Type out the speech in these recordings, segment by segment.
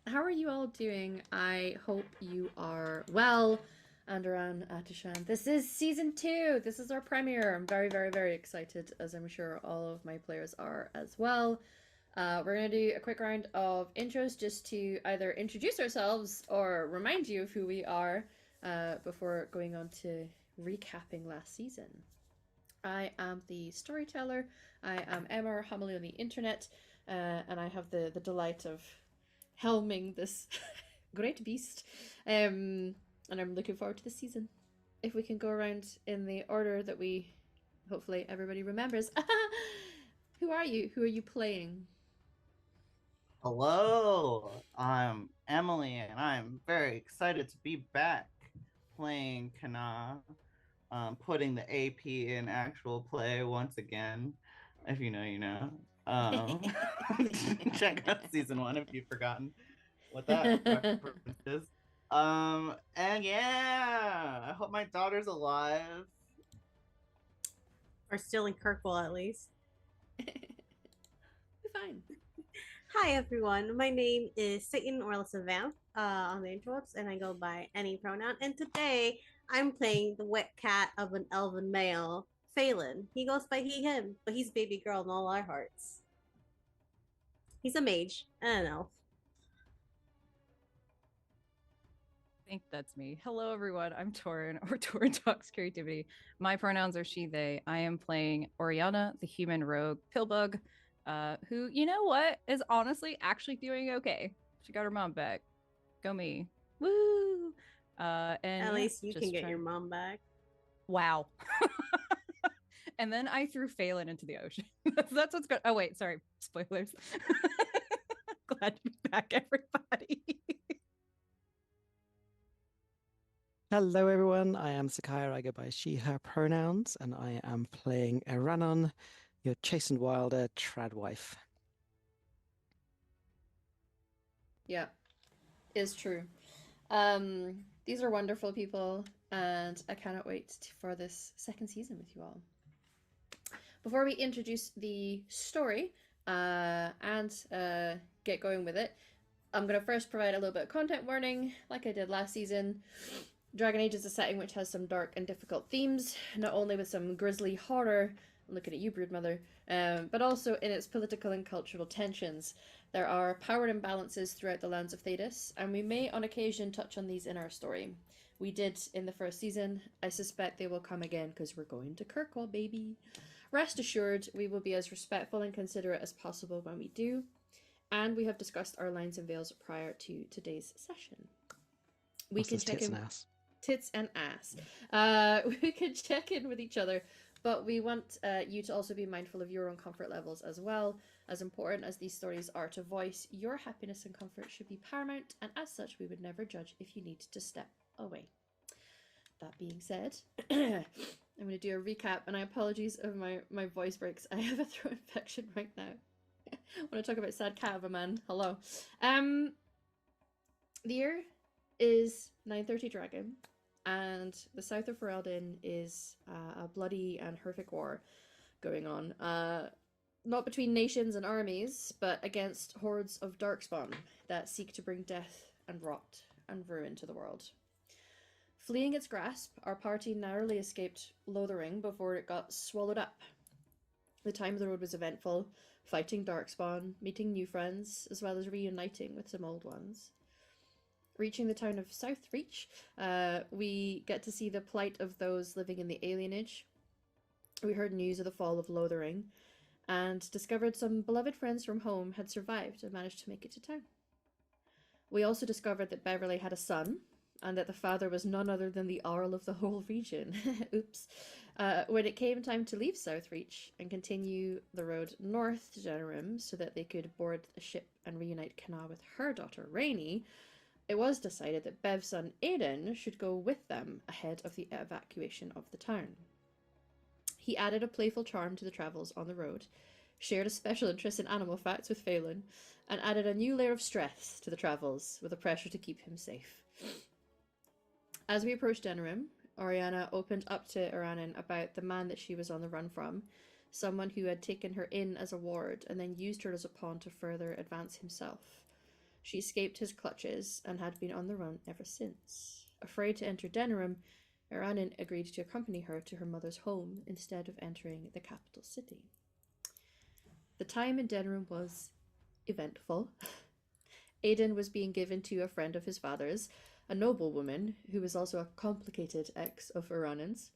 How are you all doing? I hope you are well. Andoran Atishan. This is season 2. This is our premiere. I'm very, very, very excited, as I'm sure all of my players are as well. We're going to do a quick round of intros just to either introduce ourselves or remind you of who we are before going on to recapping last season. I am the storyteller. I am Emma Hamley on the internet, and I have the delight of helming this great beast. And I'm looking forward to the season. If we can go around in the order that we hopefully everybody remembers. Who are you? Who are you playing? Hello, I'm Emily, and I'm very excited to be back playing Kana, putting the AP in actual play once again. If you know, you know. Check out season 1 if you've forgotten what that reference is. And yeah, I hope my daughter's alive. Or still in Kirkwall at least. We're fine. Hi everyone, my name is Satan or Vamp on the interwebs, and I go by any pronoun. And today I'm playing the wet cat of an elven male, Phelan. He goes by he, him, but he's baby girl in all our hearts. He's a mage and an elf. I think that's me. Hello, everyone. I'm Torin, or Torin Talks Creativity. My pronouns are she, they. I am playing Oriana, the human rogue Pillbug, who, you know what, is honestly actually doing okay. She got her mom back. Go me. Woo! And At least you can get trying... your mom back. Wow. And then I threw Phelan into the ocean. That's what's good. Oh, wait, sorry. Spoilers. Glad to be back, everybody. Hello everyone, I am Sakaya, I go by she, her pronouns, and I am playing Eranon, your chastened wilder trad wife. Yeah, is true. These are wonderful people, and I cannot wait for this second season with you all. Before we introduce the story and get going with it, I'm going to first provide a little bit of content warning, like I did last season. Dragon Age is a setting which has some dark and difficult themes, not only with some grisly horror, I'm looking at you, Broodmother, but also in its political and cultural tensions. There are power imbalances throughout the lands of Thedas, and we may on occasion touch on these in our story. We did in the first season. I suspect they will come again because we're going to Kirkwall, baby. Rest assured, we will be as respectful and considerate as possible when we do, and we have discussed our lines and veils prior to today's session. We can check in. Tits and ass. We can check in with each other, but we want you to also be mindful of your own comfort levels as well. As important as these stories are to voice, your happiness and comfort should be paramount, and as such, we would never judge if you need to step away. That being said, I'm going to do a recap, and I apologize if my voice breaks. I have a throat infection right now. I want to talk about sad cat of a man. Hello. The year is 930 Dragon, and the south of Ferelden is a bloody and horrific war going on. Not between nations and armies, but against hordes of darkspawn that seek to bring death and rot and ruin to the world. Fleeing its grasp, our party narrowly escaped Lothering before it got swallowed up. The time of the road was eventful, fighting darkspawn, meeting new friends, as well as reuniting with some old ones. Reaching the town of Southreach, we get to see the plight of those living in the alienage. We heard news of the fall of Lothering, and discovered some beloved friends from home had survived and managed to make it to town. We also discovered that Beverly had a son, and that the father was none other than the Arl of the whole region. Oops. When it came time to leave Southreach and continue the road north to Denerim so that they could board a ship and reunite Kana with her daughter Rainey, it was decided that Bev's son Aiden should go with them ahead of the evacuation of the town. He added a playful charm to the travels on the road, shared a special interest in animal facts with Phelan, and added a new layer of stress to the travels with the pressure to keep him safe. As we approached Denerim, Oriana opened up to Eranin about the man that she was on the run from, someone who had taken her in as a ward and then used her as a pawn to further advance himself. She escaped his clutches and had been on the run ever since. Afraid to enter Denerim, Iranin agreed to accompany her to her mother's home instead of entering the capital city. The time in Denerim was eventful. Aiden was being given to a friend of his father's, a noblewoman who was also a complicated ex of Iranin's.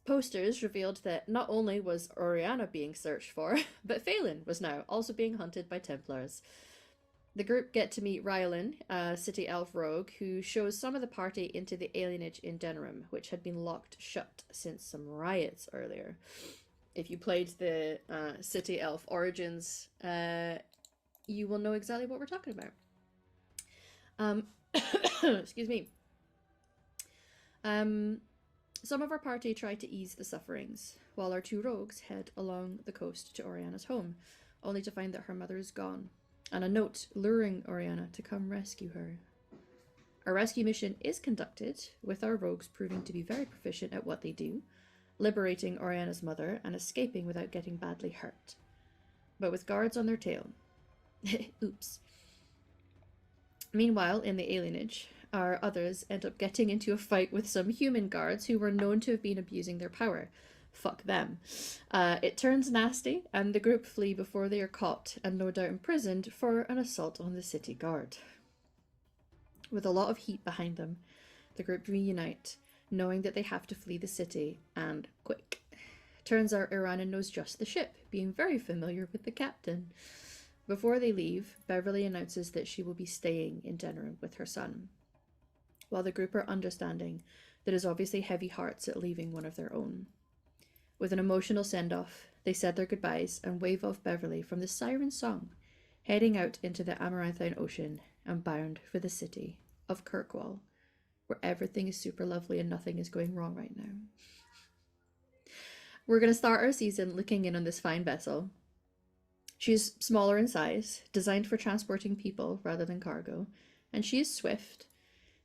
Posters revealed that not only was Oriana being searched for, but Phelan was now also being hunted by Templars. The group get to meet Rylan, a city elf rogue, who shows some of the party into the alienage in Denerim, which had been locked shut since some riots earlier. If you played the city elf origins, you will know exactly what we're talking about. Excuse me. Some of our party try to ease the sufferings, while our two rogues head along the coast to Oriana's home, only to find that her mother is gone, and a note luring Oriana to come rescue her. Our rescue mission is conducted, with our rogues proving to be very proficient at what they do, liberating Oriana's mother and escaping without getting badly hurt, but with guards on their tail. Oops. Meanwhile, in the alienage, our others end up getting into a fight with some human guards who were known to have been abusing their power. Fuck them. It turns nasty, and the group flee before they are caught and no doubt imprisoned for an assault on the city guard. With a lot of heat behind them, the group reunite, knowing that they have to flee the city, and quick. Turns out Iranin knows just the ship, being very familiar with the captain. Before they leave, Beverly announces that she will be staying in Denerim with her son, while the group are understanding that is obviously heavy hearts at leaving one of their own. With an emotional send-off, they said their goodbyes and wave off Beverly from the siren song, heading out into the Amaranthine Ocean and bound for the city of Kirkwall, where everything is super lovely and nothing is going wrong right now. We're going to start our season looking in on this fine vessel. She's smaller in size, designed for transporting people rather than cargo, and she is swift.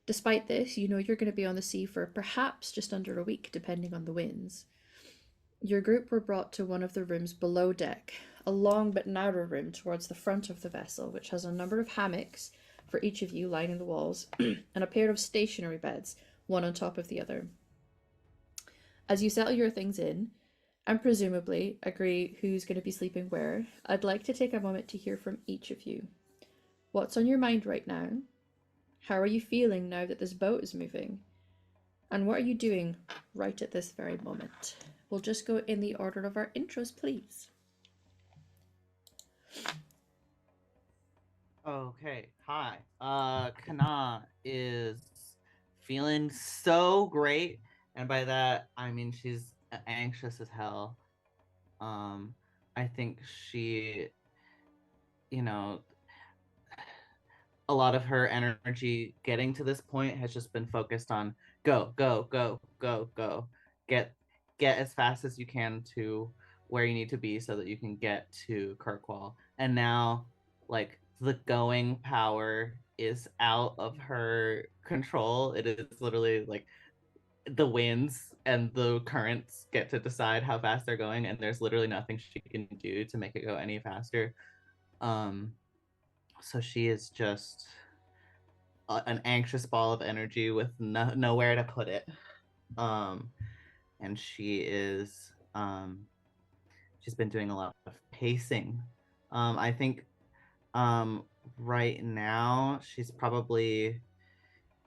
Despite this, you know you're going to be on the sea for perhaps just under a week, depending on the winds. Your group were brought to one of the rooms below deck, a long but narrow room towards the front of the vessel, which has a number of hammocks for each of you lining the walls, and a pair of stationary beds, one on top of the other. As you settle your things in, and presumably agree who's going to be sleeping where, I'd like to take a moment to hear from each of you. What's on your mind right now? How are you feeling now that this boat is moving? And what are you doing right at this very moment? We'll just go in the order of our intros, please. Okay, hi. Kana is feeling so great, and by that I mean she's anxious as hell. I think she, you know, a lot of her energy getting to this point has just been focused on go, go, go, go, go. Get as fast as you can to where you need to be so that you can get to Kirkwall. And now, like, the going power is out of her control. It is literally like the winds and the currents get to decide how fast they're going, and there's literally nothing she can do to make it go any faster. So she is just an anxious ball of energy with nowhere to put it. And she is she's been doing a lot of pacing. I think right now she's probably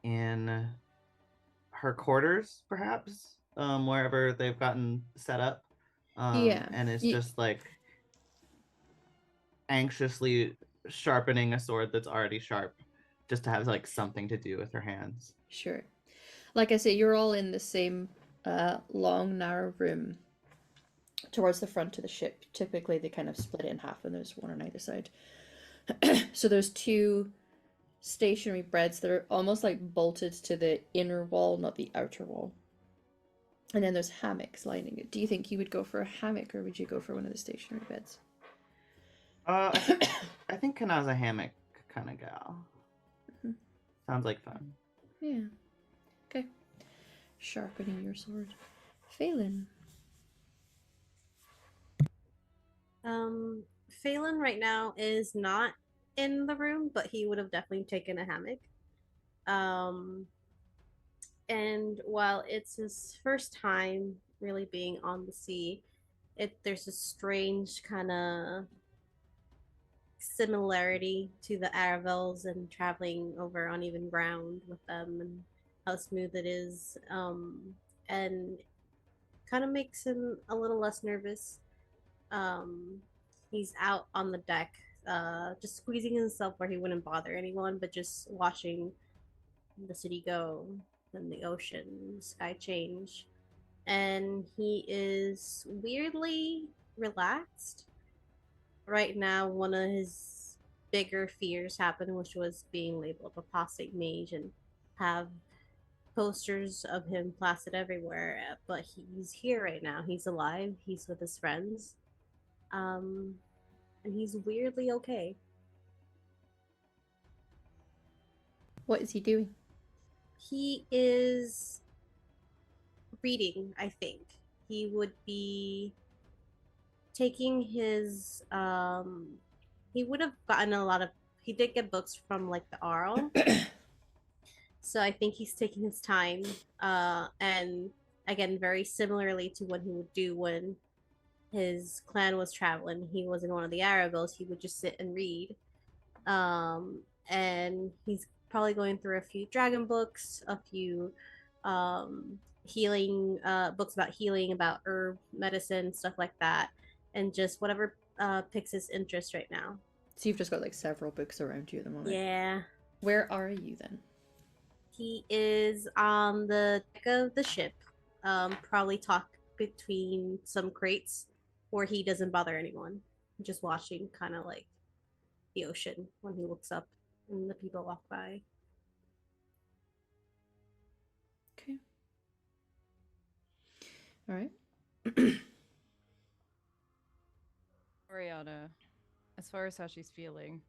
in her quarters, perhaps, wherever they've gotten set up. Yeah. And it's just like anxiously sharpening a sword that's already sharp, just to have like something to do with her hands. Sure. Like I say, you're all in the same long, narrow room towards the front of the ship. Typically, they kind of split it in half, and there's one on either side. So there's two stationary beds that are almost like bolted to the inner wall, not the outer wall. And then there's hammocks lining it. Do you think you would go for a hammock, or would you go for one of the stationary beds? I think Kana's a hammock kind of gal. Mm-hmm. Sounds like fun. Yeah. Okay. Sharpening your sword. Phelan. Phelan right now is not in the room, but he would have definitely taken a hammock. Um, and while it's his first time really being on the sea, there's a strange kind of similarity to the Aravels and traveling over uneven ground with them and how smooth it is. And kind of makes him a little less nervous. Um, he's out on the deck, just squeezing himself where he wouldn't bother anyone, but just watching the city go and the ocean, the sky change. And he is weirdly relaxed. Right now, one of his bigger fears happened, which was being labeled a apostate mage and have posters of him plastered everywhere. But he's here right now. He's alive. He's with his friends. Um, and he's weirdly okay. What is he doing? He is reading, I think. He would be taking his he would have gotten a lot of he did get books from like the Arl. So I think he's taking his time, and again, very similarly to what he would do when his clan was traveling. He wasn't one of the Aragos. He would just sit and read. And he's probably going through a few dragon books, a few healing books about healing, about herb medicine, stuff like that, and just whatever picks his interest right now. So you've just got like several books around you at the moment. Yeah. Where are you then? He is on the deck of the ship, probably tucked between some crates where he doesn't bother anyone, just watching kind of like the ocean when he looks up and the people walk by. Okay. All right. Oriana, as far as how she's feeling,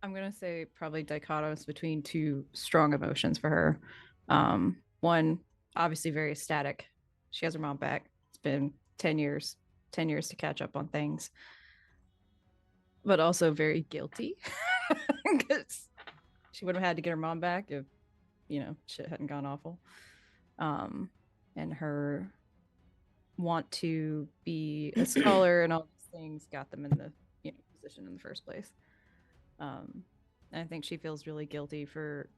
I'm gonna say probably dichotomous between two strong emotions for her. One, obviously very ecstatic. She has her mom back. It's been 10 years to catch up on things. But also very guilty because she would have had to get her mom back if, shit hadn't gone awful. And her want to be a scholar and all these things got them in the position in the first place. And I think she feels really guilty for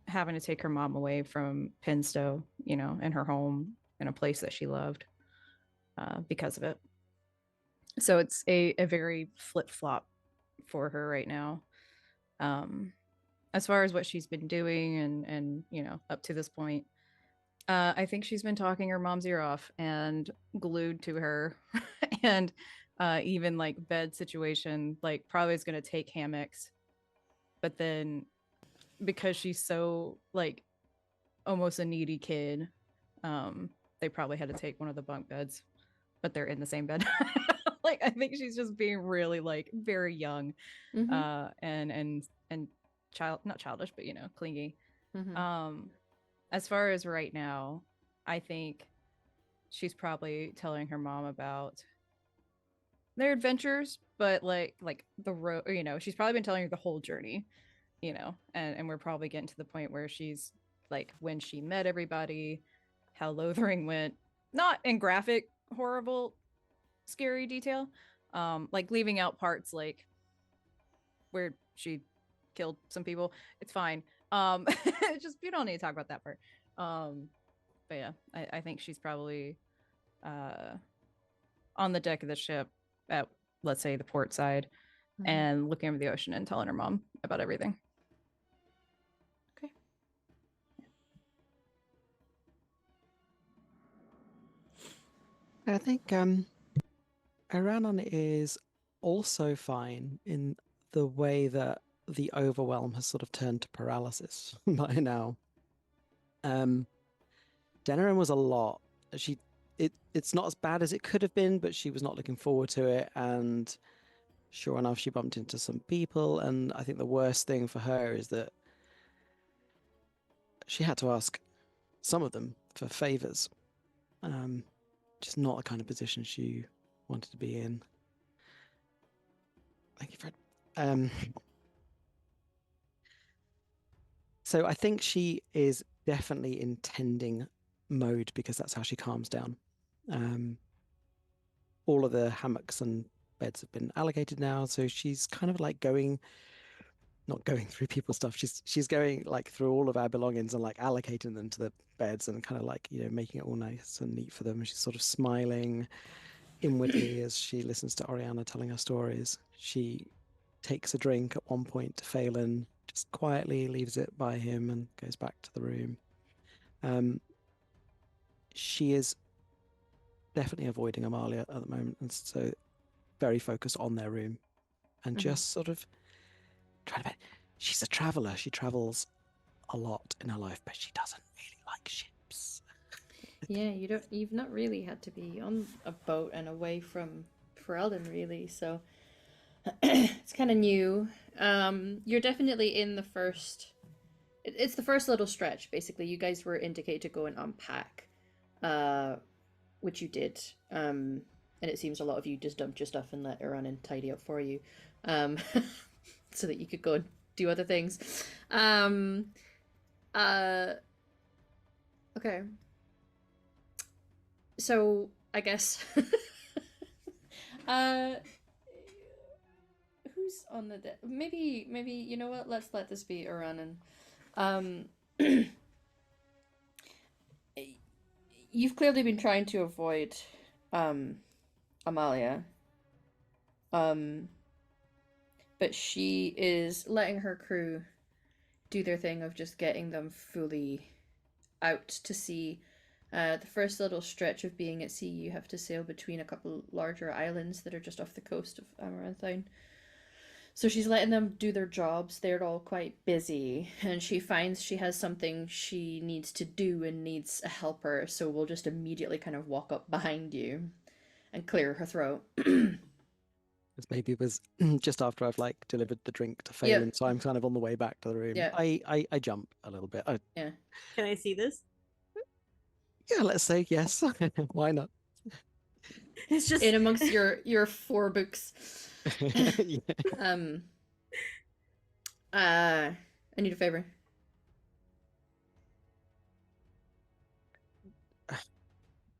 having to take her mom away from Pinstow, in her home, in a place that she loved, because of it. So it's a very flip-flop for her right now. As far as what she's been doing and up to this point, I think she's been talking her mom's ear off and glued to her. And even like bed situation, like probably is going to take hammocks. But then because she's so like almost a needy kid, they probably had to take one of the bunk beds, but they're in the same bed. Like I think she's just being really like very young, and not childish, but clingy. As far as right now, I think she's probably telling her mom about their adventures, but like the road, she's probably been telling her the whole journey, and we're probably getting to the point where she's like when she met everybody, how Lothering went, not in graphic, horrible, scary detail, like leaving out parts like where she killed some people. It's fine. It's just we don't need to talk about that part. But yeah, I think she's probably on the deck of the ship at, let's say, the port side, and looking over the ocean and telling her mom about everything. Okay. I think Aranon is also fine in the way that the overwhelm has sort of turned to paralysis by now. Denerim was a lot. It's not as bad as it could have been, but she was not looking forward to it. And sure enough, she bumped into some people. And I think the worst thing for her is that she had to ask some of them for favors. Just not the kind of position she wanted to be in. Thank you, Fred. Um, so I think she is definitely in tending mode because that's how she calms down. All of the hammocks and beds have been allocated now, so she's kind of like not going through people's stuff. She's going like through all of our belongings and like allocating them to the beds and kind of like, you know, making it all nice and neat for them. She's sort of smiling inwardly as she listens to Oriana telling her stories. She takes a drink at one point to Phelan, just quietly leaves it by him and goes back to the room. She is definitely avoiding Amalia at the moment, and so very focused on their room and just sort of trying to. She's a traveler. She travels a lot in her life, but she doesn't really like ships. Yeah, you've not really had to be on a boat and away from Ferelden, really, so it's kind of new. You're definitely in the first. It's the first little stretch, basically. You guys were indicated to go and unpack, which you did. And it seems a lot of you just dumped your stuff and let her run and tidy up for you, so that you could go and do other things. Okay. So I guess who's on the deck? Maybe you know what? Let's let this be Uranan. You've clearly been trying to avoid Amalia. But she is letting her crew do their thing of just getting them fully out to sea. The first little stretch of being at sea, you have to sail between a couple larger islands that are just off the coast of Amaranthine. So she's letting them do their jobs. They're all quite busy, and she finds she has something she needs to do and needs a helper, so we'll just immediately kind of walk up behind you and clear her throat. Maybe it was just after I've like delivered the drink to Phelan, so I'm kind of on the way back to the room. Yeah. I jump a little bit. Yeah. Can I see this? Yeah, let's say yes. Why not? It's just in amongst your 4 books. Yeah. I need a favor.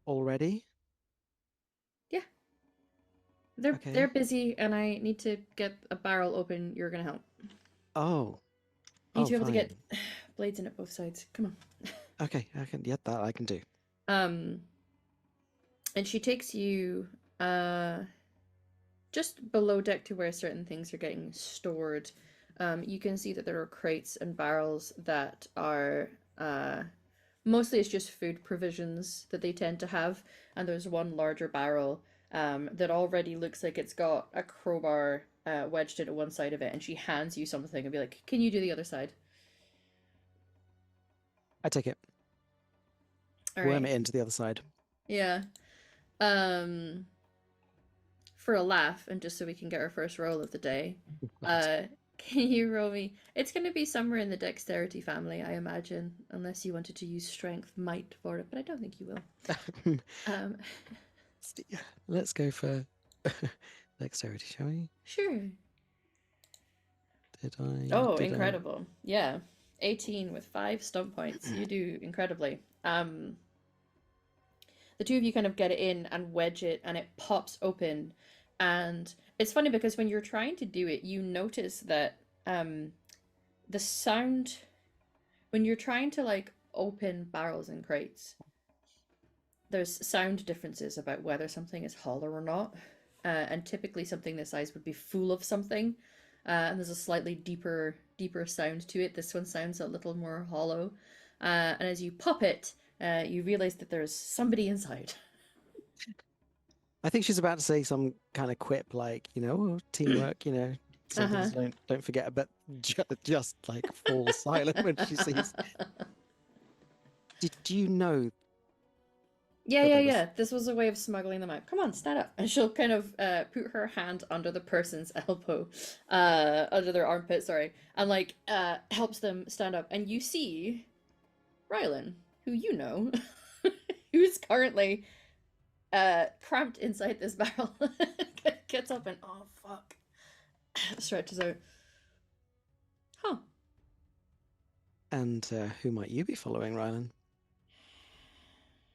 Already? Yeah. They're Okay. they're busy, and I need to get a barrel open. You're gonna help. Oh. You need to be able to fine. get blades in at both sides. Come on. Okay, I can get that. I can do. And she takes you just below deck to where certain things are getting stored. You can see that there are crates and barrels that are mostly it's just food provisions that they tend to have, and there's one larger barrel that already looks like it's got a crowbar wedged into one side of it, and she hands you something and be like, "Can you do the other side?" I take it. All Worm right. it into the other side. Yeah. For a laugh, and just so we can get our first roll of the day, Right. can you roll me? It's going to be somewhere in the dexterity family, I imagine, unless you wanted to use strength might for it, but I don't think you will. Let's go for dexterity, shall we? Sure. Did I? Oh, did I- incredible. Yeah. 18 with 5 stump points. You do incredibly. The two of you kind of get it in and wedge it, and it pops open. And it's funny because when you're trying to do it, you notice that the sound when you're trying to like open barrels and crates, there's sound differences about whether something is hollow or not. And typically something this size would be full of something. And there's a slightly deeper sound to it. This one sounds a little more hollow. And as you pop it, you realize that there's somebody inside. I think she's about to say some kind of quip like, teamwork, some things don't forget, but just like fall silent when she sees. Do you know? Yeah. This was a way of smuggling them out. Come on, stand up. And she'll kind of put her hand under the person's elbow, under their armpit, sorry, and like helps them stand up. And you see Rylan, who you know, who's currently cramped inside this barrel, gets up and oh fuck. Stretches out. Huh. And who might you be following, Rylan?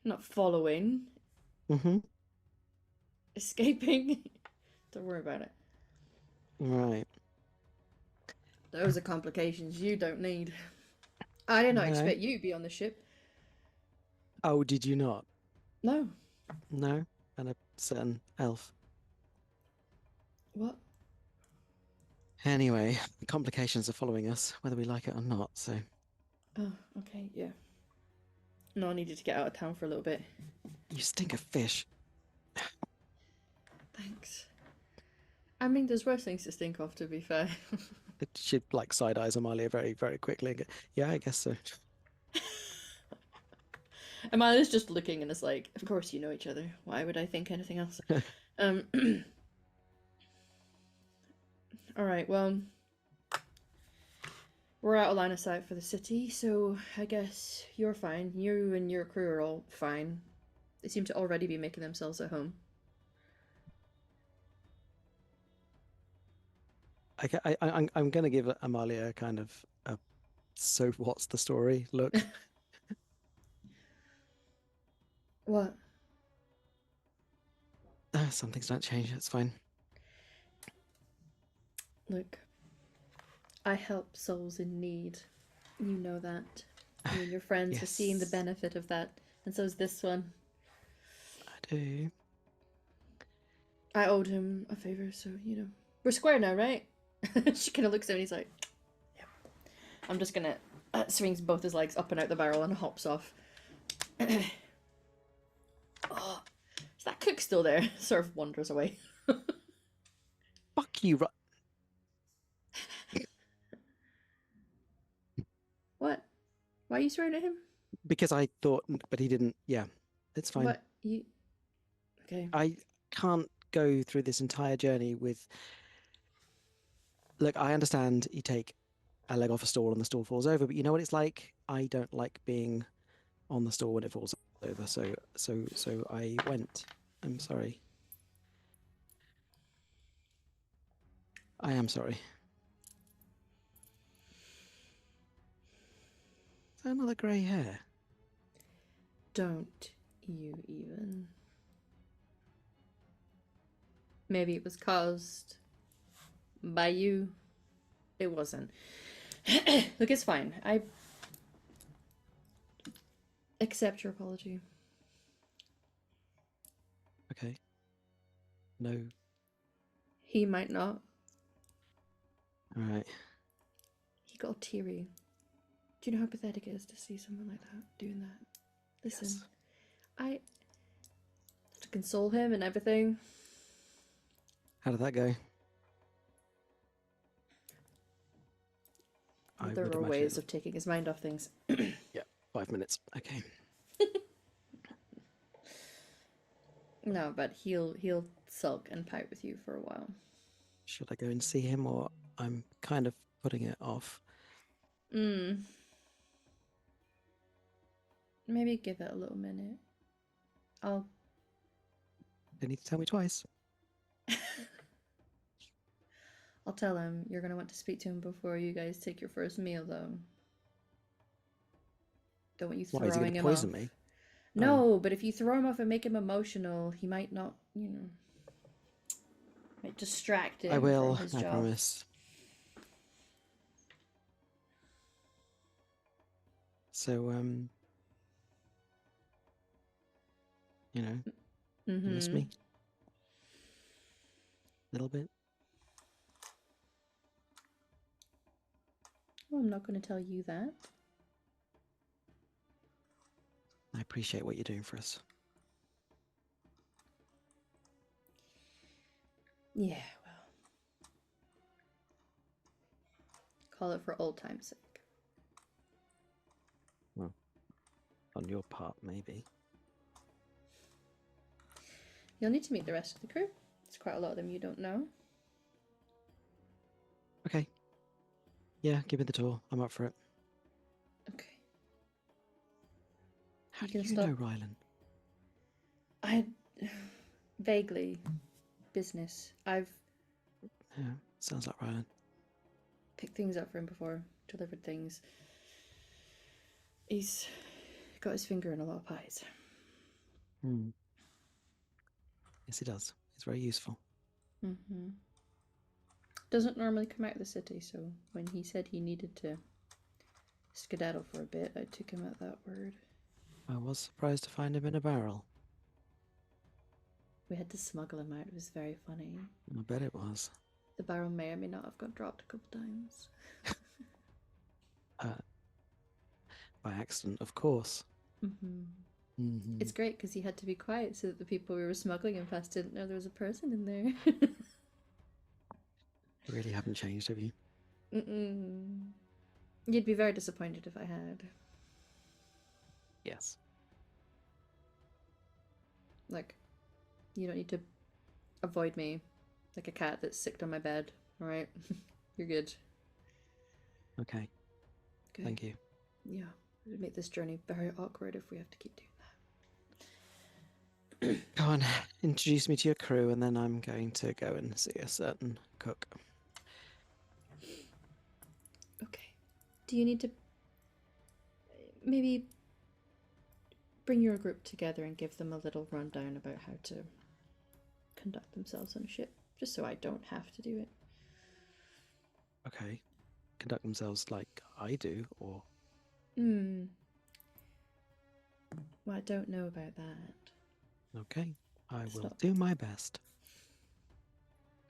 Not following. Mm-hmm. Escaping. Don't worry about it. Right. Those are complications you don't need. I did not No. expect you to be on the ship. Oh, did you not? No. No? And a certain elf. What? Anyway, complications are following us, whether we like it or not, so... Oh, okay, yeah. No, I needed to get out of town for a little bit. You stink of fish. Thanks. I mean, there's worse things to stink of, to be fair. She, like, side-eyes Amalia very, very quickly. And yeah, I guess so. Amalia's just looking and is like, of course you know each other. Why would I think anything else? Alright, well... We're out of line of sight for the city, so I guess you're fine. You and your crew are all fine. They seem to already be making themselves at home. I'm going to give Amalia a kind of a so what's the story look. What? Some things don't change, it's fine. Look, I help souls in need. You know that. You and your friends are seeing the Yes. benefit of that, and so is this one. I do. I owed him a favor, so, you know. We're square now, right? She kind of looks at him and he's like, yep. I'm just gonna... swings both his legs up and out the barrel and hops off. Oh, is that cook still there? Sort of wanders away. Fuck you, What? Why are you swearing at him? because I thought, but he didn't. Yeah, it's fine. What? You... Okay. I can't go through this entire journey with... Look, I understand you take a leg off a stool and the stool falls over, but you know what it's like? I don't like being on the stool when it falls over, so I went. I'm sorry. I am sorry. Is that another grey hair? Don't you even. Maybe it was caused by you. It wasn't. Look, it's fine. I accept your apology. Okay. No. He might not. All right. He got teary. Do you know how pathetic it is to see someone like that doing that? Listen, Yes. I to console him and everything. How did that go? I There would were imagine ways it- of taking his mind off things. 5 minutes. Okay. No, but he'll sulk and pout with you for a while. Should I go and see him, or I'm kind of putting it off? Maybe give it a little minute. I'll They need to tell me twice. I'll tell him you're gonna want to speak to him before you guys take your first meal, though. Don't want you Why, is he throwing going to him poison off. me? No, but if you throw him off and make him emotional, he might not, you know, might distract him I will, from his I job. promise. So, you know, you miss me? A little bit? Well, I'm not going to tell you that. I appreciate what you're doing for us. Yeah, well. Call it for old time's sake. On your part, maybe. You'll need to meet the rest of the crew. There's quite a lot of them you don't know. Okay. Yeah, give me the tour. I'm up for it. Okay. How You do can you stop. know, Rylan? I vaguely business. I've Yeah. Sounds like Ryan. Picked things up for him before, delivered things. He's got his finger in a lot of pies. Hmm. Yes, he does. He's very useful. Mm-hmm. Doesn't normally come out of the city, so when he said he needed to skedaddle for a bit, I took him at that word. I was surprised to find him in a barrel. We had to smuggle him out. It was very funny. I bet it was. The barrel may or may not have got dropped a couple times. By accident, of course. Mm-hmm. It's great because he had to be quiet so that the people we were smuggling him past didn't know there was a person in there. You really haven't changed, have you? Mm-mm. You'd be very disappointed if I had. Yes. Like, you don't need to avoid me like a cat that's sick on my bed, alright? You're good. Okay. Good. Thank you. Yeah, it would make this journey very awkward if we have to keep doing that. Go on, introduce me to your crew, and then I'm going to go and see a certain cook. Okay. Do you need to maybe bring your group together and give them a little rundown about how to conduct themselves on a ship, just so I don't have to do it? Okay. Conduct themselves like I do, or... Well, I don't know about that. Okay. I It's will not- do my best.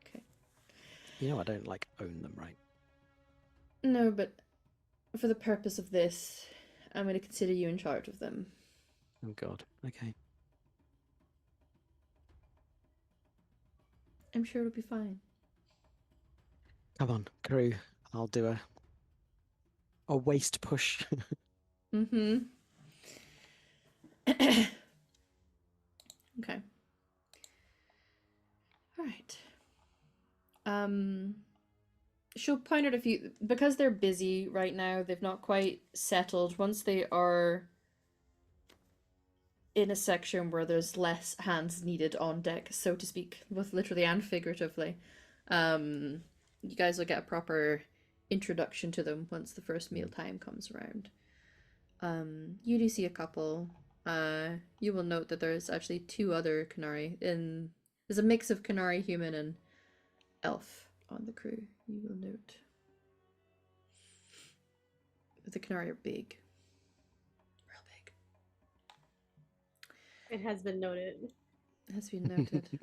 Okay. You know I don't, like, own them, right? No, but for the purpose of this, I'm going to consider you in charge of them. Oh, God. Okay. I'm sure it'll be fine. Come on, crew. I'll do a waist push. Mm-hmm. Okay. All right. She'll point out a few, because they're busy right now, they've not quite settled. Once they are in a section where there's less hands needed on deck, so to speak, both literally and figuratively, you guys will get a proper introduction to them once the first meal time comes around. You do see a couple. You will note that there's actually two other Canari there's a mix of Canari, human, and elf on the crew, you will note. But the Canari are big. Real big. It has been noted. It has been noted.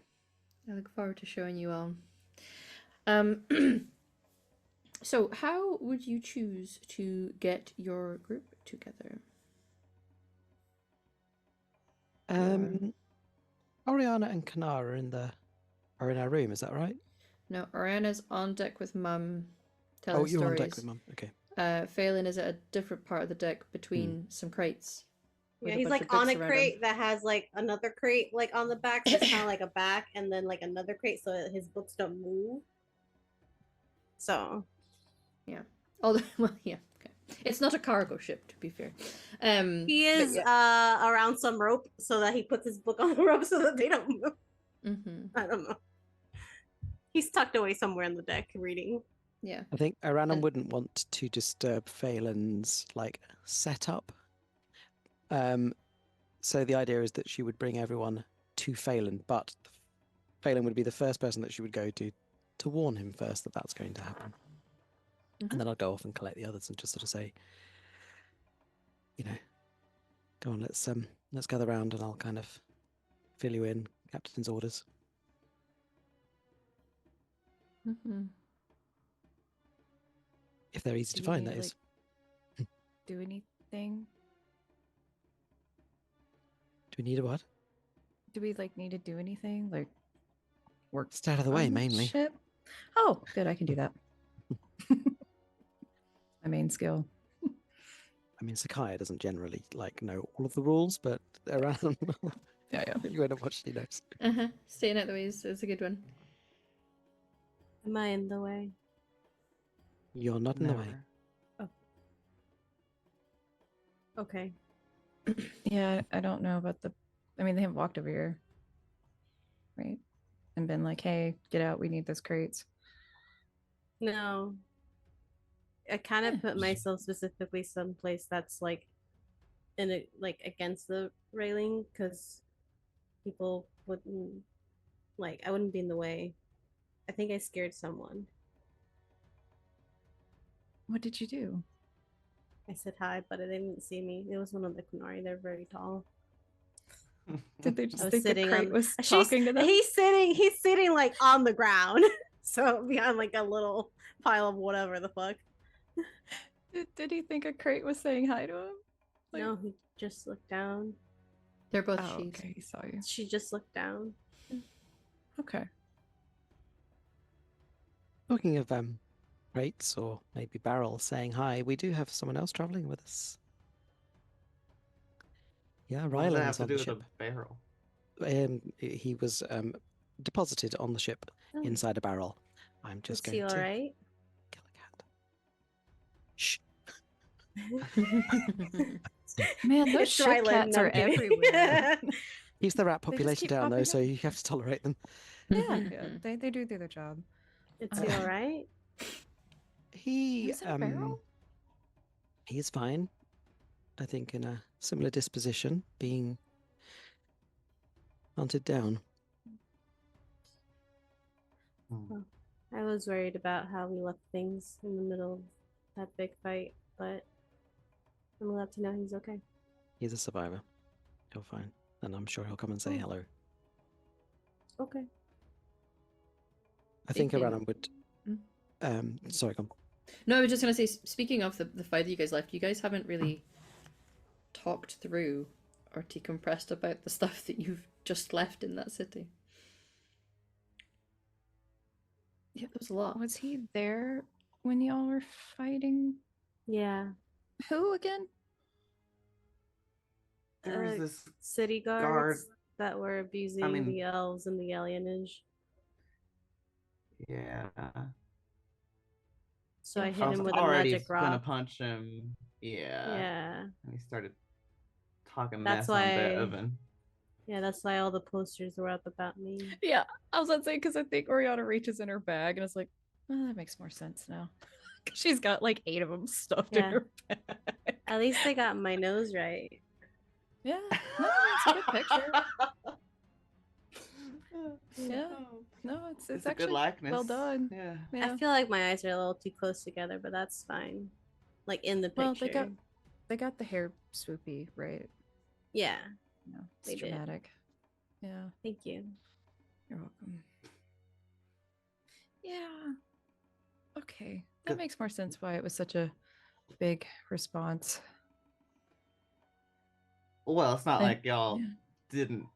I look forward to showing you all. So how would you choose to get your group together? Oriana and Kanara are in our room, is that right? No, Oriana's on deck with Mum telling Oh, you're stories. on deck with Mum. Okay. Phelan is at a different part of the deck between some crates. with Yeah, a he's bunch like of books on a around him. crate that has like another crate like on the back, so it's kind of like a back, and then like another crate so that his books don't move. So Although, well, yeah, okay. It's not a cargo ship, to be fair. he but is yeah. around some rope so that he puts his book on the rope so that they don't move. Mm-hmm. I don't know. He's tucked away somewhere on the deck reading. Yeah. I think Oriana And- wouldn't want to disturb Phelan's like setup. So the idea is that she would bring everyone to Phelan, but Phelan would be the first person that she would go to warn him first that that's going to happen. Mhm. And then I'll go off and collect the others and just sort of say, you know, go on, let's gather round and I'll kind of fill you in, captain's orders. Mm-hmm. If they're easy Do to find, we, that is. Do anything? Do we need a what? Do we like need to do anything? Like work Stay out of the way, on mainly. ship? Oh, good. I can do that. My main skill. I mean, Sakaya doesn't generally like know all of the rules, but around Yeah, yeah. you know what she knows. Uh-huh. Staying out the way is a good one. Am I in the way? You're not in the way. Never. Okay. Yeah, I don't know about I mean, they haven't walked over here, right? And been like, hey, get out. We need those crates. No. I kind of put myself specifically someplace that's like in a like against the railing because people wouldn't like I wouldn't be in the way. I think I scared someone. What did you do? I said hi, but they didn't see me. It was one of the Kunari. They're very tall. Did they I just was think the sitting crate on. was talking to them? He's sitting like on the ground, so behind like a little pile of whatever the fuck. Did he think a crate was saying hi to him? Like, No, he just looked down. They're both oh, she's. okay, he saw you. She just looked down. Okay. Talking of crates or maybe barrels saying hi, we do have someone else traveling with us. Yeah, What does that have Ryland's to on do the with ship. a barrel? He was deposited on the ship Oh. inside a barrel. I'm just Is he going to alright? kill a cat. Shh. Man, those It's ship Ryland, cats no, are I'm kidding. everywhere. Keeps the rat They just population keep down though, popping so up. you have to tolerate them. Yeah, they do their job. Is he alright? He He's in a barrel? he's fine. I think in a similar disposition, being hunted down. I was worried about how we left things in the middle of that big fight, but I'm glad to know he's okay. He's a survivor. He'll fine. And I'm sure he'll come and say Oh. hello. Okay. I think Speaking- Aranan would sorry, come. No, I was just gonna say, speaking of the fight that you guys left, you guys haven't really talked through or decompressed about the stuff that you've just left in that city. Yeah, there was a lot. Was he there when y'all were fighting? Yeah. Who again? There's this City guards guard. that were abusing mean- the elves and the alienage. Yeah. So I Yeah. hit I was him with a already magic gonna rock. punch him. Yeah. Yeah. And he started talking That's mess on why- Bevan. Yeah, that's why all the posters were up about me. Yeah, I was about to say because I think Oriana reaches in her bag and it's like, oh, that makes more sense now. 'Cause she's got like 8 of them stuffed in Yeah. her bag. At least they got my nose right. Yeah, no, it's a good picture. Yeah. No, it's It's a actually good likeness. well done. Yeah. Yeah. I feel like my eyes are a little too close together, but that's fine. Like in the Well, picture. they got the hair swoopy, right? Yeah. No, They it's did. dramatic. Yeah, Thank you. you're welcome. Yeah. Okay, that Good. makes more sense why it was such a big response. Well, it's not I- like y'all yeah. didn't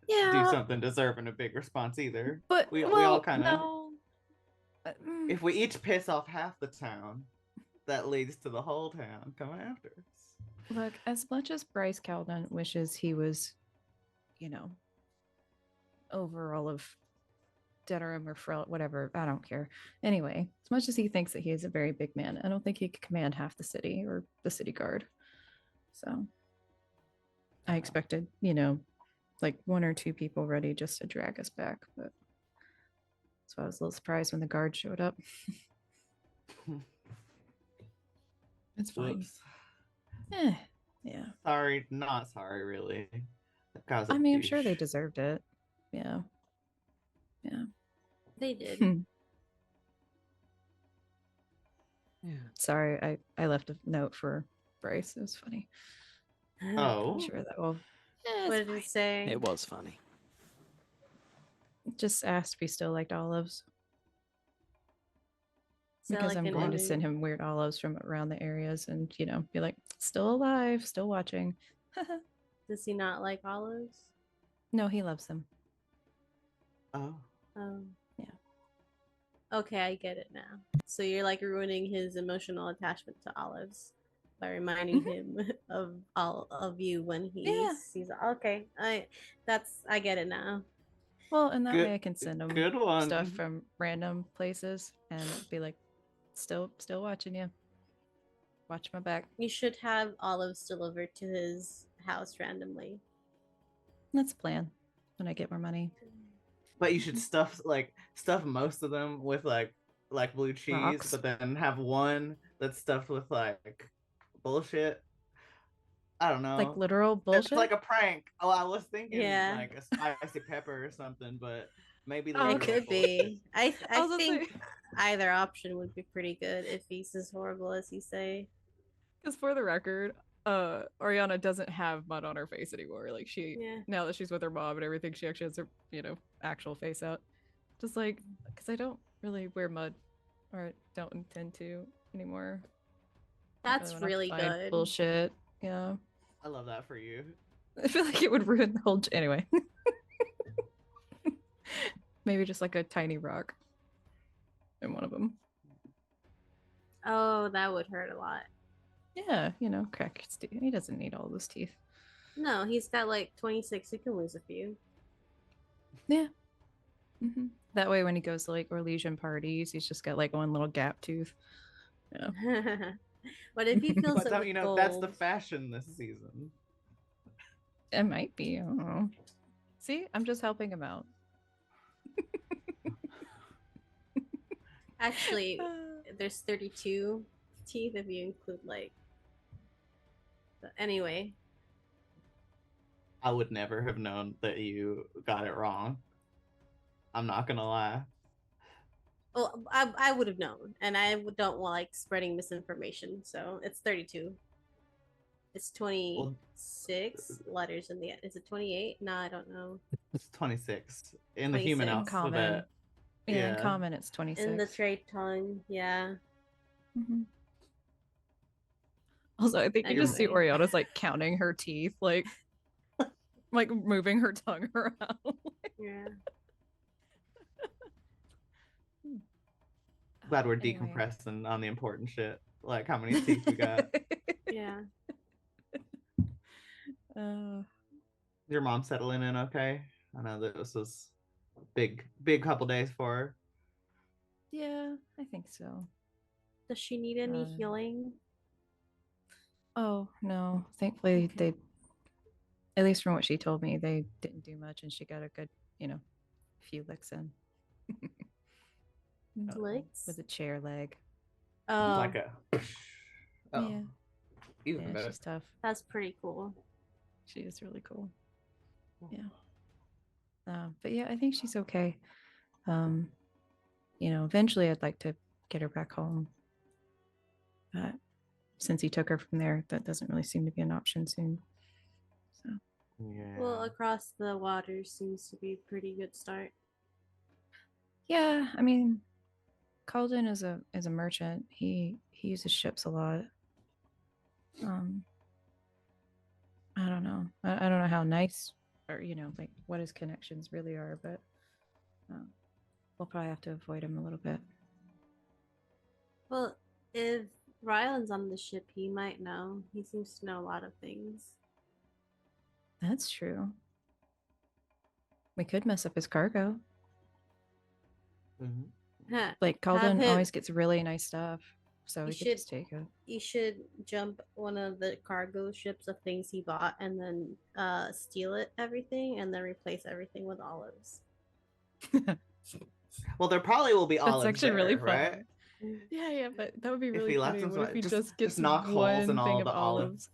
Yeah, do something deserving a big response either. but we all well, kinda- no. If we each piss off half the town, that leads to the whole town coming after us. Look, as much as Bryce Calden wishes he was, you know, over all of Denerim or Frel, whatever, I don't care. Anyway, as much as he thinks that he is a very big man, I don't think he could command half the city or the city guard. So I expected, you know, like 1 or 2 people ready just to drag us back, but so I was a little surprised when the guard showed up. It's fine. Whoops. Yeah. Sorry, not sorry, really. That guy's a I mean, I'm sure they douche. deserved it. Yeah. They did. Yeah. Sorry, I left a note for Bryce. It was funny. Oh. I'm sure that will. What did it say? It was funny. Just asked if he still liked olives. Is that Because like I'm an going to ending? send him weird olives from around the areas and, you know, be like, still alive, still watching. Does he not like olives? No, he loves them. Oh. Oh. Yeah. Okay, I get it now. So you're like ruining his emotional attachment to olives by reminding him of all of you when he Yeah. sees. Okay, I get it now. Well, and that Good- way I can send him Good one. stuff from random places and be like, still watching you. Watch my back. You should have olives delivered to his house randomly. That's the plan when I get more money. But you should stuff most of them with like like blue cheese, Rocks. but then have one that's stuffed with like bullshit. I don't know. Like literal It's bullshit. like a prank. Oh, I was thinking Yeah. like a spicy pepper or something, but maybe Oh, It literal could bullshit. be. I was gonna think say, either option would be pretty good if he's as horrible as you say. because for the record, Ariana doesn't have mud on her face anymore. Like she, Yeah. now that she's with her mom and everything, she actually has her, you know, actual face out. Just like, because I don't really wear mud, or don't intend to anymore. That's Don't have to really find good. Bullshit. Yeah. I love that for you. I feel like it would ruin the whole. Anyway. Maybe just like a tiny rock in one of them. Oh, that would hurt a lot. Yeah, you know, crack his teeth. He doesn't need all those teeth. No, he's got like 26. He can lose a few. Yeah. That way, when he goes to like Orlesian parties, he's just got like one little gap tooth. Yeah. But if he fills But it with you know, gold, that's the fashion this season. It might be. I don't know. See, I'm just helping him out. actually, there's 32 teeth if you include like. Anyway, I would never have known that you got it wrong. I'm not gonna lie. well, I would have known, and I don't like spreading misinformation. So it's 32. It's 26 letters in the end. Is it 28? No, I don't know. It's 26 in the human 26. alphabet. Yeah, in common, it's 26. In the trade tongue, yeah. Also, I think you just see Anyway. Oriana's like counting her teeth, like moving her tongue around. Yeah. Glad we're Anyway. decompressing on the important shit. Like how many teeth we got. Yeah. Your mom settling in okay? I know that this was a big couple days for her. Yeah, I think so. Does she need any healing? Oh, no. Thankfully, they, at least from what she told me, they didn't do much and she got a good, you know, few licks in. Licks? With a chair leg. Oh. Like a Yeah. Even Yeah, better. she's tough. That's pretty cool. She is really cool. Yeah. But yeah, I think she's okay. You know, eventually I'd like to get her back home. But since he took her from there, that doesn't really seem to be an option soon. So Yeah. Well, across the water seems to be a pretty good start. yeah, I mean, Calden is a merchant. He uses ships a lot. I don't know. I don't know how nice or you know like what his connections really are, but we'll probably have to avoid him a little bit. Well, if Ryland's on the ship, he might know. He seems to know a lot of things. That's true. We could mess up his cargo. Huh. Like Have Calden him- always gets really nice stuff, so You we could should- just take it. You should jump one of the cargo ships of things he bought and then steal it, everything, and then replace everything with olives. Well, there probably will be That's olives actually there, really right? fun. Yeah, but that would be If really he left funny. them What if so- he just gets knock holes in one all thing of the olives.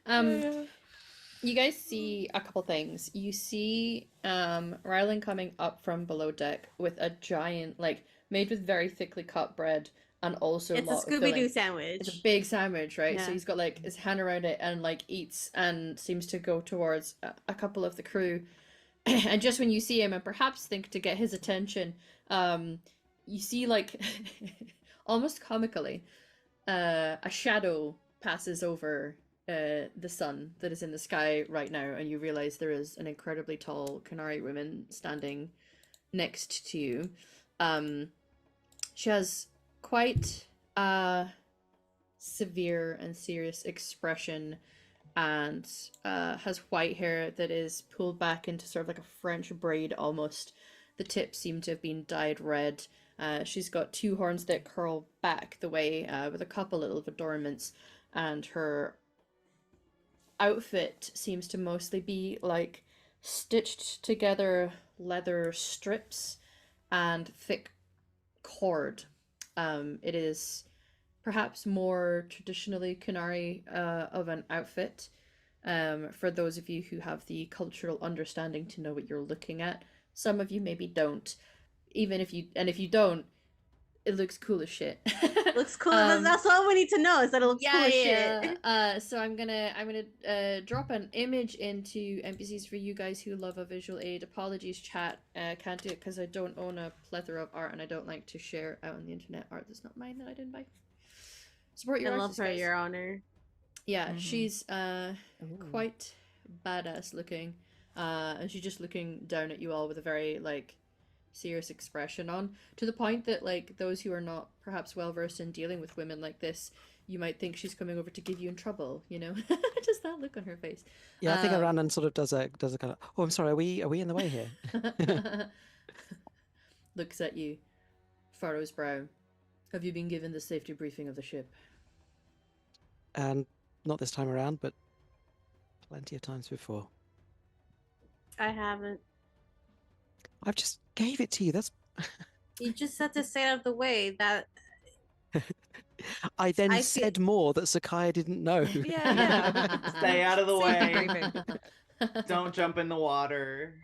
olives? You guys see a couple things. You see Rylan coming up from below deck with a giant, like, made with very thickly cut bread and also It's a lot of Scooby filling. Doo sandwich. It's a big sandwich, right? So Yeah. he's got like his hand around it and like eats and seems to go towards a couple of the crew. And just when you see him and perhaps think to get his attention, you see like almost comically a shadow passes over the sun that is in the sky right now, and you realize there is an incredibly tall Canary woman standing next to you. She has quite a severe and serious expression and has white hair that is pulled back into sort of like a French braid almost. The tips seem to have been dyed red. She's got two horns that curl back the way with a couple little adornments, and her outfit seems to mostly be like stitched together leather strips and thick cord. It is perhaps more traditionally Kunari of an outfit. For those of you who have the cultural understanding to know what you're looking at. Some of you maybe don't. If you don't, it looks cool as shit. Looks cool. That's all we need to know is that it looks cool as shit. So I'm gonna drop an image into NPCs for you guys who love a visual aid. Apologies, chat. Can't do it because I don't own a plethora of art and I don't like to share out on the internet art that's not mine that I didn't buy. Support your I love artist, her, guys. Your Honor. Yeah, Mhm. she's Ooh. quite badass looking, and she's just looking down at you all with a very like serious expression on, to the point that like those who are not perhaps well versed in dealing with women like this, you might think she's coming over to give you in trouble, you know. Just that look on her face. Yeah, I think Aranan sort of does a kind of. Oh, I'm sorry. Are we in the way here? Looks at you, furrows brow. Have you been given the safety briefing of the ship? And not this time around, but plenty of times before. I haven't. I've just gave it to you. That's. You just said to stay out of the way. That I then I said more that Sakaya didn't know. Yeah. Stay out of the Safety way. briefing. Don't jump in the water.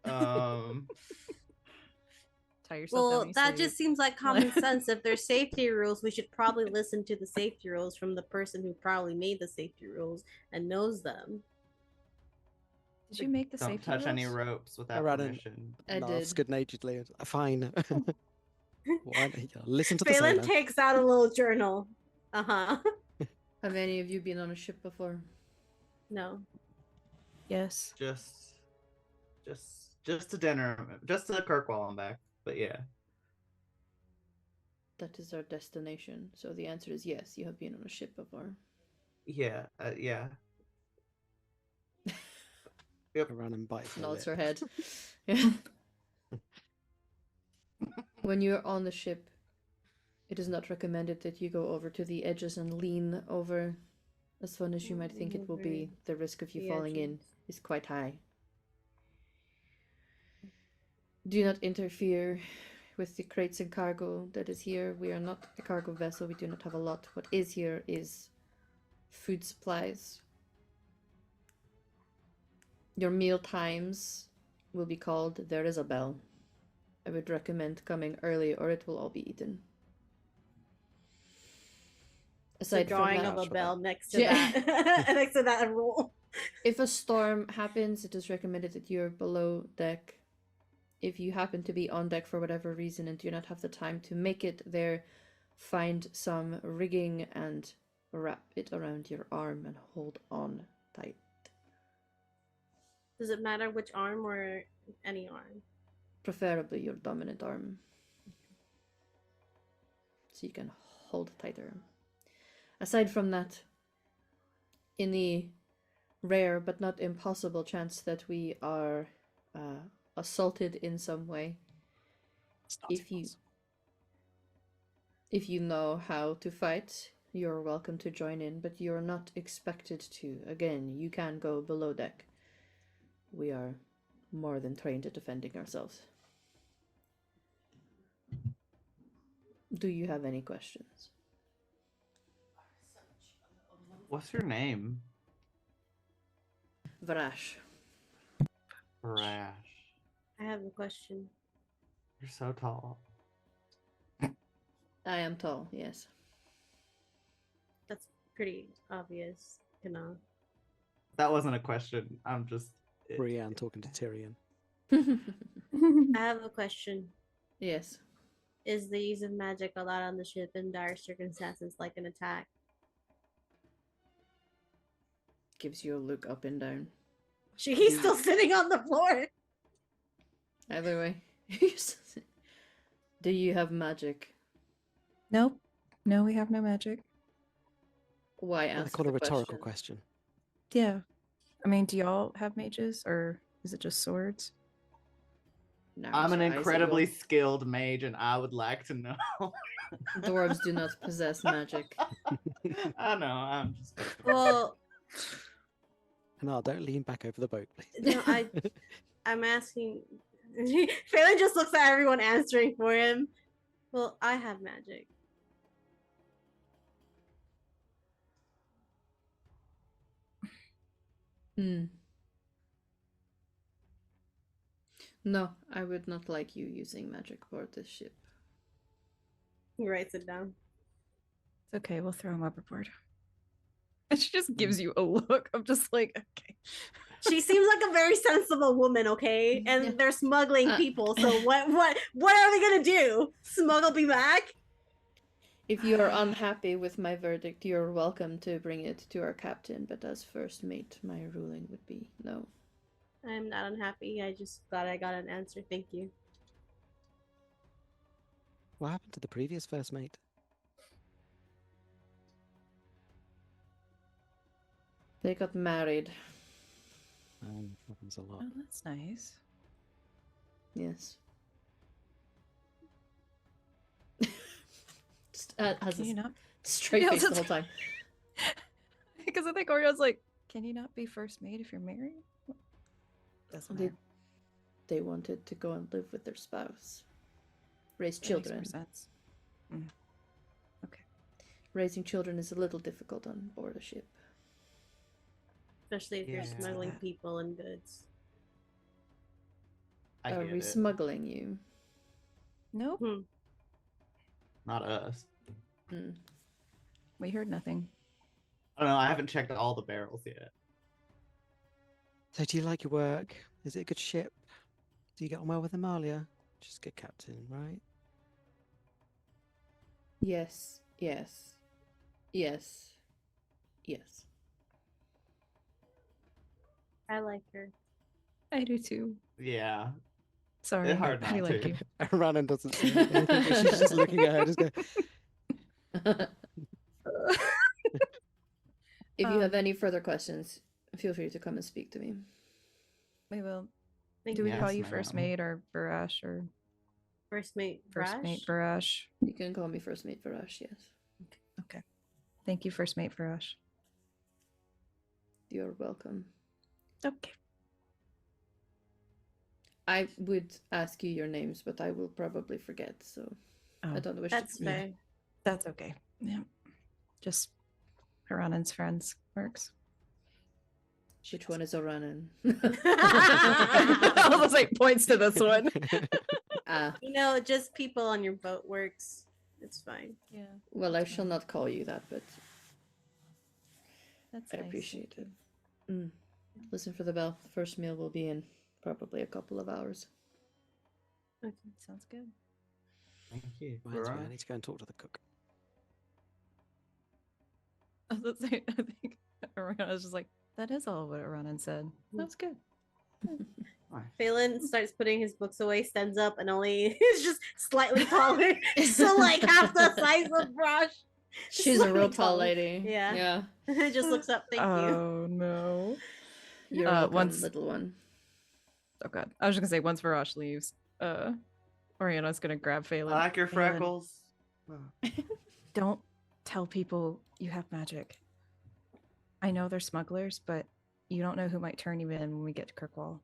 Tie yourself down well, when you that sleep. just seems like common sense. If there's safety rules, we should probably listen to the safety rules from the person who probably made the safety rules and knows them. Did you make the Don't safety touch any rules? ropes without Aranan permission. I laughs did. good-naturedly. Fine. Why, listen to the Phelan sailor. takes out a little journal. Have any of you been on a ship before? No. Yes. Just to Denerim, just to Kirkwall and back. But yeah. That is our destination. So the answer is yes, you have been on a ship before. Yeah, yeah. Yep. Aranan bites her Nods lip. her head. When you're on the ship, it is not recommended that you go over to the edges and lean over. As fun as you might think it will be, the risk of you The falling in edges. is quite high. Do not interfere with the crates and cargo that is here. We are not a cargo vessel. We do not have a lot. What is here is food supplies. Your meal times will be called. There is a bell. I would recommend coming early or it will all be eaten. It's a Aside from drawing that, of a Sure. bell next to Yeah. that. Next to that rule. if a storm happens, it is recommended that you're below deck. If you happen to be on deck for whatever reason and do not have the time to make it there, find some rigging and wrap it around your arm and hold on tight. Does it matter which arm or any arm? Preferably your dominant arm. So you can hold tighter. Aside from that, in the rare but not impossible chance that we are assaulted in some way, It's not if you impossible. if you know how to fight, you're welcome to join in, but you're not expected to. Again, you can go below deck. We are more than trained at defending ourselves. Do you have any questions? What's your name? Vrash. Rash. I have a question. You're so tall. I am tall, yes. That's pretty obvious, you know. That wasn't a question. I'm just. Brienne talking to Tyrion. I have a question. Yes. Is the use of magic allowed on the ship in dire circumstances like an attack? Gives you a look up and down. He's still sitting on the floor. Either way. Do you have magic? Nope. No, we have no magic. Why I answer call a the rhetorical question. Yeah. I mean, do y'all have mages or is it just swords? Narrows I'm an your eyes at incredibly you skilled mage, and I would like to know. all. Dwarves do not possess magic. I know. I'm just. Well, No, don't lean back over the boat, please. no, I'm asking. Phelan just looks at everyone answering for him. Well, I have magic. Hmm. No, I would not like you using magic aboard this ship. He writes it down. It's okay. We'll throw him overboard. And she just gives you a look. I'm just like, okay. She seems like a very sensible woman, okay? And Yeah. they're smuggling people, so what are they gonna do? Smuggle me back? If you are unhappy with my verdict, you're welcome to bring it to our captain, but as first mate, my ruling would be no. I'm not unhappy. I just thought I got an answer. Thank you. What happened to the previous first mate? They got married. Happens a lot. Oh, that's nice. Yes. Just has Can a you not? straight Yeah, face the that's- whole time. Because I think Orio's like, can you not be first mate if you're married? Doesn't They, matter. they wanted to go and live with their spouse. Raise That makes more children. sense. Okay. Raising children is a little difficult on board a ship. Especially if you're Yeah. smuggling people and goods. I Are get we it. smuggling you? Nope. Not us. Hmm. We heard nothing. I don't know. I haven't checked all the barrels yet. So do you like your work? Is it a good ship? Do you get on well with Amalia? She's a good captain, right? Yes, yes, yes, yes. I like her. I do too. Yeah. Sorry. It's hard I not like to. you. Rhiannon doesn't say anything, but she's just looking at her, just going, If you have Um, any further questions, feel free to come and speak to me. We will. Thank Do we you. call Yes, you first ma'am. mate or Barash or First mate first Brash? mate Barash? You can call me First Mate Varash, yes. Okay. Thank you, first mate Barash. You're welcome. Okay. I would ask you your names, but I will probably forget, so I Oh, don't know which That's to... fair. that's okay. Yeah. Just Haranan's friends works. Which one is Oranan? I was like points to this one. Ah, You know, just people on your boat works. It's fine. Yeah. well, I That's shall fine. not call you that, but That's I nice. appreciate Thank it. Mm. Listen for the bell. The first meal will be in probably a couple of hours. Okay. you. Sounds good. Thank you. reminds me, I Veronica. need to go and talk to the cook. I was gonna say, I think Aranan was just like, that is all what Aranan said. That's good. Nice. Phelan starts putting his books away, stands up, and only is just slightly taller. So like half the size of Brush. She's a real Slightly tall taller. lady. Yeah. Yeah. Just looks up. Thank you. Oh no. You're welcome, once little one. oh god. I was just gonna say once Varash leaves, Oriana's gonna grab I Phelan. like your Phelan, freckles. don't tell people you have magic. I know they're smugglers, but you don't know who might turn you in when we get to Kirkwall.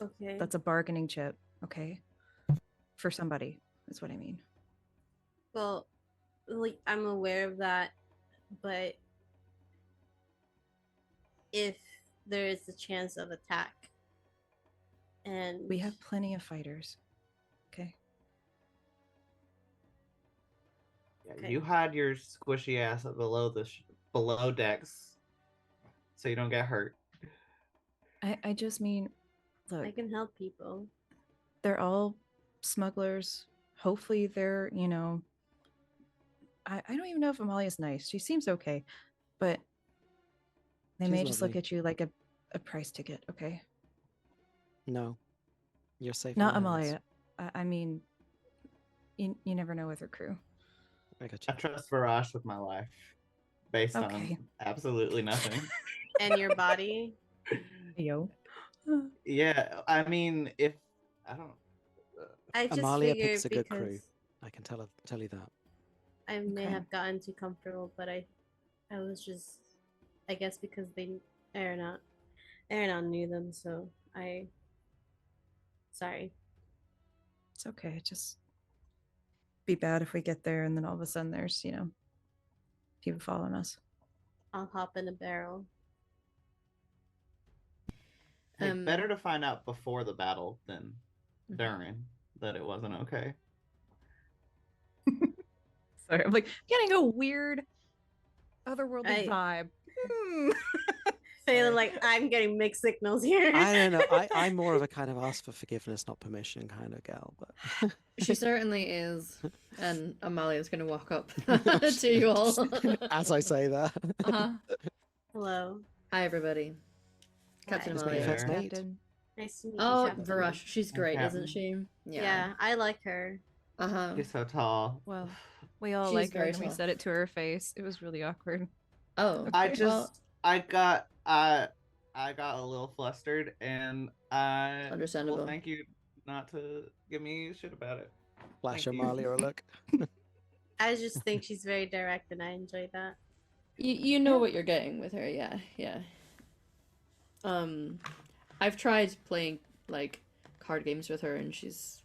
Okay. That's a bargaining chip, okay? For somebody, is what I mean. Well, like I'm aware of that, but if there is a chance of attack, and We have plenty of fighters. Okay. Yeah, Okay. you hide your squishy ass up below below decks, so you don't get hurt. I just mean, look, I can help people. they're all smugglers. Hopefully they're, you know, I don't even know if Amalia's nice. She seems okay, but they She's may just look lovely. at you like a price ticket, okay? No, you're safe. in Not my hands. Amalia. I mean, you never know with her crew. I got I you. trust Varash with my life, based Okay. on absolutely nothing. And your body. Yo. Yeah, I mean, if I don't, I just Amalia figured picks a good because crew. I can tell you that. I may Okay. have gotten too comfortable, but I was just, I guess because Aaron knew them, so sorry. It's okay. Just be bad if we get there and then all of a sudden there's, people following us. I'll hop in a barrel. Hey, better to find out before the battle than during that it wasn't okay. Sorry, I'm like getting a weird otherworldly vibe. Phelan, like, I'm getting mixed signals here. I don't know. I'm more of a kind of ask for forgiveness, not permission kind of gal. But She certainly is. And Amalia's going to walk up to you all. as I say that. Uh-huh. Hello. Hi, everybody. Captain It's Hi my Amalia. there. first mate. Captain. Nice to meet you. Oh, Captain. Varush. She's great, Captain. isn't she? Yeah, I like her. Uh-huh. She's so tall. Well, we all She's like her very and we tall. said it to her face. It was really awkward. Oh. I well, got a little flustered, and Understandable. Well, thank you not to give me shit about it. Flash Thank you. Amalia a look. I just think she's very direct, and I enjoy that. you know what you're getting with her, yeah. I've tried playing like card games with her, and she's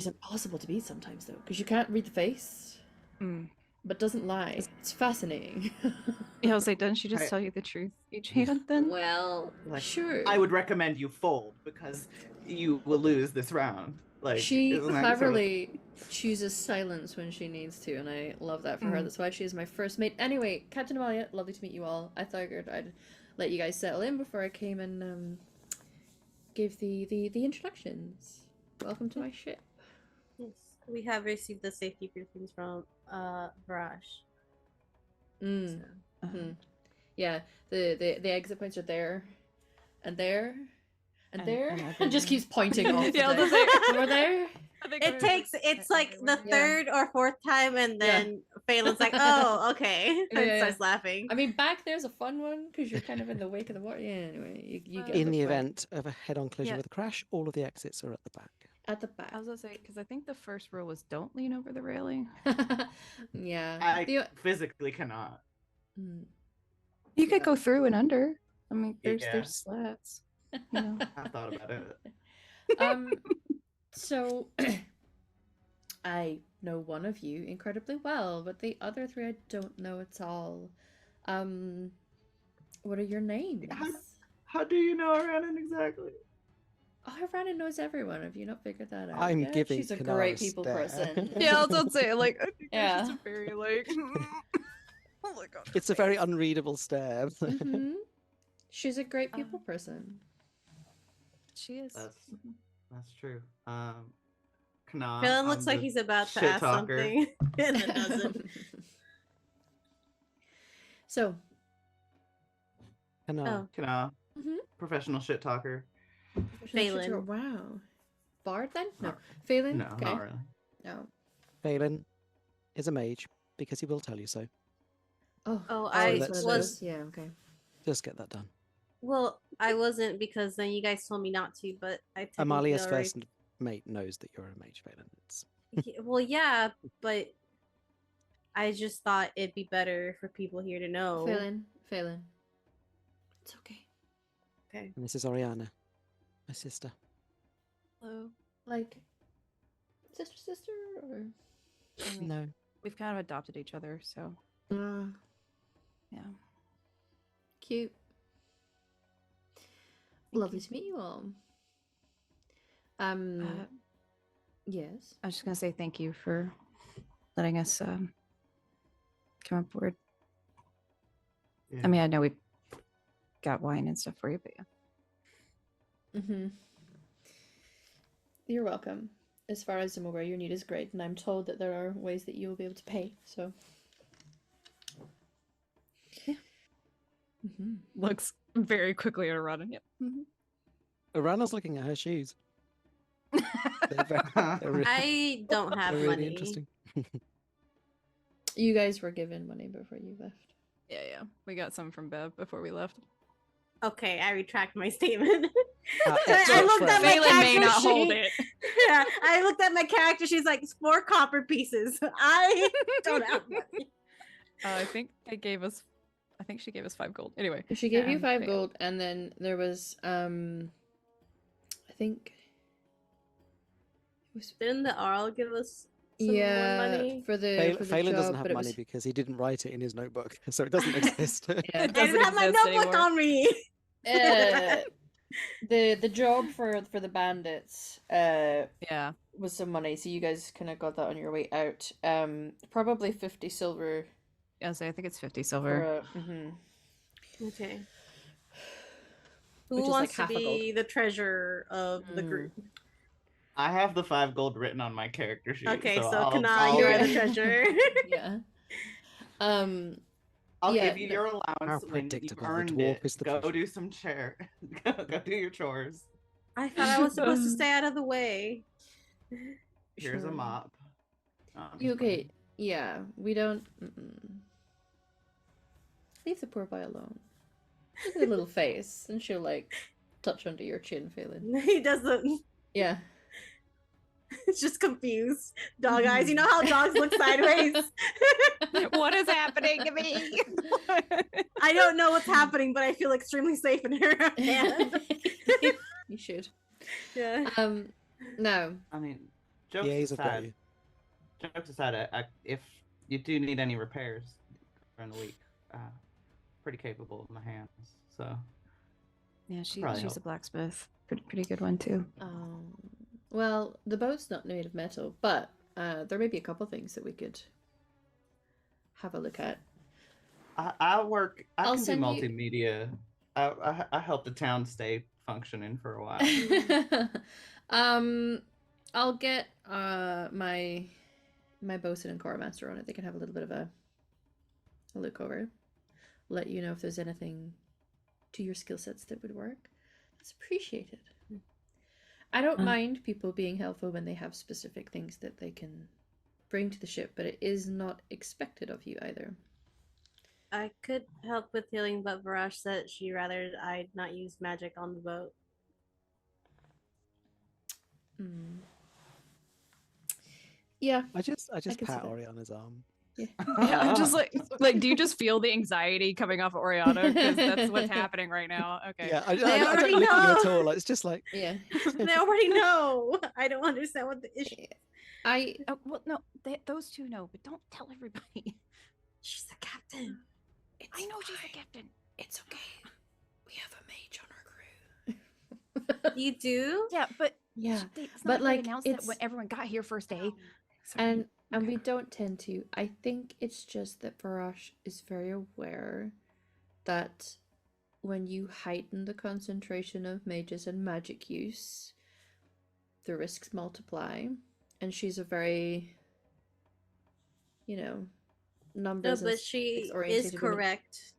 impossible to beat sometimes though, because you can't read the face, but doesn't lie. It's fascinating. Yeah, I was like, doesn't she just tell you the truth each hand then? Well, Like, sure. I would recommend you fold because you will lose this round. Like, She isn't that sort of- cleverly chooses silence when she needs to, and I love that for her. That's why she is my first mate. Anyway, Captain Amalia, lovely to meet you all. I figured I'd let you guys settle in before I came and gave the introductions. Welcome to my ship. Yes. We have received the safety briefings from Varash. Mm. Yeah, the exit points are there, and there, and there, and just keeps pointing off. Yeah, there. I'll just say- Over there. It's like the Yeah. third or fourth time, and then Phelan's like, "Oh, okay," and Yeah. starts laughing. I mean, back there's a fun one because you're kind of in the wake of the water. Yeah, anyway, you get In the point. event of a head-on collision Yeah. with a crash, all of the exits are at the back. At the back. I was gonna say, because I think the first rule was don't lean over the railing. Yeah. I physically cannot. You could go through and under. I mean, there's Yeah. there's slats. You know. I thought about it. So I know one of you incredibly well, but the other three I don't know at all. What are your names? How do you know Aranan exactly? Oh, Rana knows everyone. Have you not figured that out? I'm yet? giving She's a Kanara great a people stare. person. Yeah, I was about to say, like, I think Yeah. she's a very, like, oh my god. It's a very unreadable stare. Mhm. She's a great people person. She is. That's true. Kana, Phelan looks I'm like the he's about to shit ask talker. something, and then doesn't. So, Kana, Kana, Mhm. professional shit talker. Phelan. Wow. Bard then? No. Phelan? No, Okay. not really. No. Phelan is a mage because he will tell you so. Oh, Oh, I let's was- Yeah, okay. Just get that done. Well, I wasn't because then you guys told me not to, but I technically Amalia's already- first mate knows that you're a mage, Phelan. It's Well, yeah, but I just thought it'd be better for people here to know. Phelan. It's okay. Okay. and this is Oriana, my sister. Hello. Like, sister, or? I mean, No, we've kind of adopted each other, so yeah. Cute. Lovely to meet you all. Yes. I was just gonna say thank you for letting us come aboard. Yeah. I mean, I know we got wine and stuff for you, but yeah. Mm-hmm. You're welcome. As far as I'm aware, your need is great, and I'm told that there are ways that you will be able to pay, so. Yeah. Mm-hmm. Looks very quickly at Rodden. Yep. Orana's looking at her shoes. They're I don't have they're really money. interesting. You guys were given money before you left. Yeah. We got some from Bev before we left. Okay, I retract my statement. I extra looked at my Phelan may character not hold sheet. it. Yeah, I looked at my character. She's like 4 copper pieces. I don't have money. I think they gave us. I think she gave us 5 gold. Anyway, She gave you 5 yeah. gold, and then there was, I think, it Didn't the Arl give us some more Yeah, money? for the Phelan job, doesn't have but it money was because he didn't write it in his notebook, so it doesn't exist. yeah. I doesn't didn't have my exist notebook anymore. on me. The job for the bandits Yeah. was some money, so you guys kind of got that on your way out. Probably 50 silver Yeah, so I think it's 50 for silver. a. Okay. Which Who is like wants to half a gold. be the treasurer of the group? I have the 5 gold written on my character sheet. Okay, so I'll, Kana, I'll, you're Yeah. the treasurer. Yeah. I'll yeah, give you your allowance How when you've predictable, the earned dwarf it. is the Go treasurer. do some chair. Go do your chores. I thought I was supposed to stay out of the way. Here's a Sure. mop. No, I'm You just okay? playing. Yeah, we don't. Leave the poor boy alone. Look at the little face, and she'll like touch under your chin, Phelan. He doesn't. Yeah. It's just confused. Dog eyes. You know how dogs look sideways? What is happening to me? I don't know what's happening, but I feel extremely safe in her hand. You should. Yeah. No. I mean, jokes PAs have got aside, you. if you do need any repairs during the week, pretty capable in my hands. So Yeah, she's Probably a help. blacksmith. Pretty good one too. Well, the boat's not made of metal, but there may be a couple things that we could have a look at. I I'll can do send you- multimedia. I help the town stay functioning for a while. I'll get my bosun and quartermaster on it. They can have a little bit of a look over. Let you know if there's anything to your skill sets that would work. That's appreciated. I don't mind people being helpful when they have specific things that they can bring to the ship, but it is not expected of you either. I could help with healing, but Varash said she'd rather I not use magic on the boat. Yeah. I just can see pat that. Oriana's arm. Yeah. Yeah, I'm just like, do you just feel the anxiety coming off of Oriana? Because that's what's happening right now. Okay. Yeah, I They don't already look at you at know. all. It's just like Yeah. They already know. I don't understand what the issue is. Oh, well, no, those two know, but don't tell everybody. She's the captain. I know she's the captain. It's okay. We have a mage on our crew. You do? Yeah, but Yeah. it's not but, like like, they announced that it's- when everyone got here first day. And we don't tend to. I think it's just that Varash is very aware that when you heighten the concentration of mages and magic use, the risks multiply. And she's a very, numbers. No, and but she is statistics-oriented woman. correct.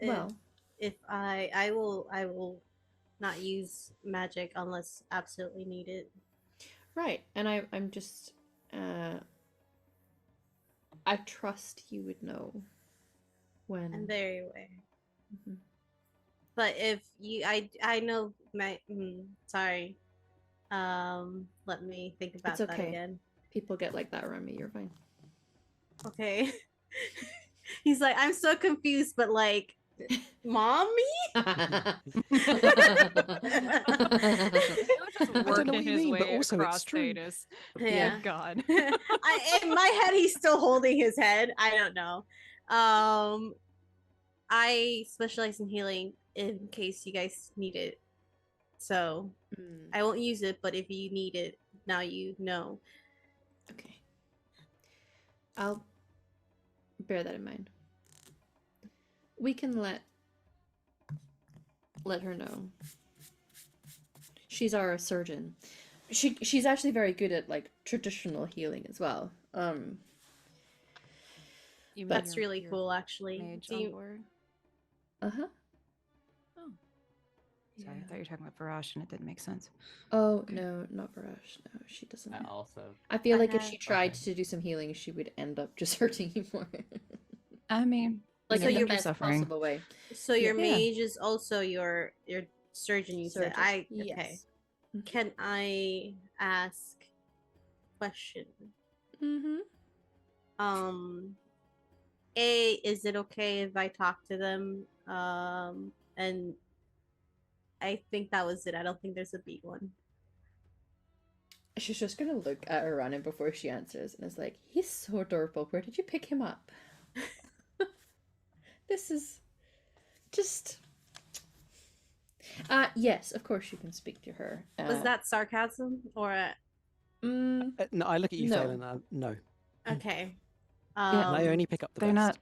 Well, If I will not use magic unless absolutely needed. right. And I'm just I trust you would know when. I'm very aware. Mhm. But if you, I know my. Sorry. Let me think about It's that okay. again. People get like that around me. You're fine. Okay. He's like, I'm so confused, but like, mommy. Just know working what you his mean, but way also it's across true. status. Yeah. Good God. In my head, he's still holding his head. I don't know. I specialize in healing in case you guys need it. So I won't use it, but if you need it, now you know. Okay. I'll bear that in mind. We can let her know. She's our surgeon. She's actually very good at like traditional healing as well. That's really cool, actually. Mage Do on you- board. Uh-huh. Oh. Sorry, I thought you were talking about Varash and it didn't make sense. Oh, no, not Varash. No, she doesn't. I also. I feel I like if have- she tried Okay. to do some healing, she would end up just hurting you more. I mean, Like So in the you're best suffering. possible way. So your Yeah. mage is also your surgeon. You said. Okay. Yes. Can I ask question? Mm-hmm. Is it okay if I talk to them? And I think that was it. I don't think there's a B one. She's just gonna look at her running before she answers, and is like, "He's so adorable. Where did you pick him up?" This is just. Yes, of course you can speak to her. Was that sarcasm or Mm, No, I look at you, No. Phelan. No. okay? Yeah, And I only pick up the they're best.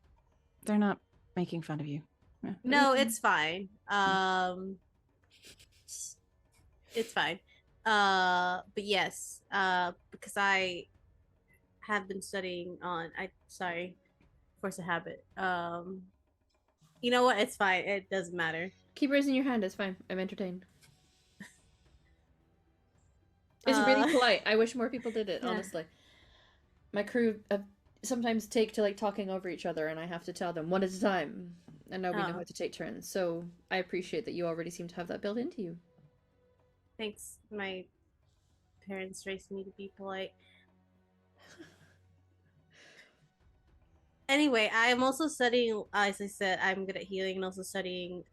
they're not making fun of you. Yeah. No, it's fine. It's fine. But yes, because I have been studying on. Sorry, force of habit. You know what? It's fine. It doesn't matter. keep raising your hand. It's fine. I'm entertained. It's really polite. I wish more people did it. Yeah. Honestly, my crew sometimes take to like talking over each other, and I have to tell them one at a time. And now we know Oh. how to take turns. So I appreciate that you already seem to have that built into you. Thanks. My parents raised me to be polite. Anyway, I am also studying, as I said, I'm good at healing and also studying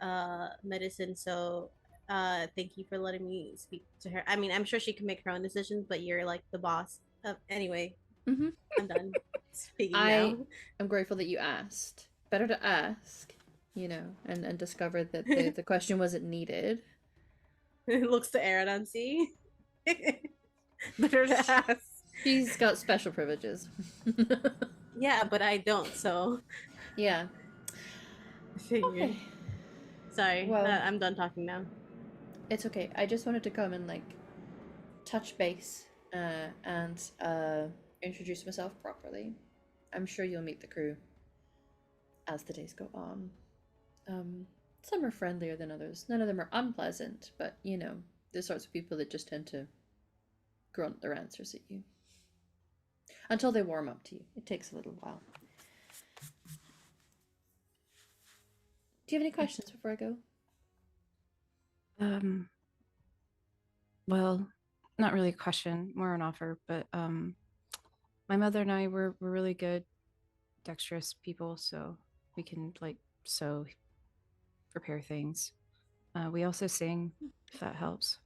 medicine. So thank you for letting me speak to her. I mean, I'm sure she can make her own decisions, but you're like the boss. Anyway, Mm-hmm. I'm done speaking I now. am grateful that you asked. Better to ask, and discover that the question wasn't needed. Looks to Aaron and see. Better to ask. She's got special privileges. Yeah, but I don't, so Yeah. I figured. Okay. Sorry, Well- I'm done talking now. It's okay. I just wanted to come and like touch base and introduce myself properly. I'm sure you'll meet the crew as the days go on. Some are friendlier than others. None of them are unpleasant, but the sorts of people that just tend to grunt their answers at you until they warm up to you. It takes a little while. Do you have any questions before I go? Well, not really a question, more an offer, but my mother and I were really good, dexterous people, so we can like sew, prepare things. We also sing, if that helps.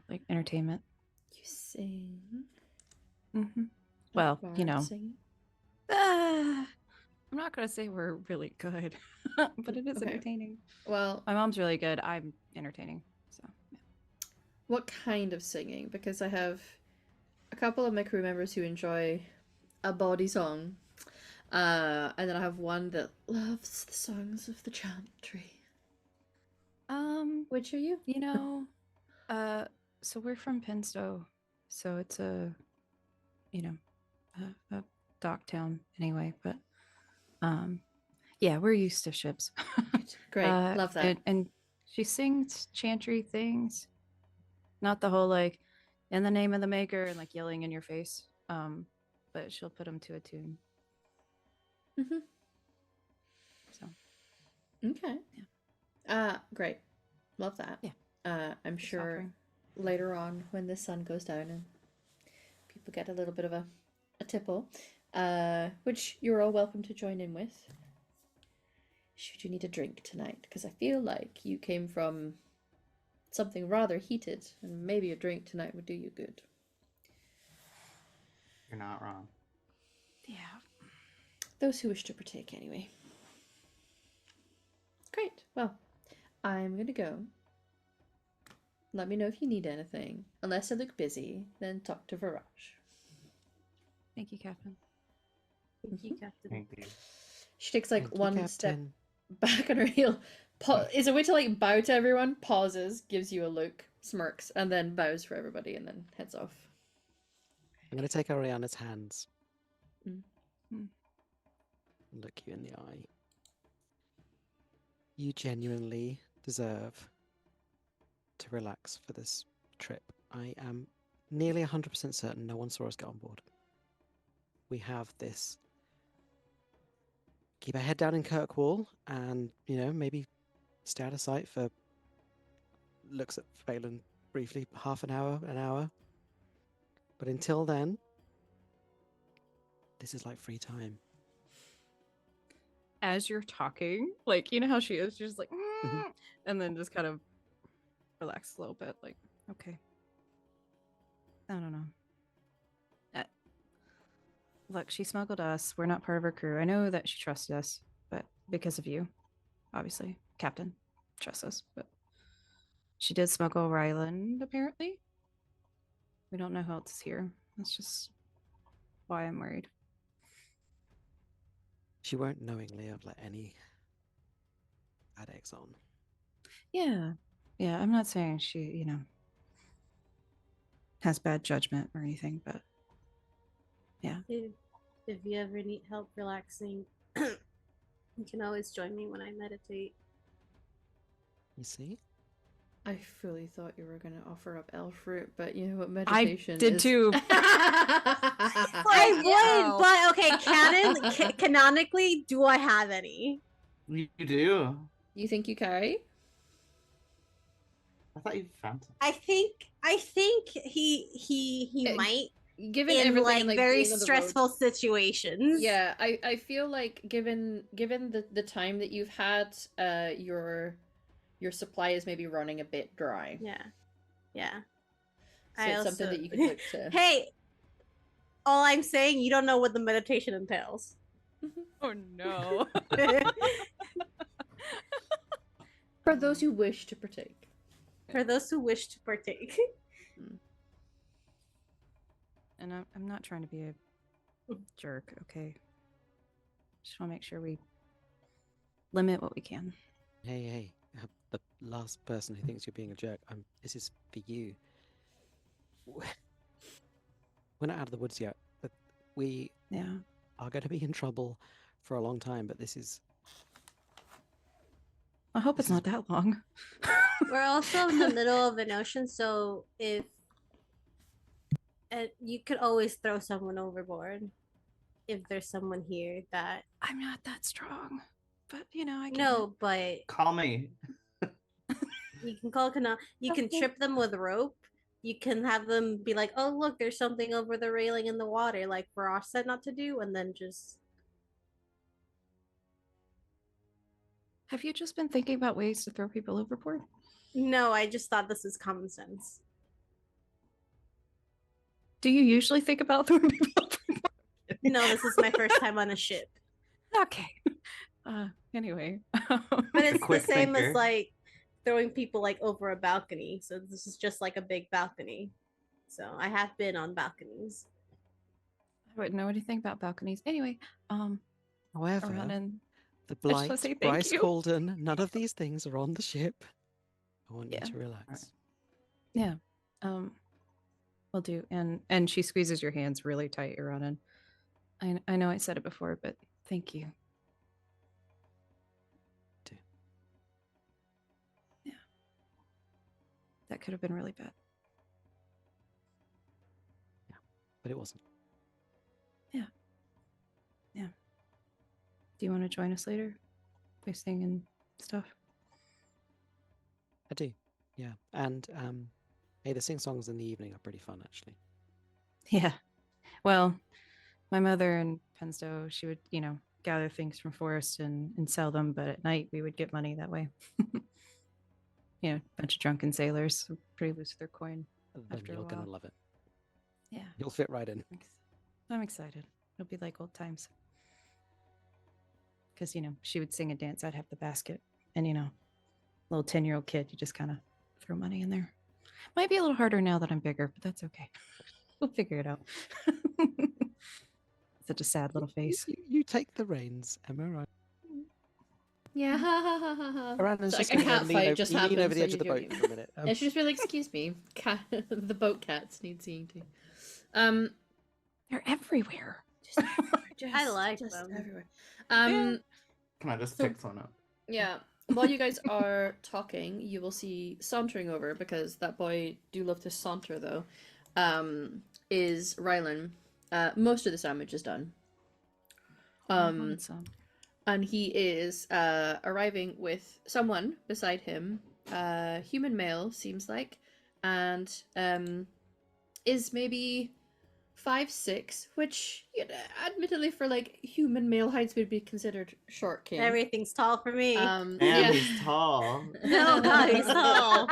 Like entertainment. You sing. Mm-hmm. Well, Singing. I'm not gonna say we're really good, but it is Okay. entertaining. Well, My mom's really good. I'm entertaining. So yeah. what kind of singing? Because I have a couple of my crew members who enjoy a bawdy song, and then I have one that loves the songs of the chantry. Which are you? So we're from Pinstow, so it's a dock town anyway. But yeah, we're used to ships. Great, love that. And she sings chantry things, not the whole like in the name of the maker and like yelling in your face. But she'll put them to a tune. Mm-hmm. So Okay. Yeah. Great. Love that. Yeah. I'm Just sure offering. later on when the sun goes down and people get a little bit of a tipple, which you're all welcome to join in with. Should you need a drink tonight? Because I feel like you came from something rather heated, and maybe a drink tonight would do you good. You're not wrong. Yeah. Those who wish to partake, anyway. Great. Well, I'm gonna go. Let me know if you need anything. Unless I look busy, then talk to Viraj. Thank you, Captain. Thank you, Captain. Thank you. She takes like Thank you, one step Captain. back on her heel. Is a way to like bow to everyone, pauses, gives you a look, smirks, and then bows for everybody and then heads off. I'm going to take Ariana's hands. Mm. Mm. Look you in the eye. You genuinely deserve to relax for this trip. I am nearly 100% certain no one saw us get on board. We have this. Keep our head down in Kirkwall and, maybe stay out of sight for looks at Phelan briefly, half an hour. But until then, this is like free time. As you're talking, like, you know how she is, she's just like, Mhm. and then just kind of relax a little bit, like, okay. I don't know. Look, she smuggled us. We're not part of her crew. I know that she trusted us, but because of you, obviously, Captain trusts us. But she did smuggle Ryland, apparently. We don't know who else is here. That's just why I'm worried. She won't knowingly have let any bad eggs on. Yeah. Yeah, I'm not saying she, has bad judgment or anything, but yeah. If you ever need help relaxing, you can always join me when I meditate. You see? I fully thought you were going to offer up elf fruit, but you know what meditation I did is. too. I would, but okay, canonically, do I have any? You do. You think you carry? I thought you found some. I think he might Given in everything, like very being on the road- stressful situations. Yeah, I feel like given the time that you've had, your supply is maybe running a bit dry. Yeah. So it's something that you could look to. Hey, all I'm saying, you don't know what the meditation entails. Oh no. For those who wish to partake. For those who wish to partake. And I'm not trying to be a jerk, okay? Just want to make sure we limit what we can. Hey, the last person who thinks you're being a jerk, this is for you. We're not out of the woods yet, but we are going to be in trouble for a long time, but this is... I hope it's not that long. We're also in the middle of an ocean, so if you could always throw someone overboard if there's someone here that I'm not that strong, but I can. No, but Call me. you can call Kana. You can Okay. trip them with rope. You can have them be like, "Oh, look, there's something over the railing in the water," like Frost said not to do, and then just. Have you just been thinking about ways to throw people overboard? No, I just thought this is common sense. Do you usually think about throwing people overboard? No, this is my first time on a ship. Okay. Anyway. But it's the quick same as thinker. like throwing people like over a balcony. So this is just like a big balcony. So I have been on balconies. I wouldn't know anything about balconies. Anyway, However, around in the I just wanna Blight, say thank Bryce you. Calden, none of these things are on the ship. I want Yeah. you to relax. Yeah. Will do. And she squeezes your hands really tight, Iranan. I know I said it before, but thank you. Do. Yeah. That could have been really bad. But it wasn't. Do you want to join us later? Posting and stuff? I do. Yeah. And hey, the sing-songs in the evening are pretty fun, actually. Yeah. Well, my mother in Pensdow, she would, gather things from forest and sell them, but at night we would get money that way. A bunch of drunken sailors, pretty loose with their coin. Then After a you're going to while. love it. Yeah. You'll fit right in. I'm excited. It'll be like old times. Because, she would sing and dance. I'd have the basket. And, little 10-year-old kid, you just kind of throw money in there. Might be a little harder now that I'm bigger, but that's okay. We'll figure it out. Such a sad little face. You take the reins, Emma, right? Yeah. Aranda's It's just like a gonna cat lean fight over, just you lean happened, over the so edge of the you boat do- for a minute. And she'll just be like, "Excuse me, cat, the boat cats need seeing too." They're everywhere. I like just them. everywhere. Can I just So- pick one up? Yeah. While you guys are talking, you will see sauntering over, because that boy do love to saunter though. Is Rylan. Most of the sandwich is done. And he is arriving with someone beside him, human male seems like, and is maybe 5'6", which admittedly for like human male heights would be considered short king. Everything's tall for me. Damn, Yeah. he's tall. No, God, he's tall.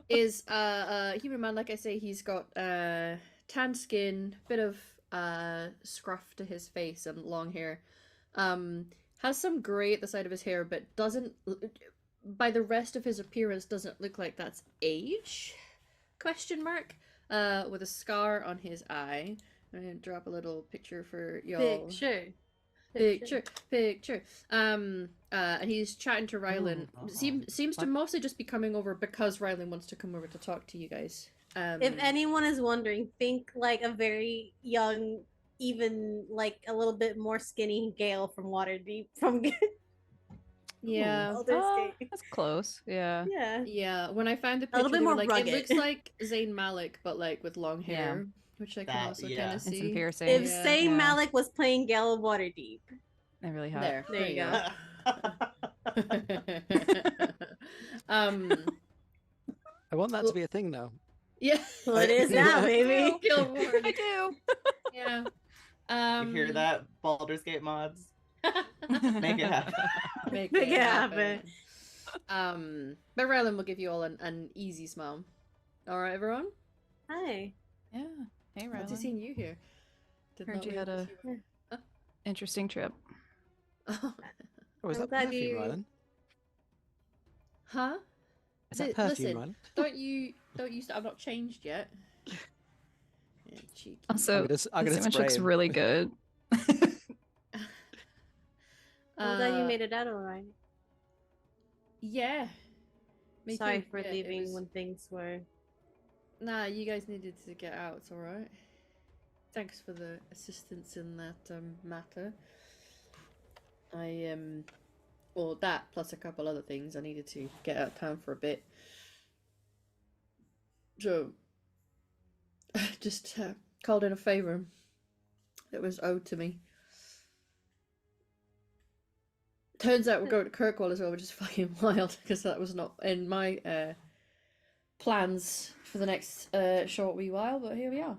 is a human man. Like I say, he's got tan skin, bit of scruff to his face, and long hair. Has some gray at the side of his hair, but doesn't, by the rest of his appearance, doesn't look like that's age? Question mark. With a scar on his eye. I'm gonna drop a little picture for y'all. Picture. And he's chatting to Rylan. Seems to mostly just be coming over because Rylan wants to come over to talk to you guys. If anyone is wondering, think like a very young, even like a little bit more skinny Gale from Waterdeep. From yeah, Baldur's Gate. That's close. Yeah. yeah. When I found the A little picture, bit they were more like, rugged. it looks like Zayn Malik, but like with long hair, which I can That- also yeah. kind of And some see. piercing. If Yeah. Say Yeah. Malik was playing Gale of Waterdeep. They're really hot. There you you go. go. I want that to be a thing now. Yeah. Well, it is now, baby. Gilmore. I do. Yeah. You hear that, Baldur's Gate mods? Make it happen. Make Make it it happen. But Rylan will give you all an easy smile. All right, everyone. Hi. Yeah. Hey, Glad to Rylan. see you here. Did Heard not you had realize a you were- interesting trip. Oh. Oh, is I'm that glad perfume, you- Rylan? Huh? Is that Li- perfume, listen, Rylan? Don't you? I've not changed yet. Yeah, cheeky. Also, I'm this gonna image spray looks him. really good. I'm glad you Uh, made it out all right. Yeah. Me Sorry too. for Yeah, it leaving was- when things were. Nah, you guys needed to get out. It's all right. Thanks for the assistance in that matter. Well, that plus a couple other things. I needed to get out of town for a bit. So, just called in a favor that was owed to me. Turns out we're going to Kirkwall as well, which is fucking wild because that was not in my plans for the next short wee while. But here we are.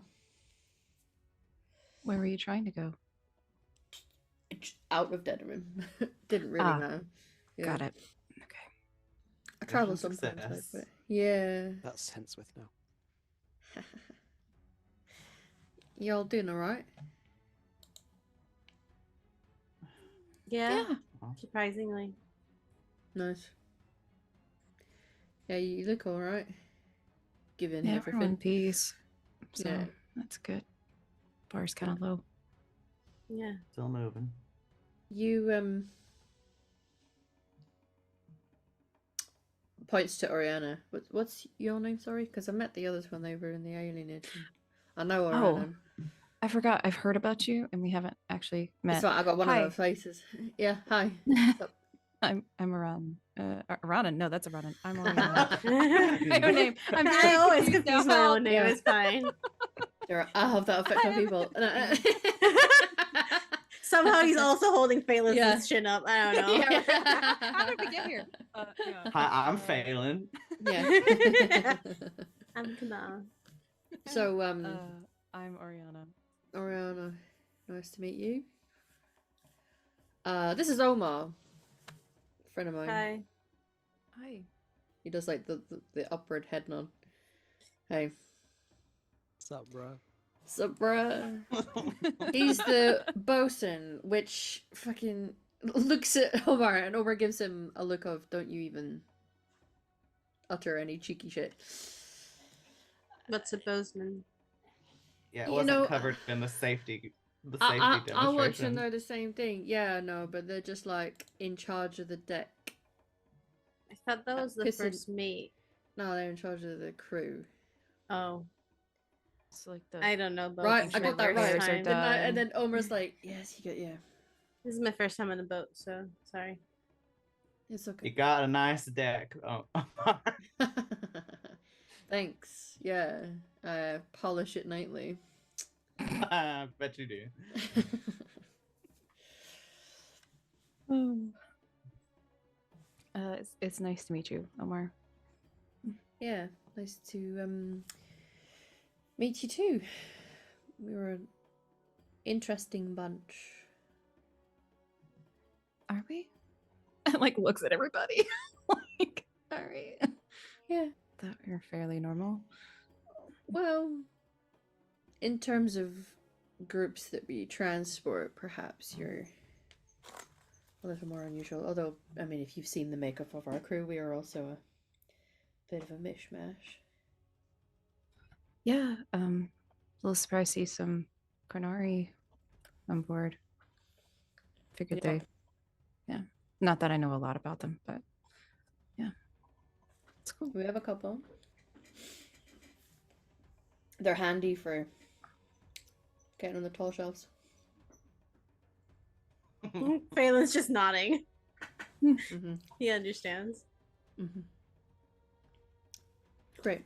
Where were you trying to go? Out of Denerim. Didn't really matter. Yeah. Got it. Okay. I travel Mission sometimes, like, success. but yeah. That's Hentsmith now. Y'all doing alright? Yeah. Yeah. Surprisingly. Nice. Yeah, you look alright. Given Yeah, we're in everything. one piece. So Yeah. that's good. Bar's kind of low. Yeah. Still moving. You points to Oriana. What's your name? Sorry, because I met the others when they were in the alienage. I know Oriana. I forgot. I've heard about you, and we haven't actually met. That's why I got one Hi. of those faces. Yeah. Hi. up? I'm Aran. Aranan. No, that's Aranan. I'm Oriana. My own name. I'm I very always confused confuse now. my own name. Yeah. It's fine. I have that effect on people. Somehow he's also holding Phelan's Yeah. chin up. I don't know. Yeah. How did we get here? Yeah. Hi, I'm Phelan. Yeah. I'm Kana. So I'm Oriana. Oriana, nice to meet you. This is Omar, friend of mine. Hi. Hi. He does like the upward head nod. Hey, What's up, bro? sup, bruh? He's the bosun, which fucking looks at Omar, and Omar gives him a look of, "Don't you even utter any cheeky shit." What's a bozeman? Yeah, it You wasn't know, covered in the safety I watch demonstration. and know the same thing. Yeah, no, but they're just like in charge of the deck. I thought that was the Pissing- first mate. No, they're in charge of the crew. Oh, It's like the I don't know. Boat. Right, This I is my got that first right. Hairs are time. Didn't I? done. And then Omar's like, "Yes, you got yeah." This is my first time on the boat, so sorry. It's You okay. got a nice deck. Oh. Thanks. Yeah, I polish it nightly. I bet you do. it's nice to meet you, Omar. Yeah, nice to meet you too. We were an interesting bunch. Are we? And like looks at everybody. Like, all right. Yeah. Thought we were fairly normal. Well, in terms of groups that we transport, perhaps you're a little more unusual. Although, I mean, if you've seen the makeup of our crew, we are also a bit of a mishmash. Yeah, a little surprised to see some Carnari on board. Figured Yeah. yeah. Not that I know a lot about them, but yeah. It's cool. We have a couple. They're handy for getting on the tall shelves. Phelan's just nodding. Mm-hmm. He understands. Mm-hmm. Great.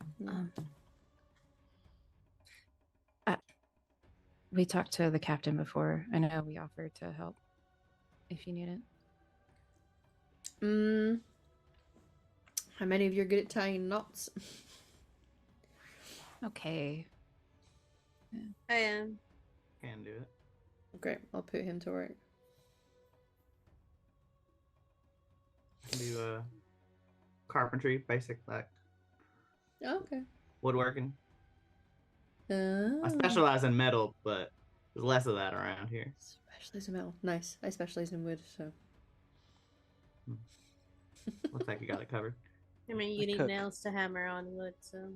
We talked to the captain before. I know we offered to help if you need it. How many of you are good at tying knots? Okay. I am. Can do it. Great, I'll put him to work. Can do carpentry, basic like Oh, okay. woodworking. Oh. I specialize in metal, but there's less of that around here. Specialize in metal. Nice. I specialize in wood, so. Looks like you got it covered. I mean, you I need cook. nails to hammer on wood, so.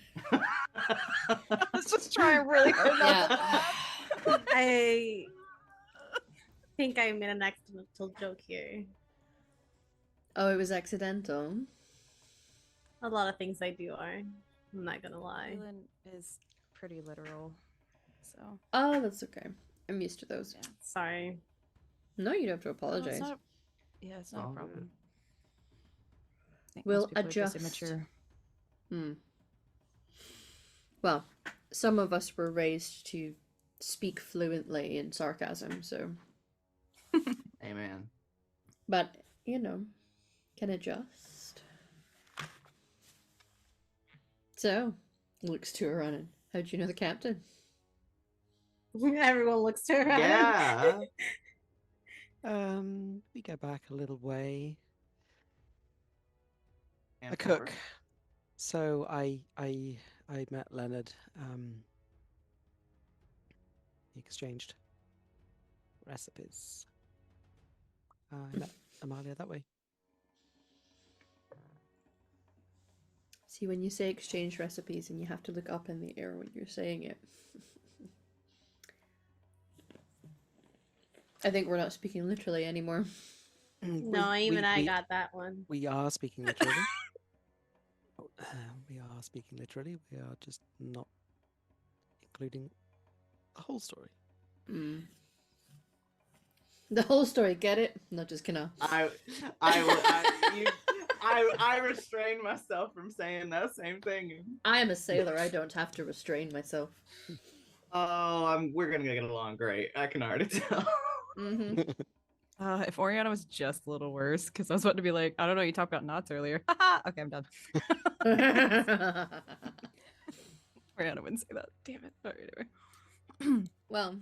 I was just trying really hard not to Yeah. I think I made an accidental joke here. Oh, it was accidental. A lot of things I do are. I'm not gonna lie. Dylan is pretty literal, so Oh, that's okay. I'm used to those. yeah. Sorry. No, you don't have to No, apologize. it's not All a problem. good. I think We'll most people are just adjust. immature. Well, some of us were raised to speak fluently in sarcasm, so. Amen. But, you know, can adjust. So, looks to her running. How'd you know the captain? Everyone looks to her. Yeah. We go back a little way. And A cook. pepper. So I met Leonard. We exchanged recipes. I met Amalia that way. See, when you say exchange recipes and you have to look up in the air when you're saying it. I think we're not speaking literally anymore. No, even I got that one. We are speaking literally. We are speaking literally. We are just not including the whole story. The whole story, get it? Not just Kana. I restrained myself from saying that same thing. I am a sailor. I don't have to restrain myself. Oh, we're gonna get along great. I can already tell. Mm-hmm. If Oriana was just a little worse, because I was about to be like, I don't know, you talked about knots earlier. Okay, I'm done. Oriana wouldn't say that. Damn it. All right, anyway. Well,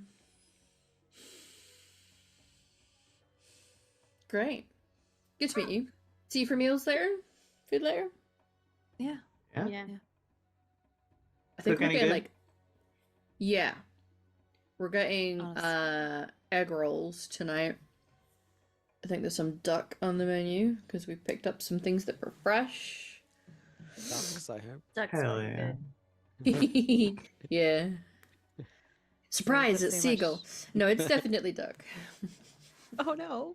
great. Good to meet you. See you for meals later? Food later? Yeah. Yeah. Yeah. I think Cook we're any getting good? like, yeah, we're getting Honestly. egg rolls tonight. I think there's some duck on the menu because we picked up some things that were fresh. Ducks, I hope. Duck's Hell really yeah. good. Yeah. Surprise! Let's It's say much- seagull. No, it's definitely duck. Oh no.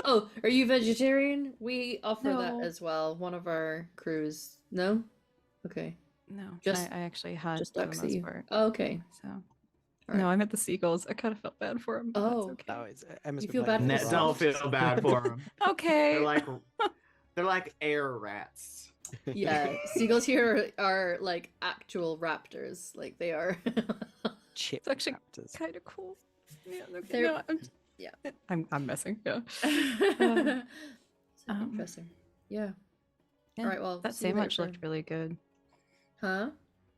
Oh, are you vegetarian? We offer that No. as well. One of our crews. No? Okay. No, Just- I actually had Just for the ducks that most you. part. Oh, okay. So Alright. no, I meant the seagulls. I kind of felt bad for them. Oh. Okay. No, it's Emma's You been feel playing bad with for the the Don't raft. feel bad for them. Okay. They're like air rats. Yeah, seagulls here are like actual raptors. Like they are. Chip It's actually raptors. kind of cool. Yeah, okay. They're- No, yeah. I'm messing. Yeah. So interesting. Yeah. Yeah, All right. Well, that see you sandwich later, looked really good. Huh?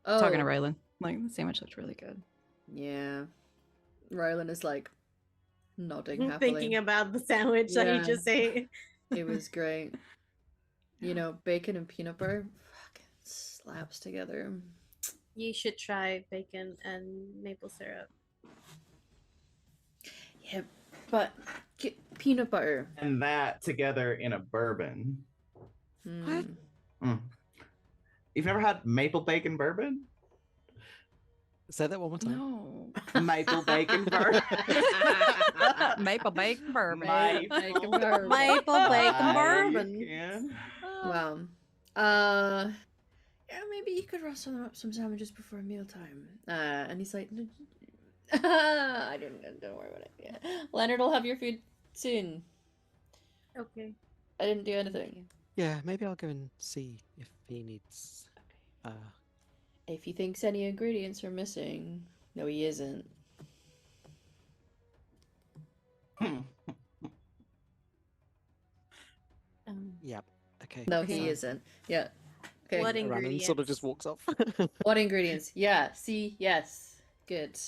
Oh. Talking to Rylan, like the sandwich looked really good. Yeah. Rylan is like, nodding happily. Thinking about the sandwich that you Yeah. just ate. It was great. You know, bacon and peanut butter fucking slaps together. You should try bacon and maple syrup. Yeah, but peanut butter. And that together in a bourbon. What? Mm. You've never had maple bacon bourbon? Say that one more time. No. Maple bacon bourbon. Maple bacon bourbon. Bacon bourbon. Maple bacon Ah, bourbon. you can. Wow. Yeah, maybe you could rustle them up some sandwiches before mealtime. And he's like, I don't worry about it. Yeah. Leonard will have your food soon. Okay. I didn't do anything. Yeah, maybe I'll go and see if he needs. If he thinks any ingredients are missing, no, he isn't. Yep. Okay. No, he so isn't. Yeah. Okay. What Rhiannon ingredients? sort of just walks off. What ingredients? Yeah. See. Yes. Good.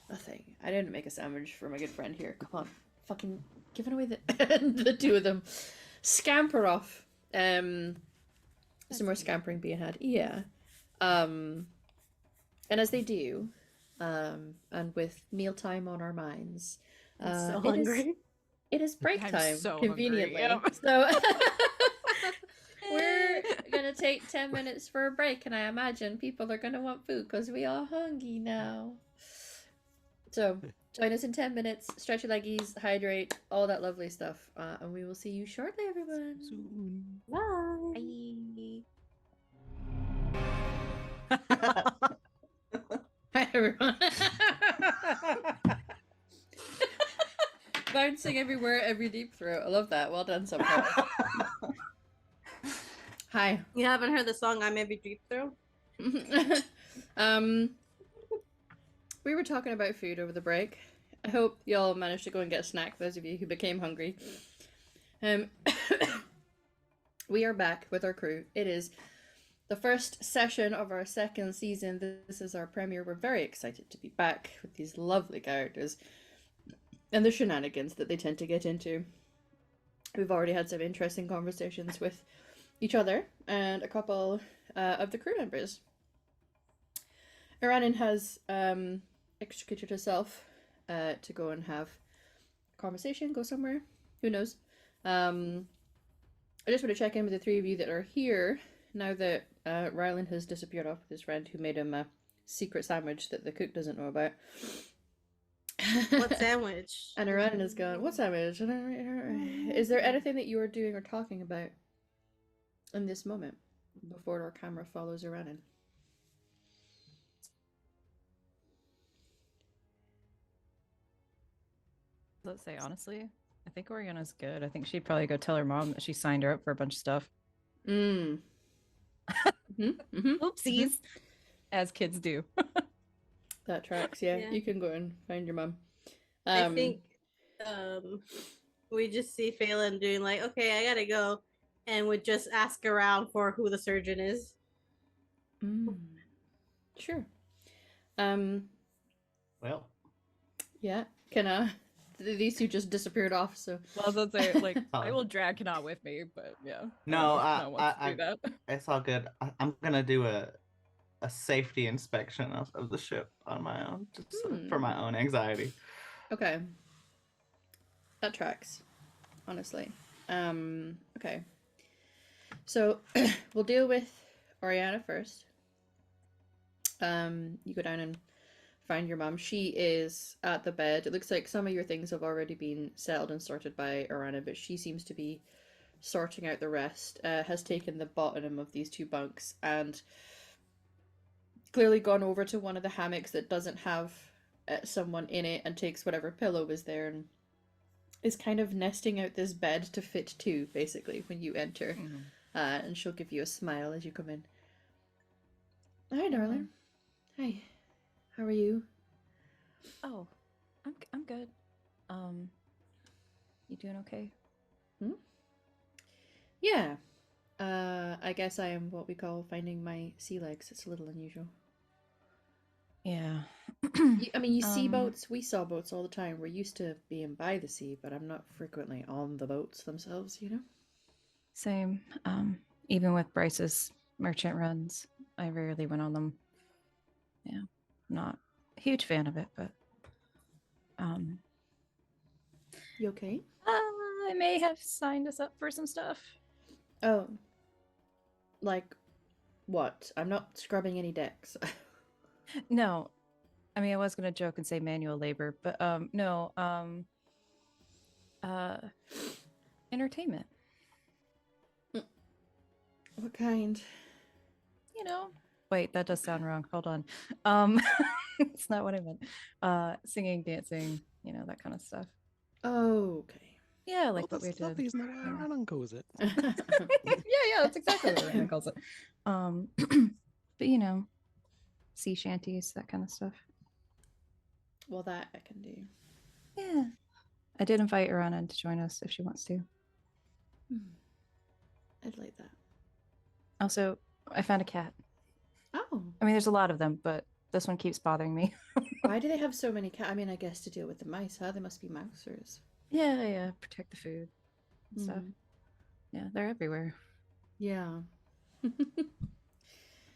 Nothing. I didn't make a sandwich for my good friend here. Come on. Fucking giving away the two of them. Scamper off. Some more scampering being had. Yeah. And as they do, and with mealtime on our minds, I'm so it is- hungry. it is break I'm time, so hungry, conveniently. yep. So we're gonna take 10 minutes for a break, and I imagine people are gonna want food because we are hungry now. So join us in 10 minutes, stretch your leggies, hydrate, all that lovely stuff, and we will see you shortly, everyone. Soon. Bye. Hi, everyone. Bouncing everywhere, every deep throat. I love that. Well done, somehow. Hi. You haven't heard the song "I May Be Deep Throat"? We were talking about food over the break. I hope y'all managed to go and get a snack, those of you who became hungry. We are back with our crew. It is the first session of our second season. This is our premiere. We're very excited to be back with these lovely characters and the shenanigans that they tend to get into. We've already had some interesting conversations with each other and a couple of the crew members. Iranin has extricated herself to go and have a conversation, go somewhere. Who knows? I just want to check in with the three of you that are here now that Rylan has disappeared off with his friend who made him a secret sandwich that the cook doesn't know about. What sandwich? And Iranin is gone. What sandwich? Is there anything that you are doing or talking about in this moment before our camera follows Iranin? Let's say honestly, I think Oriana's good. I think she'd probably go tell her mom that she signed her up for a bunch of stuff. Mm. Oopsies, as kids do. That tracks, yeah. Yeah. You can go and find your mum. I think we just see Phelan doing like, okay, I gotta go, and would just ask around for who the surgeon is. Sure. Well, Yeah. Can these two just disappeared off? So Well, let's say like I will drag Kana with me, but yeah. No, Kana wants to do that. it's all good. I'm gonna do a safety inspection of the ship on my own, just for my own anxiety. okay. That tracks. Honestly. Okay. So we'll deal with Oriana first. You go down and find your mum. She is at the bed. It looks like some of your things have already been settled and sorted by Oriana, but she seems to be sorting out the rest. Has taken the bottom of these two bunks and clearly gone over to one of the hammocks that doesn't have someone in it and takes whatever pillow is there and is kind of nesting out this bed to fit two, basically, when you enter. And she'll give you a smile as you come in. Hi, darling. Hi. How are you? Oh, I'm good. You doing okay? Yeah. I guess I am what we call finding my sea legs. It's a little unusual. Yeah. I mean, you see Um, boats. We saw boats all the time. We're used to being by the sea, but I'm not frequently on the boats themselves, you know? Same. Even with Bryce's merchant runs, I rarely went on them. Yeah, not a huge fan of it, but um, You okay? I may have signed us up for some stuff. Oh. Like, what? I'm not scrubbing any decks. No, I mean I was gonna joke and say manual labor, but no, uh, entertainment. What kind? You know, wait, that does sound wrong. Hold on. It's not what I meant. Singing, dancing, you know, that kind of stuff. Oh, okay. Yeah, like Oh, what we that's did. lovely, isn't that what Yeah. Aaron calls it? Yeah, that's exactly what Raymond calls it. But you know, sea shanties, that kind of stuff. Well, that I can do. Yeah. I did invite Arana to join us if she wants to. I'd like that. Also, I found a cat. Oh. I mean, there's a lot of them, but this one keeps bothering me. Why do they have so many cats? I mean, I guess to deal with the mice, huh? They must be mousers. Yeah, protect the food and stuff. Mhm. Yeah, they're everywhere. Yeah. One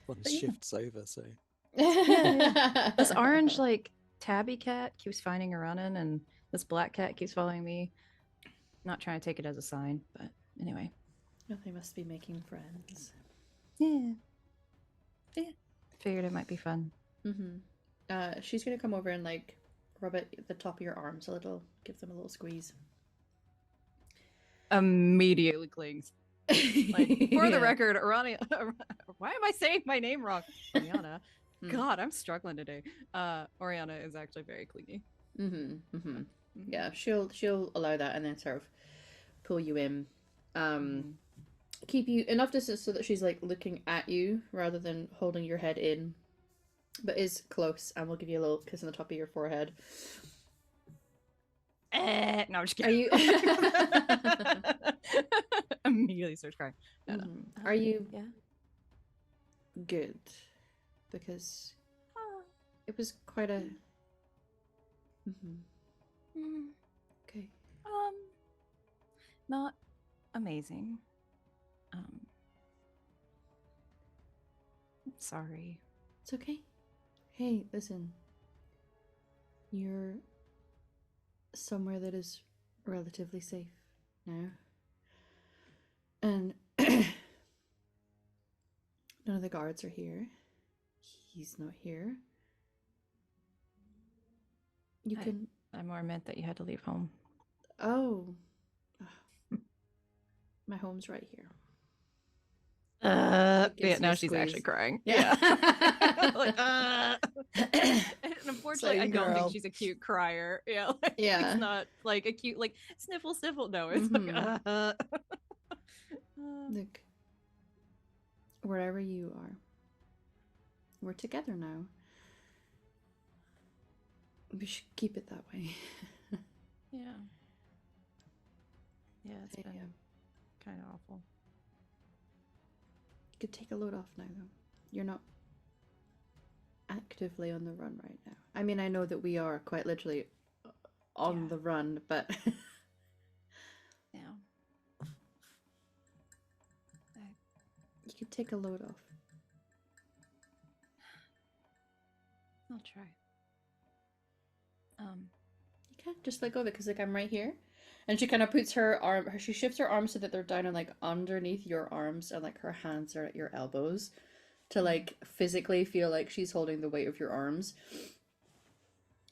But yeah. shifts over, so Yeah. This orange, like, tabby cat keeps finding Aranan, and this black cat keeps following me. Not trying to take it as a sign, but anyway. Oh, they must be making friends. Yeah. Figured it might be fun. She's gonna come over and like rub it at the top of your arms a little, give them a little squeeze. Immediately clings. Like, for the Yeah. record, Arana. Why am I saying my name wrong? Oriana. God, I'm struggling today. Oriana is actually very clingy. Yeah, she'll allow that and then sort of pull you in. Keep you enough distance so that she's like looking at you rather than holding your head in, but is close, and will give you a little kiss on the top of your forehead. No, I'm just Are kidding. you Immediately starts crying. No. Are you Yeah. good? Because it was quite a okay. Not amazing. Sorry. It's okay. Hey, listen. You're somewhere that is relatively safe now. And none of the guards are here. He's not here. You can... I more meant that you had to leave home. Oh. My home's right here. Yeah, gives you now a she's actually squeeze. crying. Yeah. Like, and unfortunately, I Same don't think girl. she's a cute crier. Yeah, like, Yeah. it's not like a cute, like, sniffle, sniffle. No, it's like, Look, wherever you are, we're together now. We should keep it that way. yeah. Yeah, it's been Yeah. kind of awful. You could take a load off now, though. You're not actively on the run right now. I mean, I know that we are quite literally on the run, but Yeah. you could take a load off. I'll try. You can't just let go of it because, like, I'm right here. And she kind of puts her arm, she shifts her arms so that they're down and, like, underneath your arms, and, like, her hands are at your elbows to, like, physically feel like she's holding the weight of your arms.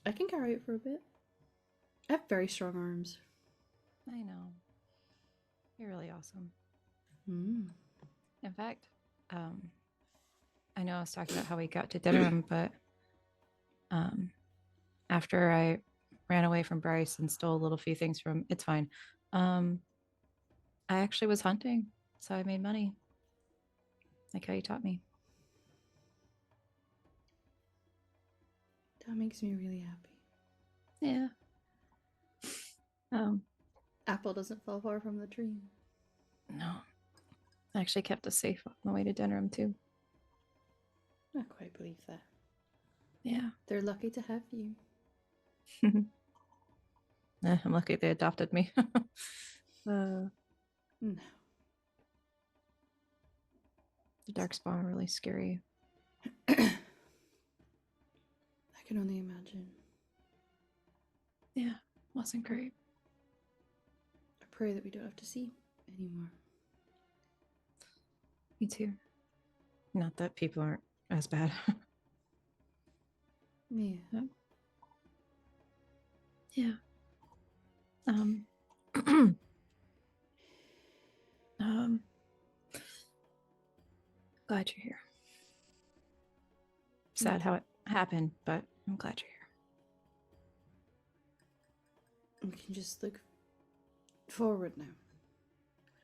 I can carry it for a bit. I have very strong arms. I know. You're really awesome. In fact, I know I was talking about how we got to Denerim, but after I ran away from Bryce and stole a little few things from, it's fine. I actually was hunting, so I made money. Like how you taught me. That makes me really happy. Yeah. Apple doesn't fall far from the tree. No. I actually kept us safe on the way to Denerim too. I quite believe that. Yeah. They're lucky to have you. I'm lucky they adopted me. No. The Darkspawn are really scary. I can only imagine. Yeah, wasn't great. I pray that we don't have to see anymore. Me too. Not that people aren't as bad. Yeah. Yeah. Glad you're here. Sad how it happened, but I'm glad you're here. We can just look forward now.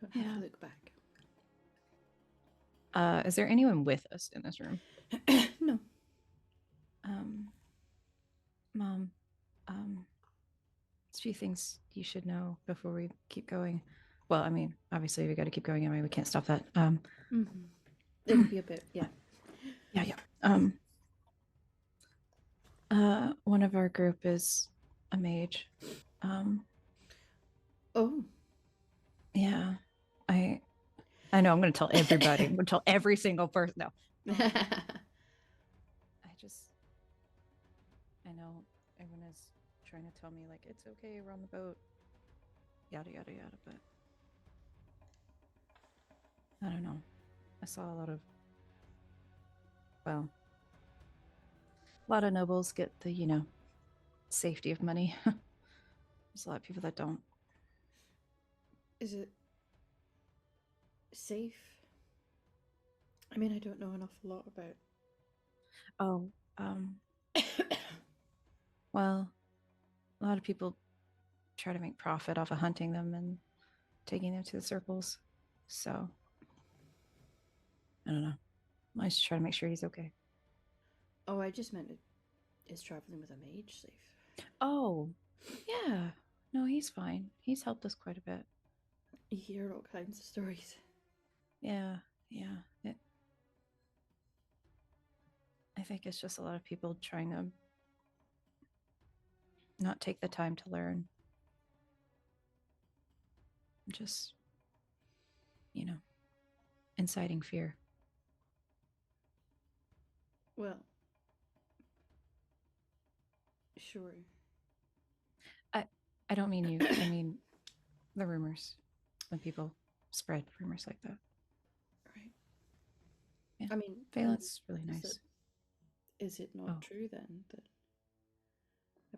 We don't have to look back. Is there anyone with us in this room? No. Mom, there's a few things you should know before we keep going. Well, I mean, obviously we got to keep going anyway. We can't stop that. It'll be a bit, yeah. Yeah. One of our group is a mage. Oh. Yeah. I know I'm going to tell everybody. I'm going to tell every single person. No. I know everyone is trying to tell me, like, it's okay, we're on the boat. Yada, yada, yada, but I don't know. I saw a lot of nobles get the, safety of money. There's a lot of people that don't. Is it safe? I mean, I don't know an awful lot about. Oh, well, a lot of people try to make profit off of hunting them and taking them to the circles. So, I don't know. I just try to make sure he's okay. Oh, I just meant is traveling with a mage safe? Oh, yeah. No, he's fine. He's helped us quite a bit. You hear all kinds of stories. Yeah. I think it's just a lot of people trying to not take the time to learn. Just, inciting fear. Well, sure. I don't mean you. I mean the rumors. When people spread rumors like that. Right. Yeah. I mean, Phelan's really nice. Is it not true then that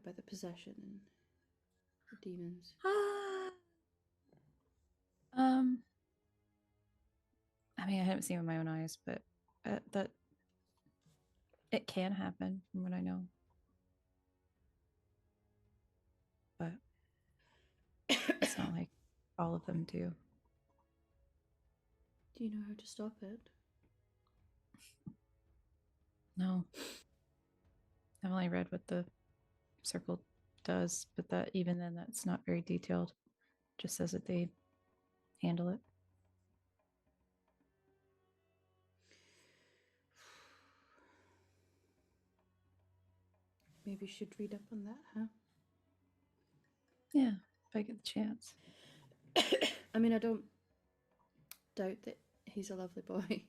about the possession and the demons? I mean, I haven't seen it with my own eyes, but that it can happen from what I know. But it's not like all of them do. Do you know how to stop it? No. I've only read what the circle does, but that even then that's not very detailed. Just says that they handle it. Maybe you should read up on that, huh? Yeah, if I get the chance. I mean, I don't doubt that he's a lovely boy.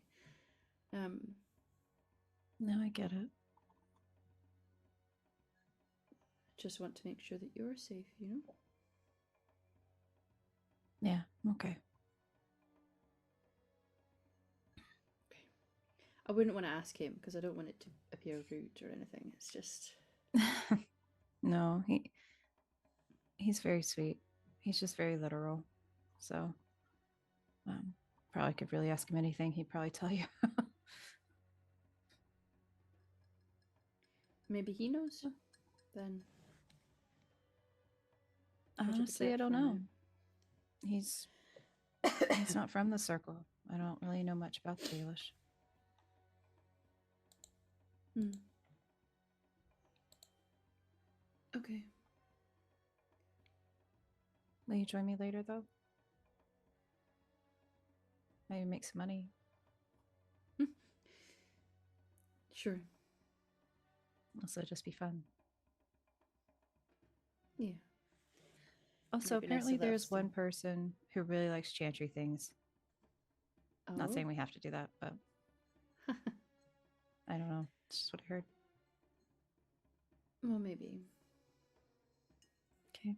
No, I get it. Just want to make sure that you're safe, you know? Yeah, okay. I wouldn't want to ask him because I don't want it to appear rude or anything. It's just... No, he's very sweet. He's just very literal. So, probably could really ask him anything. He'd probably tell you. Maybe he knows then. Honestly, I don't know. He's not from the circle. I don't really know much about the Dalish. Okay. Will you join me later, though? Maybe make some money. Sure. Also, just be fun. Yeah. Also, Might be nice to apparently let there's us one know. person who really likes chantry things. Not saying we have to do that, but I don't know. It's just what I heard. Well, maybe. Okay.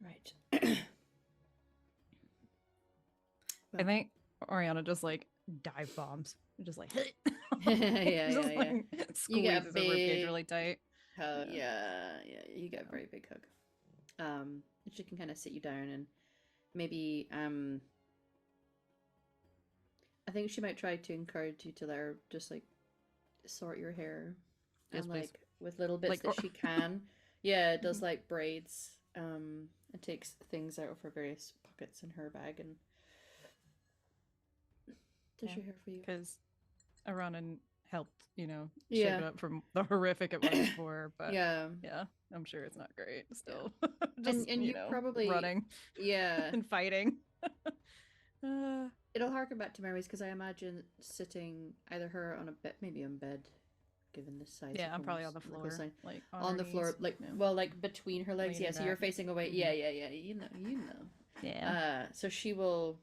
Right. I think Oriana just like dive bombs. Just like Yeah, just yeah. like You get a squeezes the ribcage big really tight. hug. Yeah. Yeah, you get a very big hug. And she can kind of sit you down and maybe I think she might try to encourage you to let her just like sort your hair. Yes, And please. like with little bits Like, that or- she can. Yeah, it does Mhm. like braids. And takes things out of her various pockets in her bag and does Yeah, your hair for you. because Aranan helped, shape Yeah. it up from the horrific it was before. But Yeah. I'm sure it's not great still. And Just, you probably running yeah. and fighting. It'll harken back to memories because I imagine sitting either her on a bed, maybe on bed, given the size. Yeah, of I'm probably homes on the and floor. coastline. Like On the floor, knees. like Yeah. well, like between her legs. Leaning Yeah, so you're back. facing away. Mhm. Yeah. You know. Yeah. So she will,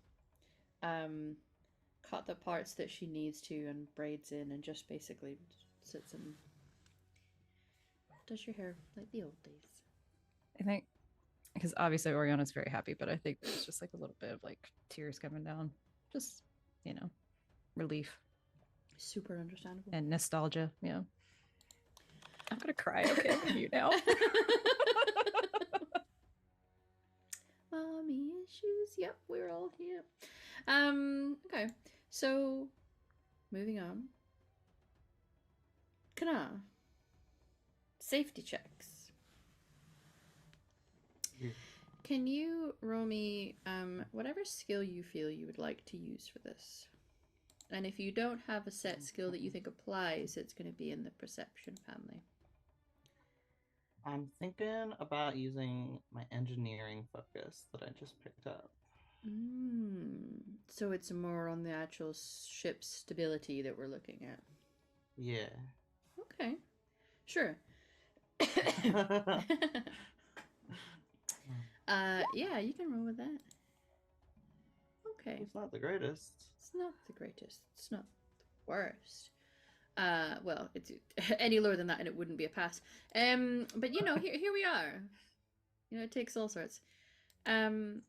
cut the parts that she needs to and braids in and just basically sits and does your hair like the old days. I think because obviously Oriana's very happy, but I think there's just like a little bit of like tears coming down. Just, relief Super understandable. and nostalgia. Yeah. I'm gonna cry. Okay, I'm mute now. Mommy issues. Yep, we're all here. Okay. So moving on. Kana. Safety checks. Yeah. Can you roll me whatever skill you feel you would like to use for this? And if you don't have a set skill that you think applies, it's going to be in the perception family. I'm thinking about using my engineering focus that I just picked up. So it's more on the actual ship's stability that we're looking at. Yeah. Okay. Sure. Yeah, you can roll with that. Okay. It's not the greatest. It's not the greatest. It's not the worst. Well, it's any lower than that and it wouldn't be a pass. But here we are. It takes all sorts. Sorry,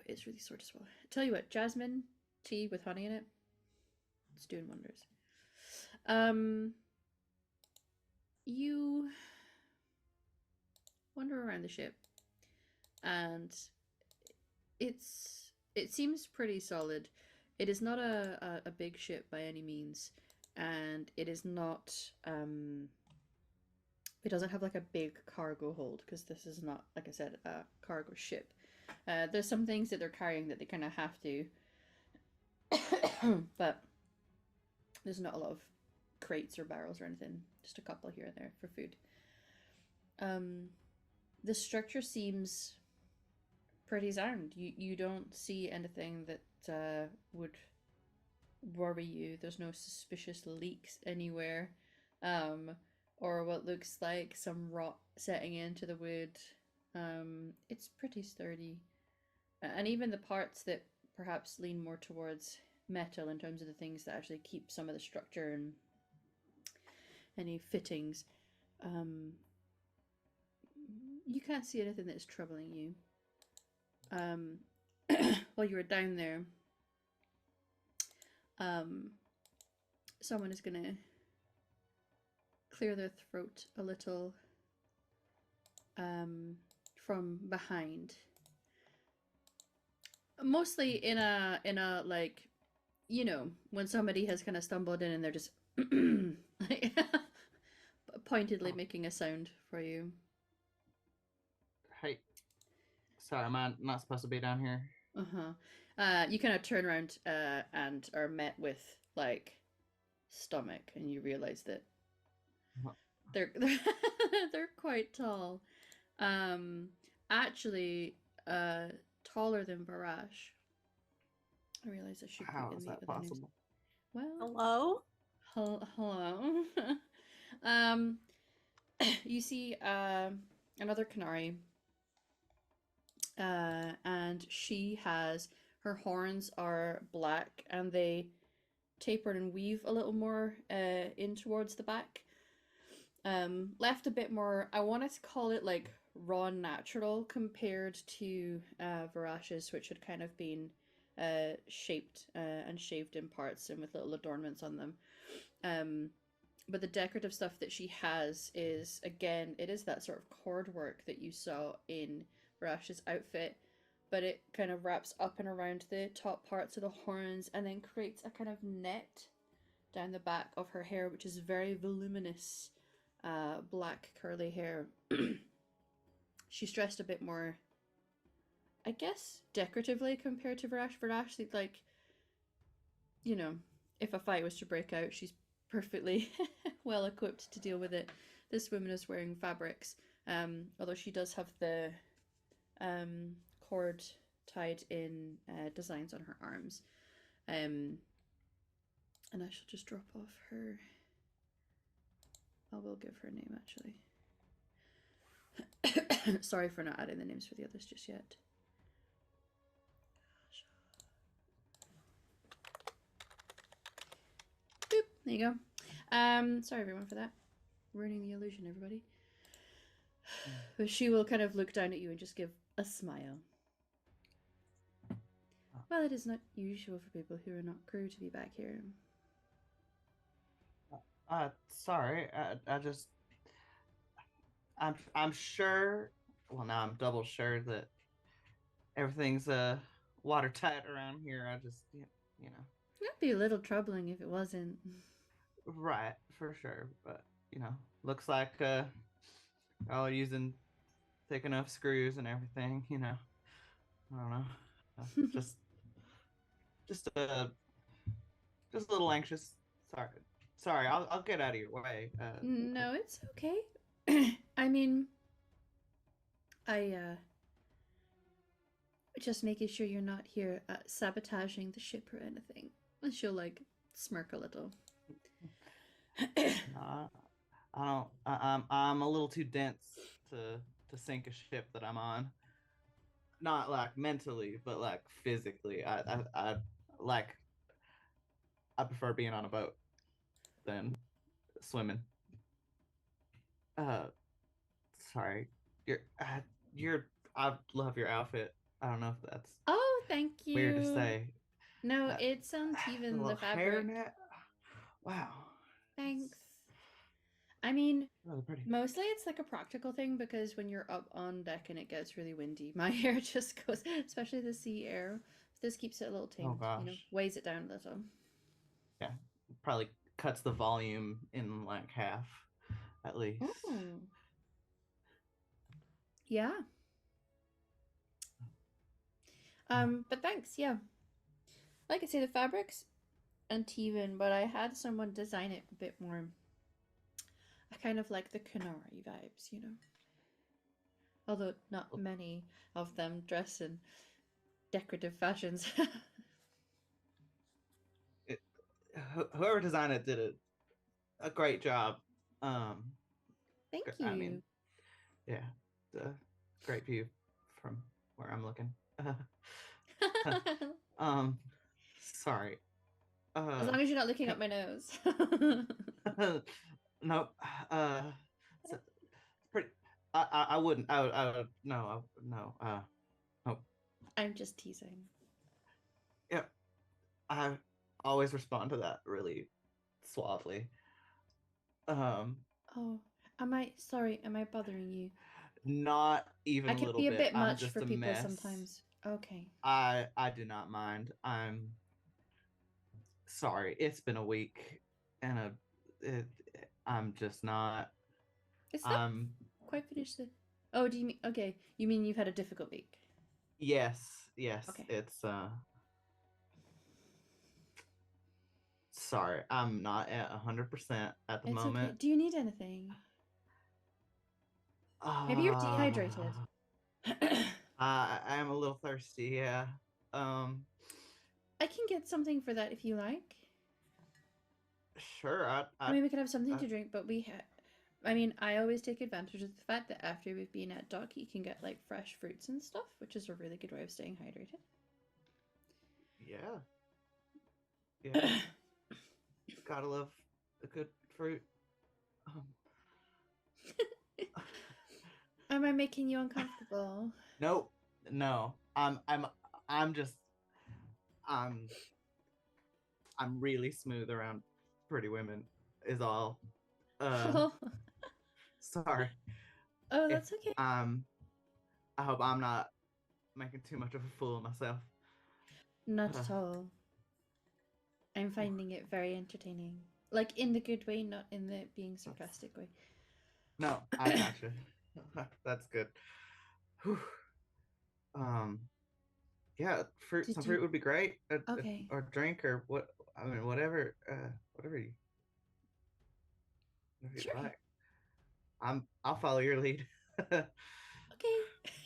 it's really sore to swallow. Tell you what, jasmine tea with honey in it, it's doing wonders. You wander around the ship, and it seems pretty solid. It is not a big ship by any means, and it is not it doesn't have like a big cargo hold because this is not, like I said, a cargo ship. There's some things that they're carrying that they kind of have to, but there's not a lot of crates or barrels or anything. Just a couple here and there for food. The structure seems pretty sound. You don't see anything that would worry you. There's no suspicious leaks anywhere, or what looks like some rot setting into the wood. It's pretty sturdy, and even the parts that perhaps lean more towards metal in terms of the things that actually keep some of the structure and any fittings, you can't see anything that's troubling you. While you were down there, someone is gonna clear their throat a little from behind, mostly in a like, when somebody has kind of stumbled in and they're just like pointedly making a sound for you. Hey. Sorry, am I not supposed to be down here? You kind of turn around and are met with like stomach, and you realize that they're quite tall. Actually, taller than Barash. I realize I should How put in is the that other names. possible? Well, Hello? hello. um, you see another canary, and she has her horns are black and they taper and weave a little more in towards the back. Left a bit more. I wanted to call it like raw natural compared to Varash's, which had kind of been shaped and shaved in parts and with little adornments on them. But the decorative stuff that she has is, again, it is that sort of cord work that you saw in Varash's outfit, but it kind of wraps up and around the top parts of the horns and then creates a kind of net down the back of her hair, which is very voluminous, black curly hair. She's dressed a bit more, I guess, decoratively compared to Varash. Varash, like, you know, if a fight was to break out, she's perfectly well equipped to deal with it. This woman is wearing fabrics, although she does have the cord tied in designs on her arms. And I shall just drop off her. I will give her a name actually. Sorry for not adding the names for the others just yet. Boop, there you go. Sorry everyone for that. Ruining the illusion, everybody. But she will kind of look down at you and just give a smile. Well, it is not usual for people who are not crew to be back here. Sorry. I'm sure. Well, now I'm double sure that everything's watertight around here. I just, you know. It'd be a little troubling if it wasn't. Right, for sure. But looks like all using thick enough screws and everything. I don't know. Just a little anxious. Sorry. I'll get out of your way. No, it's okay. I mean, I just making sure you're not here sabotaging the ship or anything. And she'll like smirk a little. I don't. I'm a little too dense to sink a ship that I'm on. Not like mentally, but like physically. I like. I prefer being on a boat than swimming. Sorry. You're. I love your outfit. I don't know if that's Oh, thank you. weird to say. No, it's even the fabric. Hairnet. Wow. Thanks. I mean, Really pretty. mostly it's like a practical thing because when you're up on deck and it gets really windy, my hair just goes, especially the sea air. This keeps it a little tamed, gosh. weighs it down a little. Yeah, probably cuts the volume in like half, at least. Ooh. Yeah. But thanks, yeah. Like I say, the fabric's uneven, but I had someone design it a bit more. I kind of like the Canary vibes, Although not many of them dress in decorative fashions. Whoever designed it did a great job. Thank you. I mean, yeah, the great view from where I'm looking. Sorry. As long as you're not looking up my nose. Nope. It's pretty. I wouldn't. I would. No. No. Nope. I'm just teasing. Yeah. I always respond to that really suavely. Oh, am I bothering you? Not even I a can little be a bit. bit I'm much just for a people mess. sometimes. Okay. I do not mind. I'm sorry. It's been a week, and I'm just not. It's not quite finished. Oh, do you mean okay? You mean you've had a difficult week? Yes. Okay. It's sorry. I'm not at 100% at the It's moment. okay. Do you need anything? Maybe you're dehydrated. I am a little thirsty. Yeah. I can get something for that if you like. Sure. I mean, we could have something I- to drink, but I mean, I always take advantage of the fact that after we've been at dock, you can get like fresh fruits and stuff, which is a really good way of staying hydrated. Yeah. Yeah. Gotta love a good fruit. Um, Am I making you uncomfortable? Nope. No. I'm just I'm I'm really smooth around pretty women is all. Oh, Sorry. oh, If that's okay. I hope I'm not making too much of a fool of myself. Not at all. I'm finding it very entertaining. Like in the good way, not in the being sarcastic way. No, I gotcha. That's good. Whew. Um, yeah, fruit. Did Some you- fruit would be great. Okay. Or drink, or what? I mean, whatever. Whatever you Sure. like. I'll follow your lead. Okay.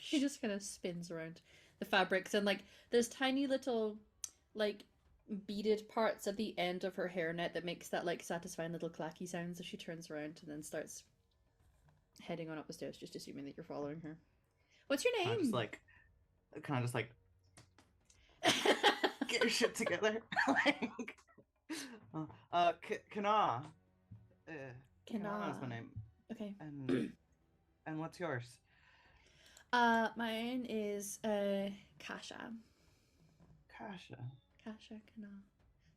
She just kind of spins around the fabrics, and like there's tiny little like beaded parts at the end of her hairnet that makes that like satisfying little clacky sounds as she turns around and then starts heading on up the stairs, just assuming that you're following her. What's your Kind of name? just like, get your shit together. Like, Kana. Kana is my Kana. name. Okay. And what's yours? Mine is Kasha. Kasha. Kasha, Kana.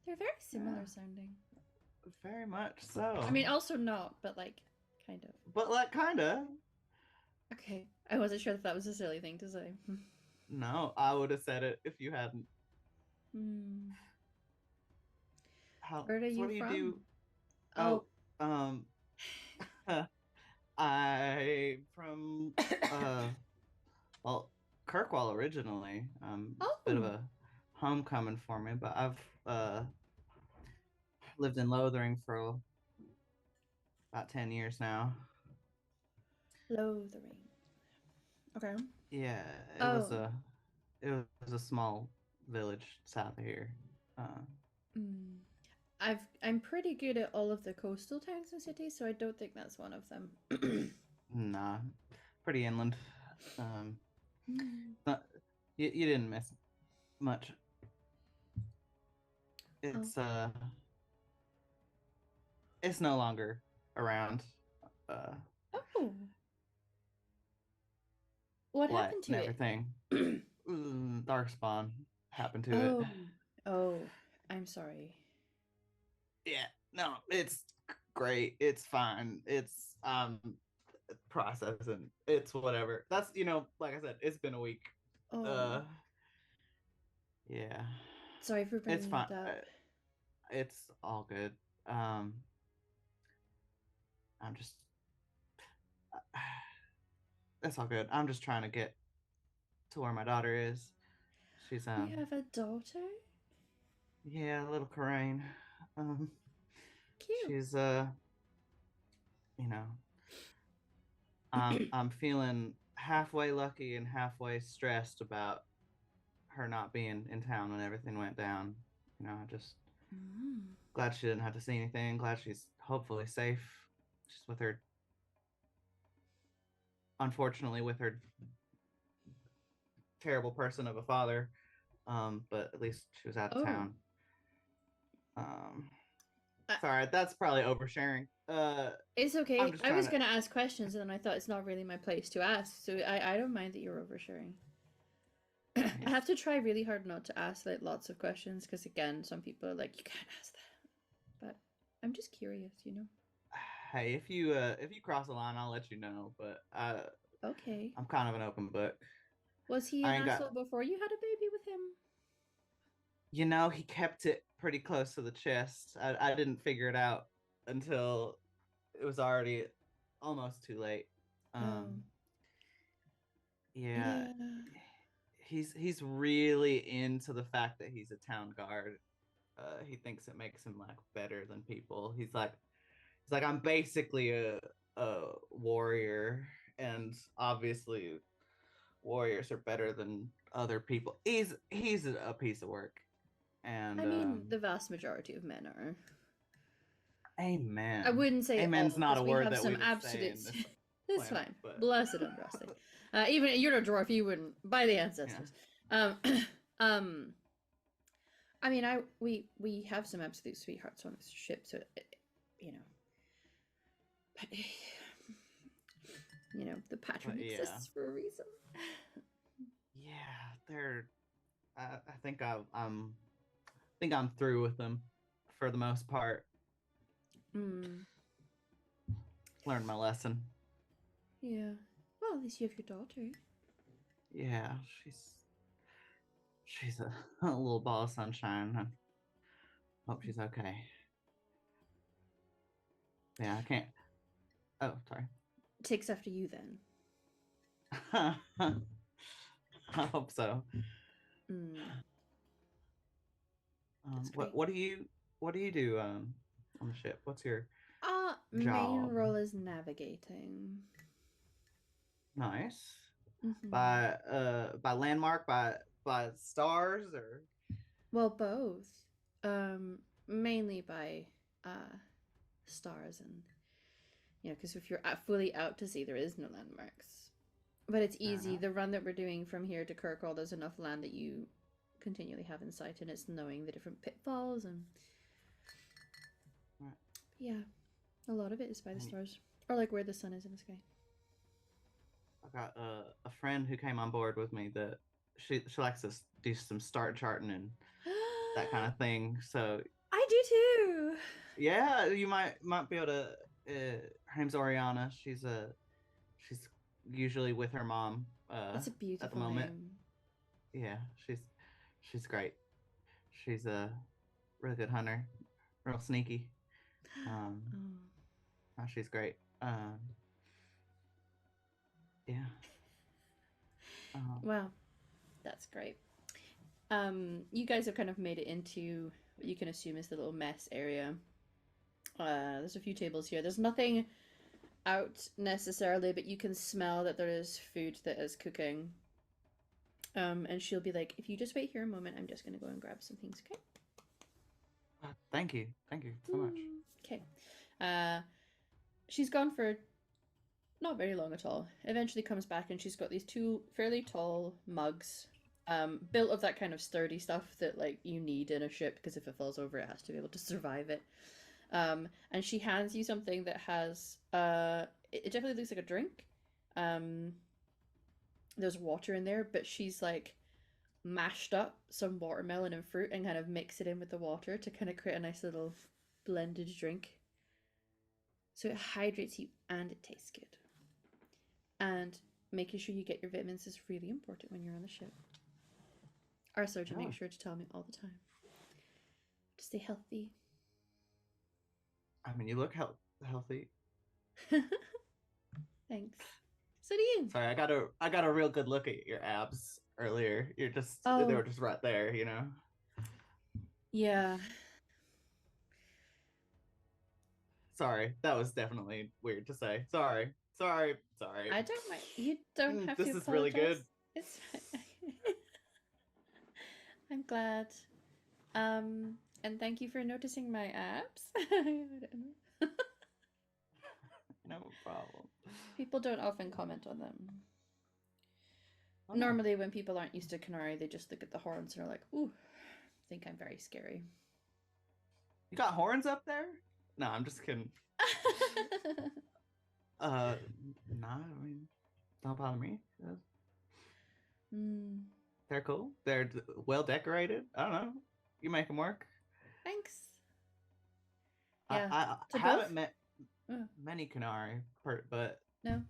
They're very similar Yeah. sounding. Very much so. I mean, also not, but like, kind of. But like, kinda. Okay. I wasn't sure if that was a silly thing to say. No, I would have said it if you hadn't. Hmm. How? Where are so what you do you from? do? Oh. I from well, Kirkwall originally. Bit of Oh. a homecoming for me, but I've lived in Lothering for about 10 years now. Lothering. Okay. Yeah, Oh. it was a small village south of here. Mm. I'm pretty good at all of the coastal towns and cities, so I don't think that's one of them. Nah, pretty inland. Mm. Not, you didn't miss much. Oh. It's no longer around. Oh. What Blight happened to and it? everything. Darkspawn happened to it. Oh, I'm sorry. Yeah, no, it's great. It's fine. It's processing. It's whatever. That's like I said, it's been a week. Oh, Yeah, sorry for it's bringing fine. it up. It's all good. I'm just. It's all good. I'm just trying to get to where my daughter is. She's You have a daughter? yeah, little Coraine. Cute. She's you know, I'm feeling halfway lucky and halfway stressed about her not being in town when everything went down. Just Mm. glad she didn't have to see anything. Glad she's hopefully safe. Just with her, unfortunately, with her terrible person of a father. But at least she was out of town. Sorry, that's probably oversharing. It's okay. I'm just I was trying going to ask questions, and then I thought it's not really my place to ask, so I don't mind that you're oversharing. I have to try really hard not to ask like lots of questions, because again, some people are like, you can't ask that. But I'm just curious, Hey, if you cross the line, I'll let you know. But Okay. I'm kind of an open book. Was he I an ain't got- asshole before you had a baby with him? He kept it pretty close to the chest. I didn't figure it out until it was already almost too late. Yeah. He's really into the fact that he's a town guard. He thinks it makes him like better than people. He's like I'm basically a warrior, and obviously warriors are better than other people. He's a piece of work. And I mean, the vast majority of men are. Amen. I wouldn't say Amen's all, not a 'cause we word have that we some would say in absolutes. this It's planet, fine. but- Blessed and trusting. Even you're a dwarf, you wouldn't by the ancestors. Um, I mean, we have some absolute sweethearts on this ship, so you know, but you know, the pattern But, yeah. exists for a reason. Yeah, they're. I think I'm through with them for the most part. Mm, Learned my lesson. yeah. Well, at least you have your daughter. Yeah, she's a little ball of sunshine. I hope she's okay. Yeah, I can't. Oh, sorry. Takes after you then. I hope so. Mm. That's great. What do you do on the ship? What's your Main job? role is navigating. nice Mhm. by landmark by stars or Well, both. Mainly by stars and because if you're fully out to sea, there is no landmarks. But it's Fair easy. enough. The run that we're doing from here to Kirkwall, there's enough land that you continually have in sight, and it's knowing the different pitfalls and Right. yeah, a lot of it is by the Right. stars or like where the sun is in the sky. I got a friend who came on board with me that she likes to do some star charting and that kind of thing. So I do too. yeah, you might be able to. Her name's Oriana. She's usually with her mom. That's a beautiful at the moment. name. Yeah, she's great. She's a really good hunter, real sneaky. Oh. She's great. Yeah. Wow, that's great. You guys have kind of made it into what you can assume is the little mess area. There's a few tables here. There's nothing out necessarily, but you can smell that there is food that is cooking. And she'll be like, if you just wait here a moment, I'm just gonna go and grab some things, okay? Thank you so much. Okay. She's gone for not very long at all. Eventually comes back and she's got these two fairly tall mugs, built of that kind of sturdy stuff that like you need in a ship because if it falls over, it has to be able to survive it. And she hands you something that has it definitely looks like a drink. There's water in there, but she's like mashed up some watermelon and fruit and kind of mix it in with the water to kind of create a nice little blended drink. So it hydrates you and it tastes good. And making sure you get your vitamins is really important when you're on the ship. Our surgeon makes sure to tell me all the time to stay healthy. I mean, you look healthy. Thanks. So do you. Sorry, I got a real good look at your abs earlier. You're just they were just right there, you know. Yeah. Sorry, that was definitely weird to say. Sorry. I don't mind. You don't have to This is really good. It's fine. I'm glad. And thank you for noticing my abs. I don't know. No problem. People don't often comment on them. Oh, no. Normally, when people aren't used to Canary, they just look at the horns and are like, "Ooh, I think I'm very scary." You got horns up there? No, I'm just kidding. No, I mean, don't bother me. Mm, They're cool. They're well decorated. I don't know. You make them work. thanks. Yeah. I To haven't both? met Oh. many Canary, but No,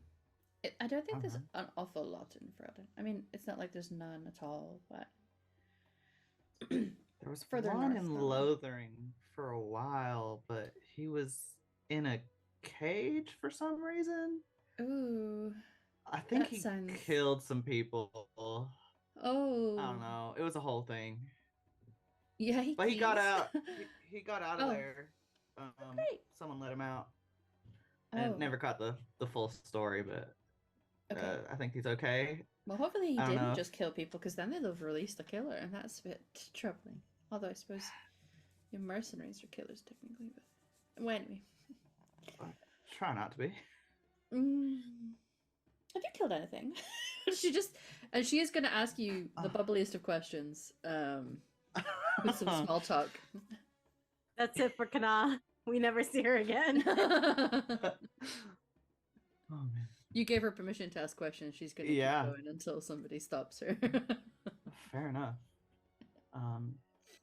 I don't think there's Uh-huh. an awful lot in Froden. I mean, it's not like there's none at all, but there was Further one north, in though. Lothering for a while, but he was in a cage for some reason. ooh, I think That he sounds- killed some people. oh, I don't know. It was a whole thing. Yeah, But he got out. He got out of Oh. there. Great. Someone let him out. Oh, And never caught the full story, but okay. I think he's okay. Well, hopefully he I don't didn't know. just kill people, because then they'll have released a killer, and that's a bit troubling. Although I suppose your mercenaries are killers technically, but Well, anyway. Try not to be. Have you killed anything? She is going to ask you the bubbliest of questions. With some small talk. That's it for Kana. We never see her again. Oh man. You gave her permission to ask questions. She's going to keep going until somebody stops her. Fair enough.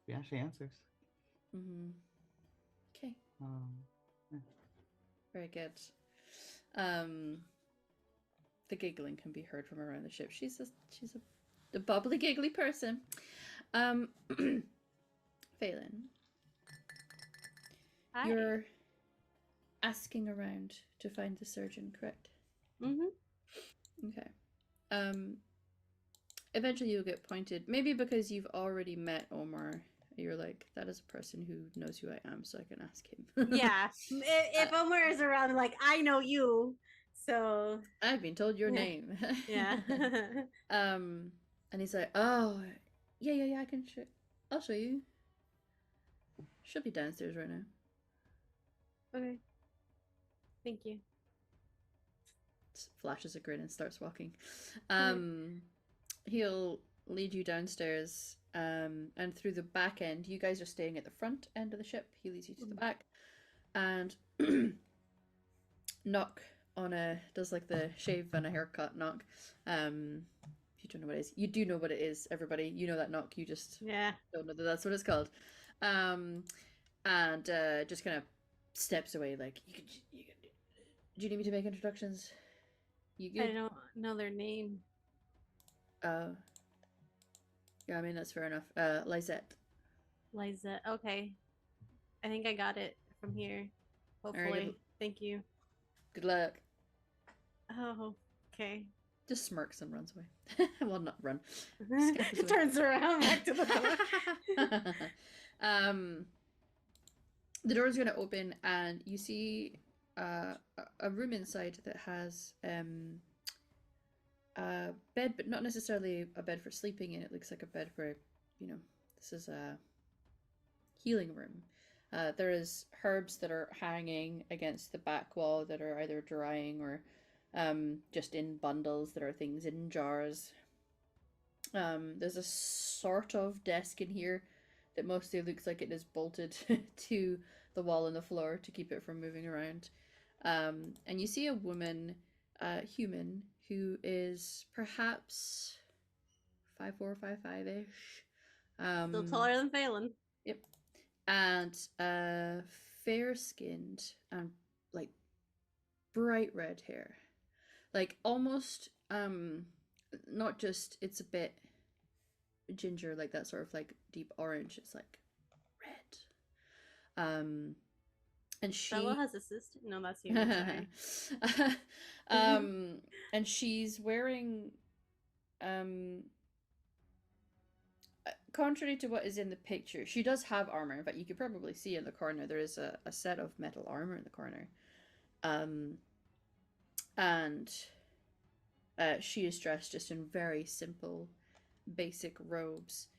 Yeah, she answers. Okay. Yeah. Very good. The giggling can be heard from around the ship. She's a bubbly, giggly person. Phelan, Hi. you're asking around to find the surgeon, correct? Okay. Eventually you'll get pointed. Maybe because you've already met Omar. You're like, that is a person who knows who I am, so I can ask him. Yeah. If Omar is around, like, I know you. So I've been told your name. yeah. And he's like, oh, yeah, I can I'll show you. She'll be downstairs right now. Okay. Thank you. Flashes a grin and starts walking. He'll lead you downstairs, and through the back end. You guys are staying at the front end of the ship. He leads you to the back, and knock on does like the shave and a haircut knock. If you don't know what it is, you do know what it is. Everybody, you know that knock. You just don't know that that's what it's called. And just kind of steps away, like you could. Do you need me to make introductions? You good? I don't know their name. Yeah, I mean that's fair enough. Lizette. Liza. Okay. I think I got it from here. Hopefully. Right. Thank you. Good luck. Oh, okay. Just smirks and runs away. Well, not run. Scampers away. Turns around back to the door. The door's gonna open and you see a room inside that has a bed, but not necessarily a bed for sleeping in. It looks like a bed for, this is a healing room. There is herbs that are hanging against the back wall that are either drying or just in bundles. There are things in jars. There's a sort of desk in here that mostly looks like it is bolted to the wall and the floor to keep it from moving around. And you see a woman, human, who is perhaps 5'4", 5'5" ish. Still taller than Phelan. Yep. And fair-skinned and like bright red hair, like almost not just, it's a bit ginger, like that sort of like deep orange. It's like red. And she Bella has a sister. No, that's you. Sorry. And she's wearing contrary to what is in the picture, she does have armor. In fact, you could probably see in the corner there is a set of metal armor in the corner. And she is dressed just in very simple, basic robes.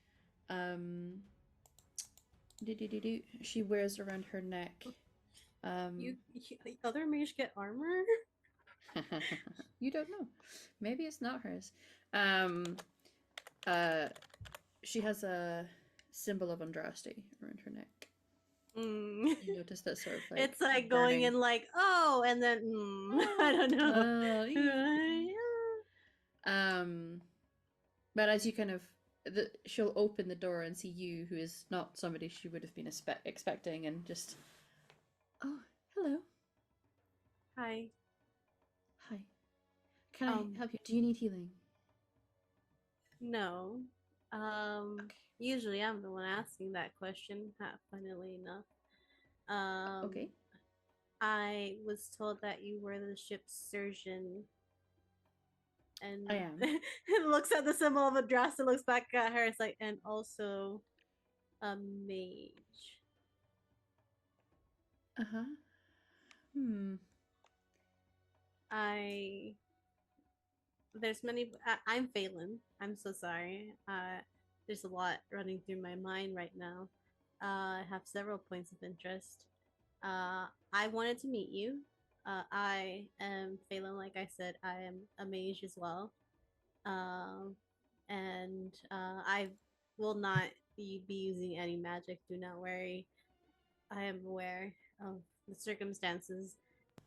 She wears around her neck. Other mage get armor? You don't know. Maybe it's not hers. She has a symbol of Andraste around her neck. You notice that sort of like it's like going in like, oh, and then I don't know. But as you kind of, she'll open the door and see you, who is not somebody she would have been expecting, and just, oh, hello. Hi. Hi. Can I help you? Do you need healing? No. Okay. Usually I'm the one asking that question, funnily enough. Okay. I was told that you were the ship's surgeon. And I am. it looks at the symbol of a dress and looks back at her. It's like, and also a mage. Uh-huh. I'm Phelan. I'm so sorry. There's a lot running through my mind right now. I have several points of interest. I wanted to meet you. I am Phelan, like I said, I am a mage as well. Um, and I will not be using any magic. Do not worry. I am aware of the circumstances.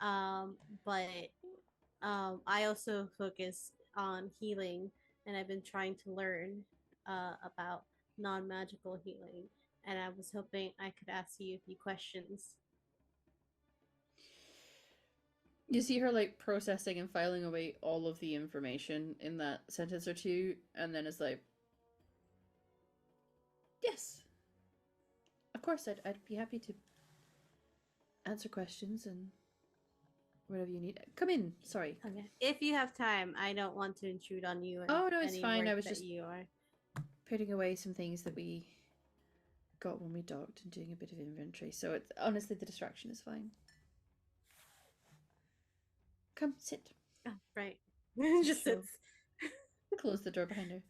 Um, but I also focus on healing, and I've been trying to learn about non magical healing. And I was hoping I could ask you a few questions. You see her like processing and filing away all of the information in that sentence or two, and then it's like, yes, of course, I'd be happy to answer questions and whatever you need. Come in. Sorry. Okay. If you have time, I don't want to intrude on you and Oh, no, it's any fine. I work was that just you are. putting away some things that we got when we docked and doing a bit of inventory. So it's honestly the distraction is fine. Come sit. Oh, right. Just Just show. sits. Close the door behind her.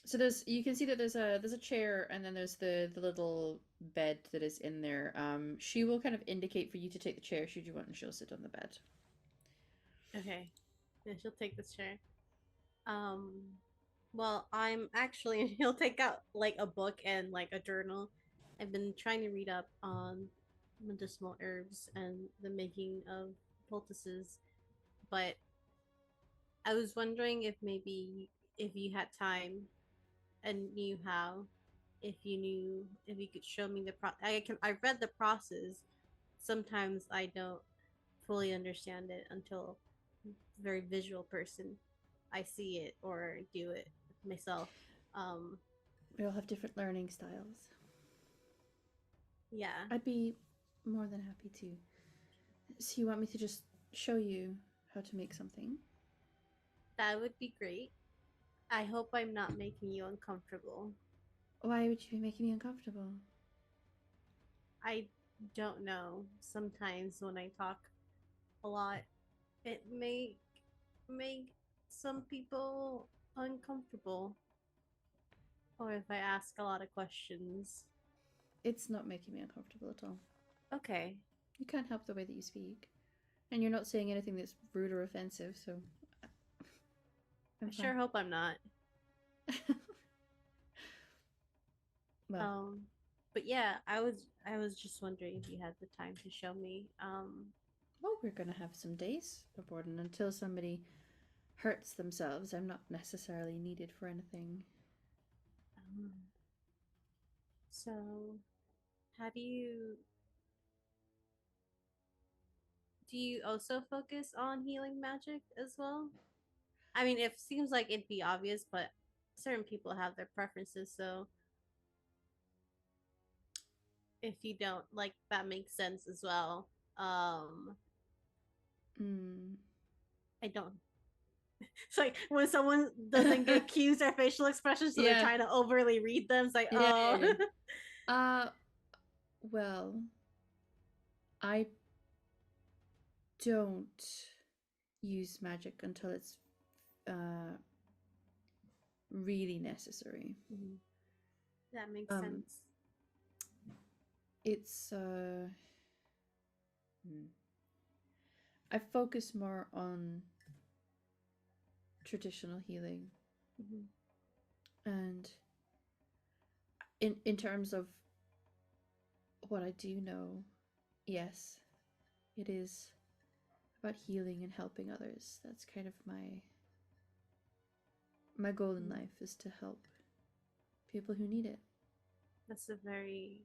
So you can see that there's a chair and then there's the little bed that is in there. She will kind of indicate for you to take the chair should you want, and she'll sit on the bed. Okay. Yeah, she'll take this chair. Um, well, I'm actually, he'll take out like a book and like a journal. I've been trying to read up on medicinal herbs and the making of poultices, but I was wondering if maybe if you had time and knew how, if you could show me the I read the process. Sometimes I don't fully understand it until very visual person. I see it or do it myself. Um, We all have different learning styles. yeah, I'd be more than happy to. So you want me to just show you how to make something? that would be great. I hope I'm not making you uncomfortable. Why would you be making me uncomfortable? I don't know. Sometimes when I talk a lot, it may make some people uncomfortable. Or if I ask a lot of questions. It's not making me uncomfortable at all. Okay. You can't help the way that you speak. And you're not saying anything that's rude or offensive, so I sure hope I'm not. Well, But yeah, I was just wondering if you had the time to show me. well, we're gonna have some days aboard, and until somebody hurts themselves, I'm not necessarily needed for anything. So, have you? Do you also focus on healing magic as well? I mean, it seems like it'd be obvious, but certain people have their preferences. So, if you don't, like, that makes sense as well. I don't. It's like when someone doesn't get cues or facial expressions, so they're Yeah. trying to overly read them. It's like, Yeah, oh. yeah. Well, I don't use magic until it's really necessary. Mhm. That makes sense. It's I focus more on traditional healing. And in terms of what I do know, yes, it is about healing and helping others. That's kind of my goal in life, is to help people who need it. That's a very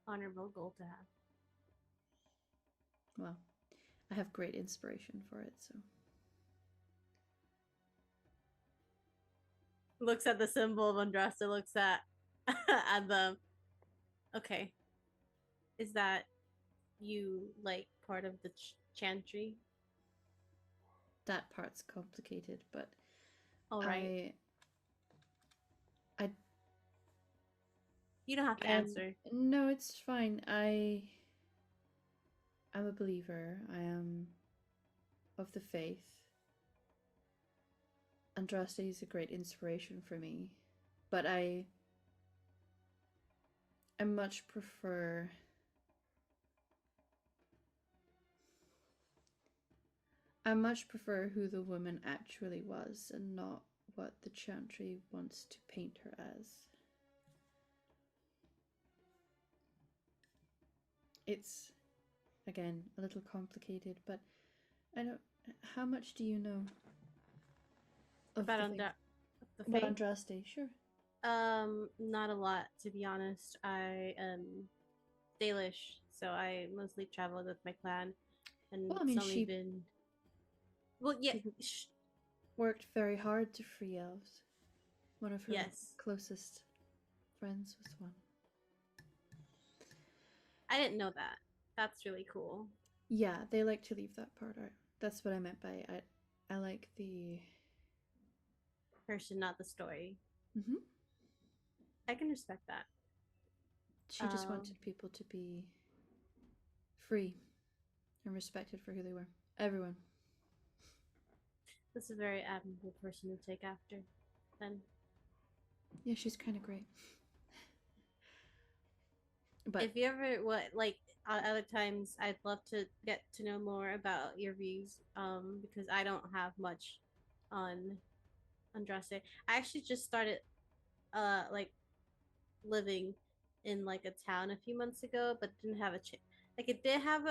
honorable goal to have. Well, I have great inspiration for it, so. Looks at the symbol of Andrasta, looks at at the. Okay. Is that you, like, part of the chantry? That part's complicated, but All right. I You don't have to answer. No, it's fine. I'm a believer. I am of the faith. Andraste is a great inspiration for me, but I I much prefer who the woman actually was and not what the Chantry wants to paint her as. It's, again, a little complicated, but I don't. How much do you know of About the the About fate? Andraste? Sure. Not a lot, to be honest. I am Dalish, so I mostly traveled with my clan, and Well, I mean, it's only she been. Well, yeah, worked very hard to free elves. One of her yes. closest friends was one. I didn't know that. That's really cool. Yeah, they like to leave that part out. That's what I meant by I like the Person, not the story. Mm-hmm. I can respect that. She just wanted people to be free and respected for who they were. Everyone. That's a very admirable person to take after. Then. Yeah, she's kind of great. But if you ever other times, I'd love to get to know more about your views. Because I don't have much on Andraste. I actually just started like living in like a town a few months ago, but didn't have it did have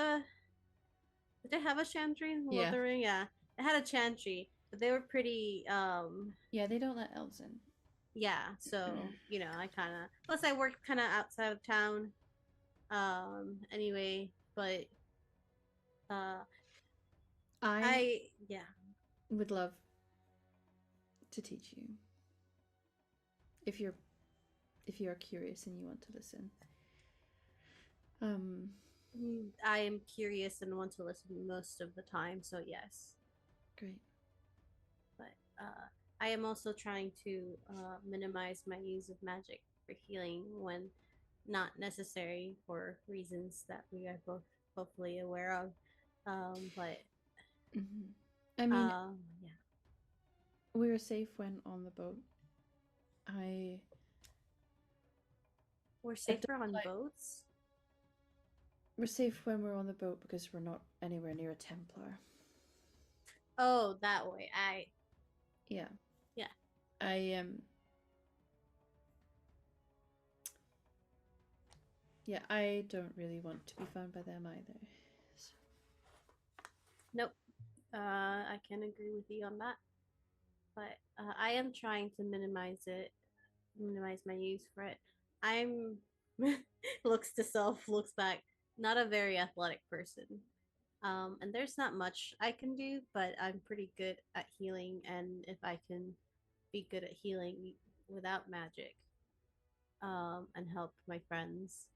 a chantry in Yeah. Lothering. Yeah, it had a chantry, but they were pretty yeah, they don't let elves in. yeah, so I kind of, plus I worked kind of outside of town anyway, but I yeah, would love to teach you if you're curious and you want to listen. I am curious and want to listen most of the time, so yes. Great. But I am also trying to minimize my use of magic for healing when not necessary, for reasons that we are both hopefully aware of. But Mm-hmm. I mean, yeah, we were safe when on the boat. we're safer on boats. We're safe when we're on the boat because we're not anywhere near a Templar. Oh, that way. Yeah. Yeah. Yeah, I don't really want to be found by them either. So. Nope. I can agree with you on that. But I am trying to minimize my use for it. I'm looks to self, looks back, not a very athletic person. And there's not much I can do, but I'm pretty good at healing, and if I can be good at healing without magic, and help my friends,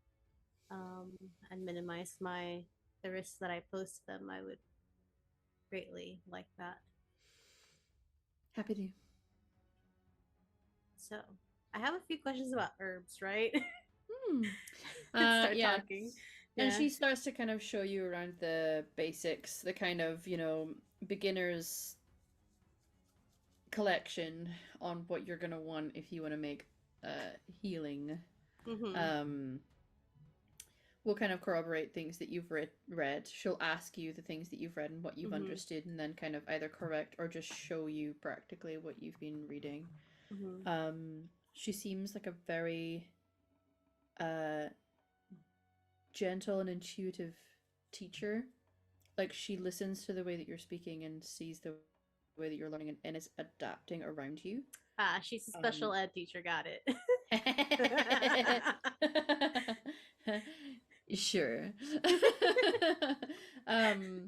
and minimize the risks that I pose to them, I would greatly like that. Happy to. So I have a few questions about herbs, right? Start Start talking. And she starts to kind of show you around the basics, the kind of, beginner's collection on what you're going to want if you want to make healing. Mm-hmm. We'll kind of corroborate things that you've read. She'll ask you the things that you've read and what you've understood, and then kind of either correct or just show you practically what you've been reading. Mm-hmm. She seems like a very gentle and intuitive teacher. Like, she listens to the way that you're speaking and sees the way that you're learning and is adapting around you. She's a special ed teacher. Got it. Sure.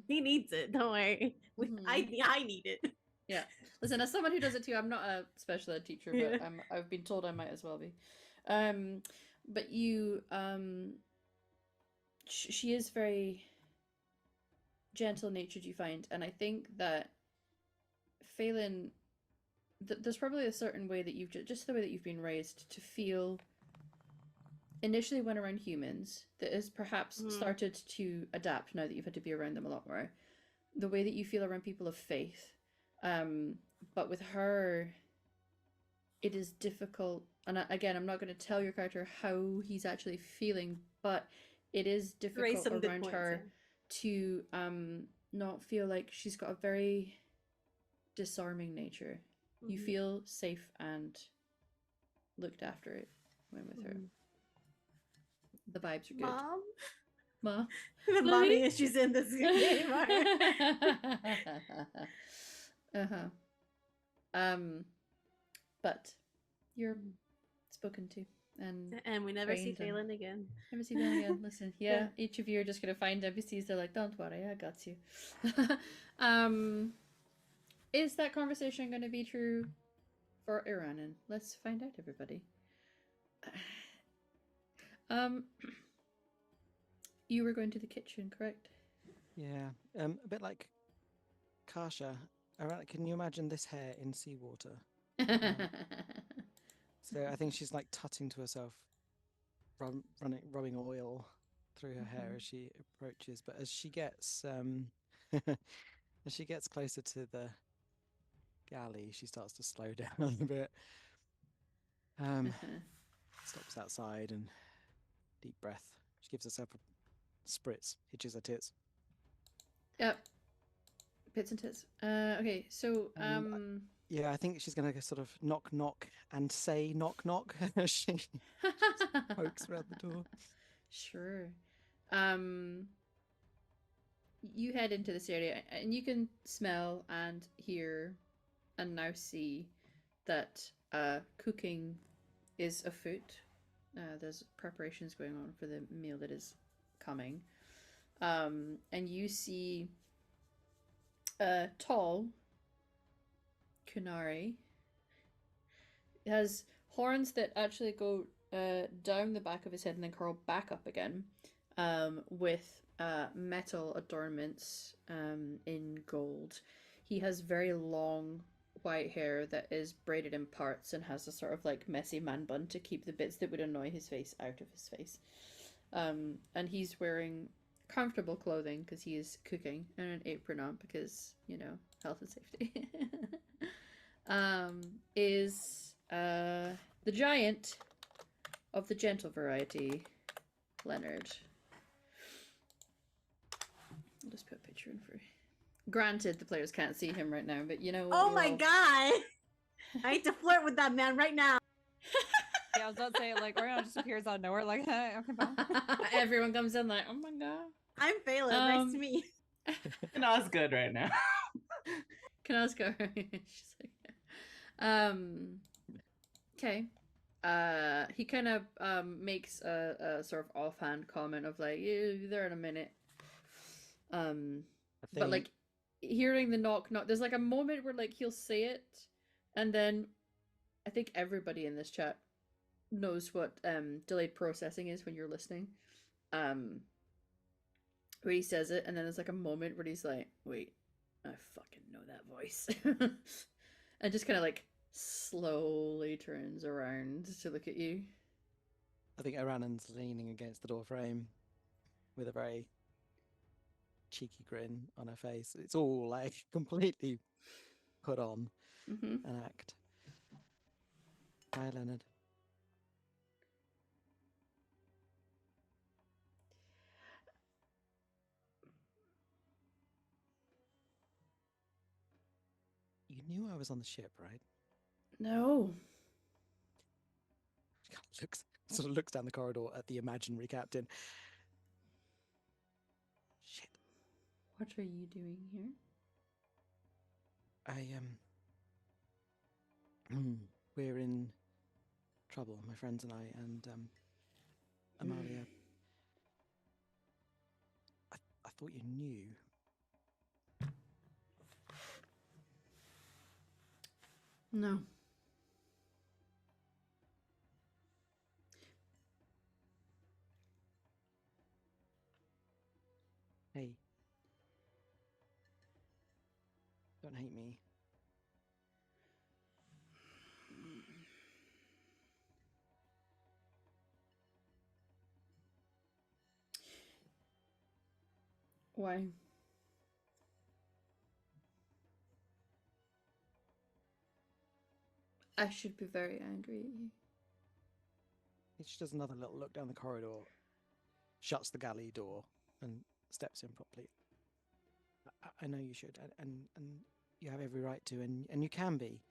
He needs it. Don't worry. I need it. Yeah. Listen, as someone who does it too, I'm not a special ed teacher, but I've been told I might as well be. But you, she is very gentle-natured, you find, and I think that Phelan, there's probably a certain way that you've just the way that you've been raised to feel initially when around humans that has perhaps started to adapt now that you've had to be around them a lot more. The way that you feel around people of faith, but with her, it is difficult and again, I'm not going to tell your character how he's actually feeling, but it is Raise difficult some good around points, her to not feel like she's got a very disarming nature. You Mhm. feel safe and looked after when with her. Mhm. The vibes are good. Mom? Ma. The Mommy? mommy issues in this game are. Uh-huh. But you're spoken to and And we never see trained and- Phelan again. never see them again. Listen, yeah, Yeah. each of you are just gonna find NPCs. They're like, don't worry, I got you. Is that conversation gonna be true for Iranan? Let's find out, everybody. You were going to the kitchen, correct? Yeah, a bit like Kasha. Can you imagine this hair in seawater? So I think she's like tutting to herself, rubbing oil through her hair Mhm. as she approaches. But as she gets as she gets closer to the galley, she starts to slow down a little bit. Stops outside and deep breath. She gives herself a spritz, hitches her tits. Yep. Pits and tits. Okay, so Yeah, I think she's gonna sort of knock knock and say knock knock as she pokes around the door. Sure. You head into this area and you can smell and hear and now see that cooking is afoot. There's preparations going on for the meal that is coming. And you see a tall Kunari. It has horns that actually go down the back of his head and then curl back up again, with metal adornments in gold. He has very long white hair that is braided in parts and has a sort of like messy man bun to keep the bits that would annoy his face out of his face. And he's wearing comfortable clothing because he is cooking, and an apron on because, you know, health and safety. Is the giant of the gentle variety, Leonard. I'll just put a picture in for you. Granted, the players can't see him right now, but you know. Oh my god! I need to flirt with that man right now. Yeah, I was about to say, like, Oriana just appears out of nowhere, like, hey, okay, bye. Everyone comes in like, oh my god. I'm Phelan. Nice to meet you. No, it's good right now. Can I ask her? She's like, okay. He kind of makes a sort of offhand comment of like, yeah, be there in a minute. But like hearing the knock knock, there's like a moment where like he'll say it, and then I think everybody in this chat knows what delayed processing is when you're listening. Where he says it, and then there's like a moment where he's like, wait, I fucking know that voice. And just kind of like slowly turns around to look at you. I think Iranan's leaning against the door frame with a very cheeky grin on her face. It's all like completely put on an act. Hi, Leonard. You knew I was on the ship, right? No. She kind of sort of looks down the corridor at the imaginary captain. Shit. What are you doing here? We're in trouble, my friends and I, and Amalia. I thought you knew. No. Hey. Don't hate me. Why? I should be very angry at you. She does another little look down the corridor, shuts the galley door, and steps in properly. I know you should, and you have every right to, and you can be.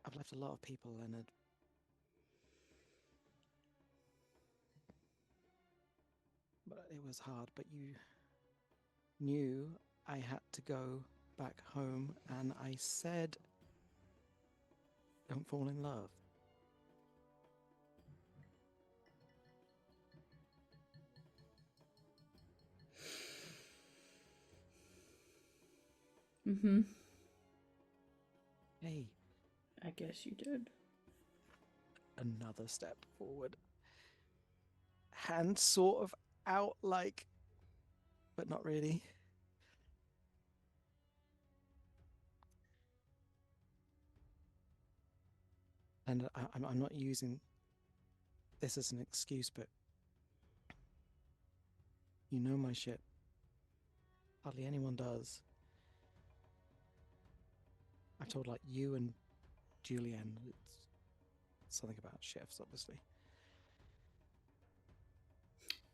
I've left a lot of people, Leonard. But it was hard, but you knew I had to go back home, and I said, don't fall in love. Mm-hmm. Hey, I guess you did. another step forward. Hand sort of out, like, but not really. And I'm not using this as an excuse, but you know my shit. Hardly anyone does. I've told, like, you and Julianne. It's something about chefs, obviously.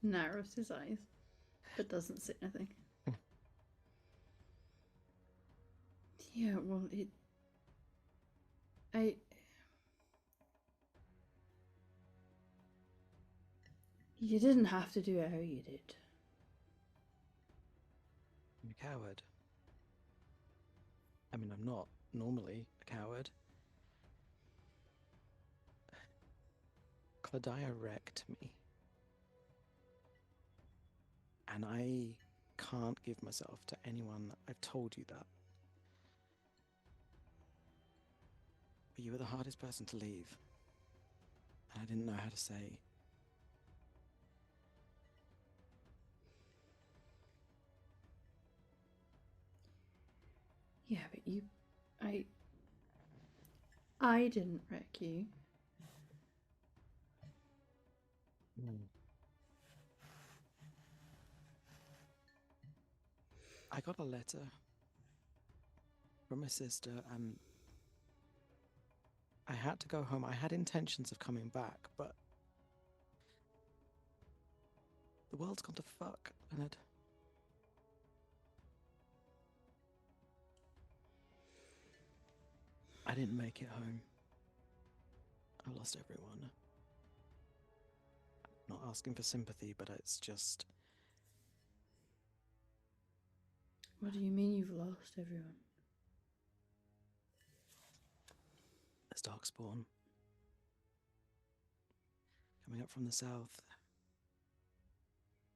Narrows his eyes, but doesn't say anything. Yeah, well, you didn't have to do it how you did. I'm a coward. I mean, I'm not normally a coward. Claudia wrecked me. And I can't give myself to anyone. I've told you that. But you were the hardest person to leave. And I didn't know how to say. Yeah, but I didn't wreck you. I got a letter from my sister, and I had to go home. I had intentions of coming back, but the world's gone to fuck, Leonard. I didn't make it home. I lost everyone. Not asking for sympathy, but it's just... What do you mean you've lost everyone? There's Darkspawn. Coming up from the south.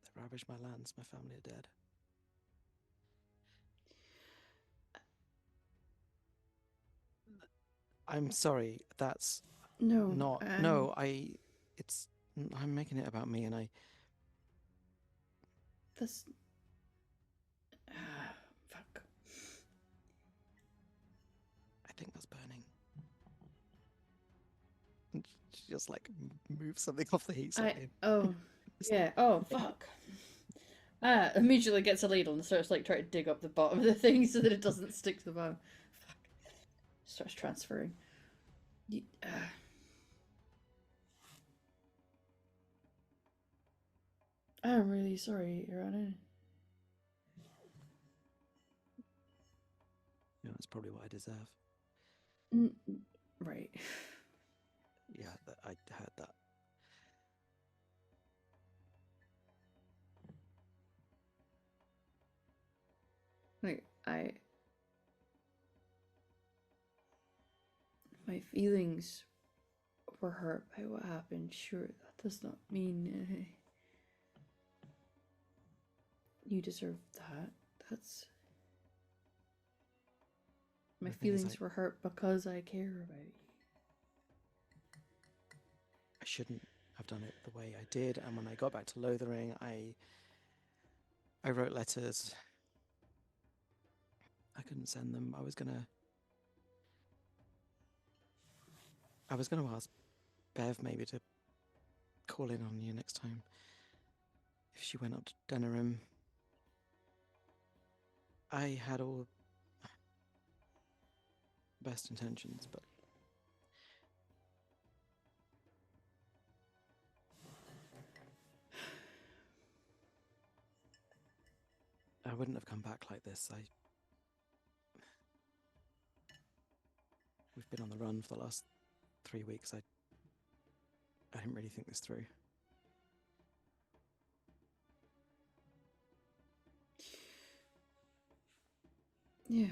They've ravaged my lands. My family are dead. I'm sorry. That's No. not... No, it's... I'm making it about me, and I... That's... fuck. I think that's burning. Just like move something off the heat slightly. Oh, yeah. Oh, fuck. Immediately gets a ladle and starts like trying to dig up the bottom of the thing so that it doesn't stick to the bottom. Fuck. Starts transferring. I'm really sorry, Your Honor. Yeah, that's probably what I deserve. Right. Yeah, I heard that. Like, my feelings were hurt by what happened. Sure, that does not mean you deserve that. That's... My The thing is, feelings were hurt because I care about you. I shouldn't have done it the way I did, and when I got back to Lothering, I wrote letters. I couldn't send them. I was gonna ask Bev maybe to call in on you next time if she went up to Denerim. I had all best intentions, but I wouldn't have come back like this. We've been on the run for the last 3 weeks. I didn't really think this through. Yeah.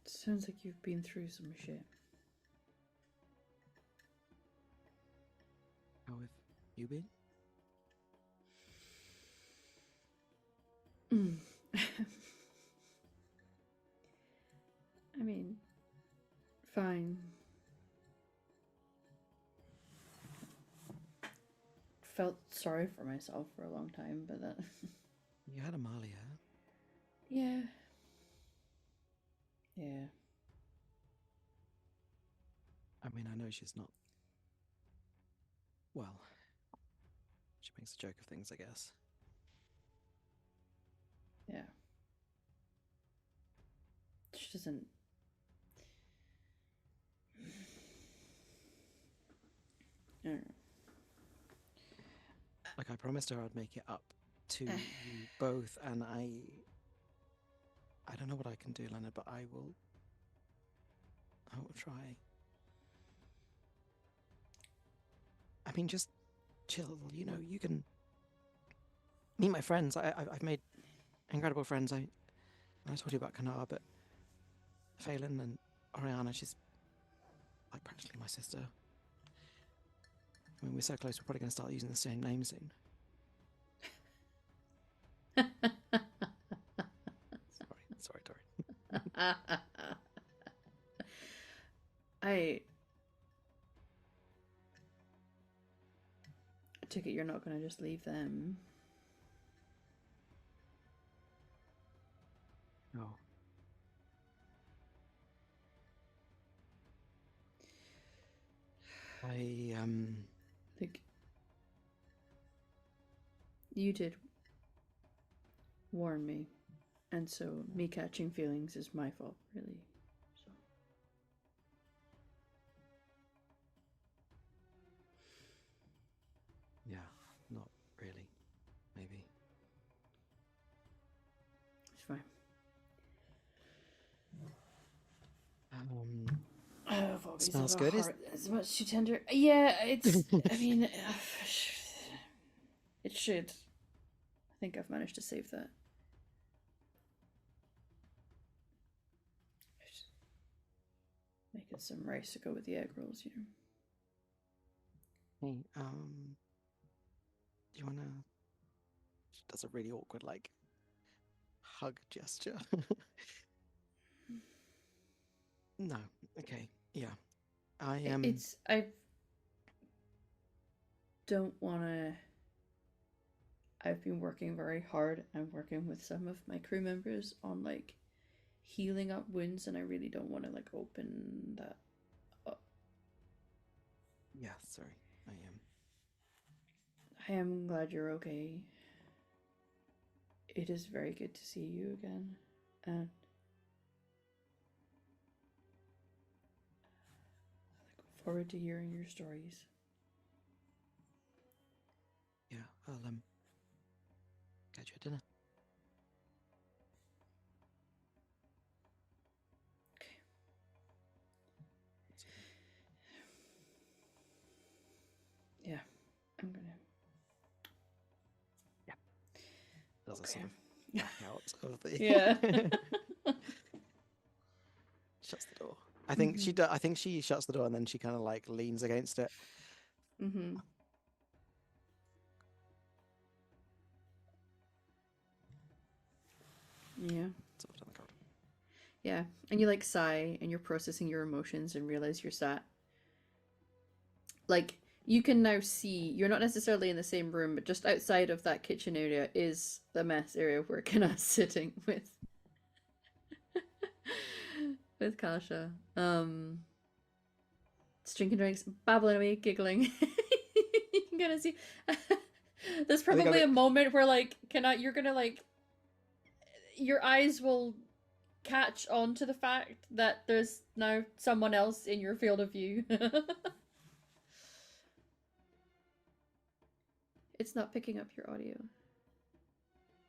Sounds like you've been through some shit. How have you been? I mean, fine. Felt sorry for myself for a long time, but that. You had Amalia. Yeah. Yeah. I mean, I know she's not. Well, she makes a joke of things, I guess. Yeah. She doesn't. I don't know. Like, I promised her I'd make it up to you both, and I don't know what I can do, Leonard, but I will try. I mean, just chill, you know, you can meet my friends. I've made incredible friends. I told you about Kanar, but Phelan and Oriana, she's like practically my sister. I mean, we're so close, we're probably going to start using the same name soon. Sorry, Tori. I take it you're not going to just leave them. No. Like, you did warn me, and so me catching feelings is my fault, really. So. Yeah, not really. Maybe. It's fine. Smells good. It's much too tender. Yeah, it's. I mean, it should. I think I've managed to save that. Just making some rice to go with the egg rolls, you know. Hey, do you wanna? She does a really awkward like hug gesture. No, okay, yeah. I don't want to. I've been working very hard. I'm working with some of my crew members on like healing up wounds, and I really don't want to like open that up. Yeah, sorry, I am. I am glad you're okay. It is very good to see you again, and I look forward to hearing your stories. Yeah, I'll catch you at dinner. Okay. Yeah, I'm gonna. Yeah. There's a Okay. sort of back out of the. Yeah. Shuts the door. I think I think she shuts the door and then she kind of like leans against it. Mm-hmm. Yeah. Sort of down the corridor. Yeah. And you like sigh and you're processing your emotions and realize you're sat. Like, you can now see, you're not necessarily in the same room, but just outside of that kitchen area is the mess area where Kana's sitting with with Kasha. Just drinking drinks, babbling away, giggling. You can kind of see. There's probably a moment where like Kana, you're gonna like, your eyes will catch on to the fact that there's now someone else in your field of view. It's not picking up your audio.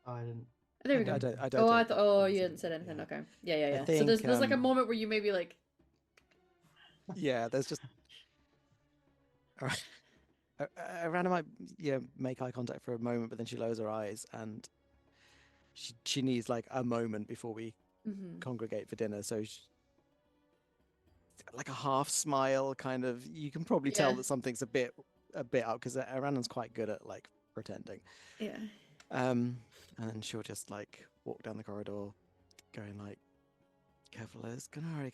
Oh, I didn't. There we I go. don't Oh, I think thought. that Oh, was you it, hadn't said anything. yeah. Okay. Yeah. I So there's think, like a moment where you maybe like. Yeah, there's just. Arana might make eye contact for a moment, but then she lowers her eyes and she needs like a moment before we congregate for dinner. So like a half smile, kind of. You can probably tell Yeah. that something's a bit out because Arana's quite good at like pretending. Yeah. And then she'll just like walk down the corridor, going like, "Careful, Liz. Gonna.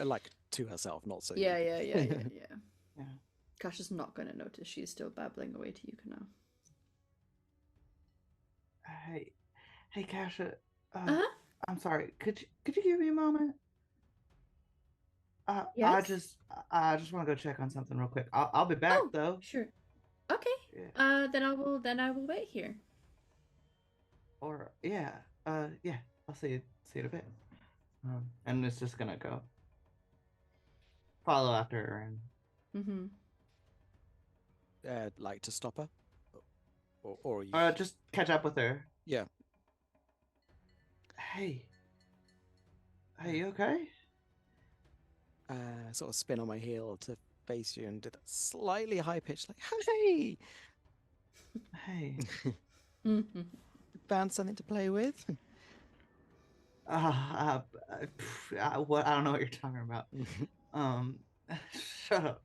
Like to herself, not so. Yeah. Yeah. Kasha's not going to notice. She's still babbling away to Yuka now. Hey, Kasha. Uh-huh. I'm sorry. Could you give me a moment? Yes? I just want to go check on something real quick. I'll be back though. Sure. Okay. Yeah. Then I will wait here. Or yeah. Yeah. I'll see you in a bit. And it's just gonna go follow after her and Like to stop her, or you. just catch up with her. Yeah. Hey, you okay? Sort of spin on my heel to face you and did that slightly high pitch, like, "Hey, Hey. found something to play with." What? I don't know what you're talking about. Shut up.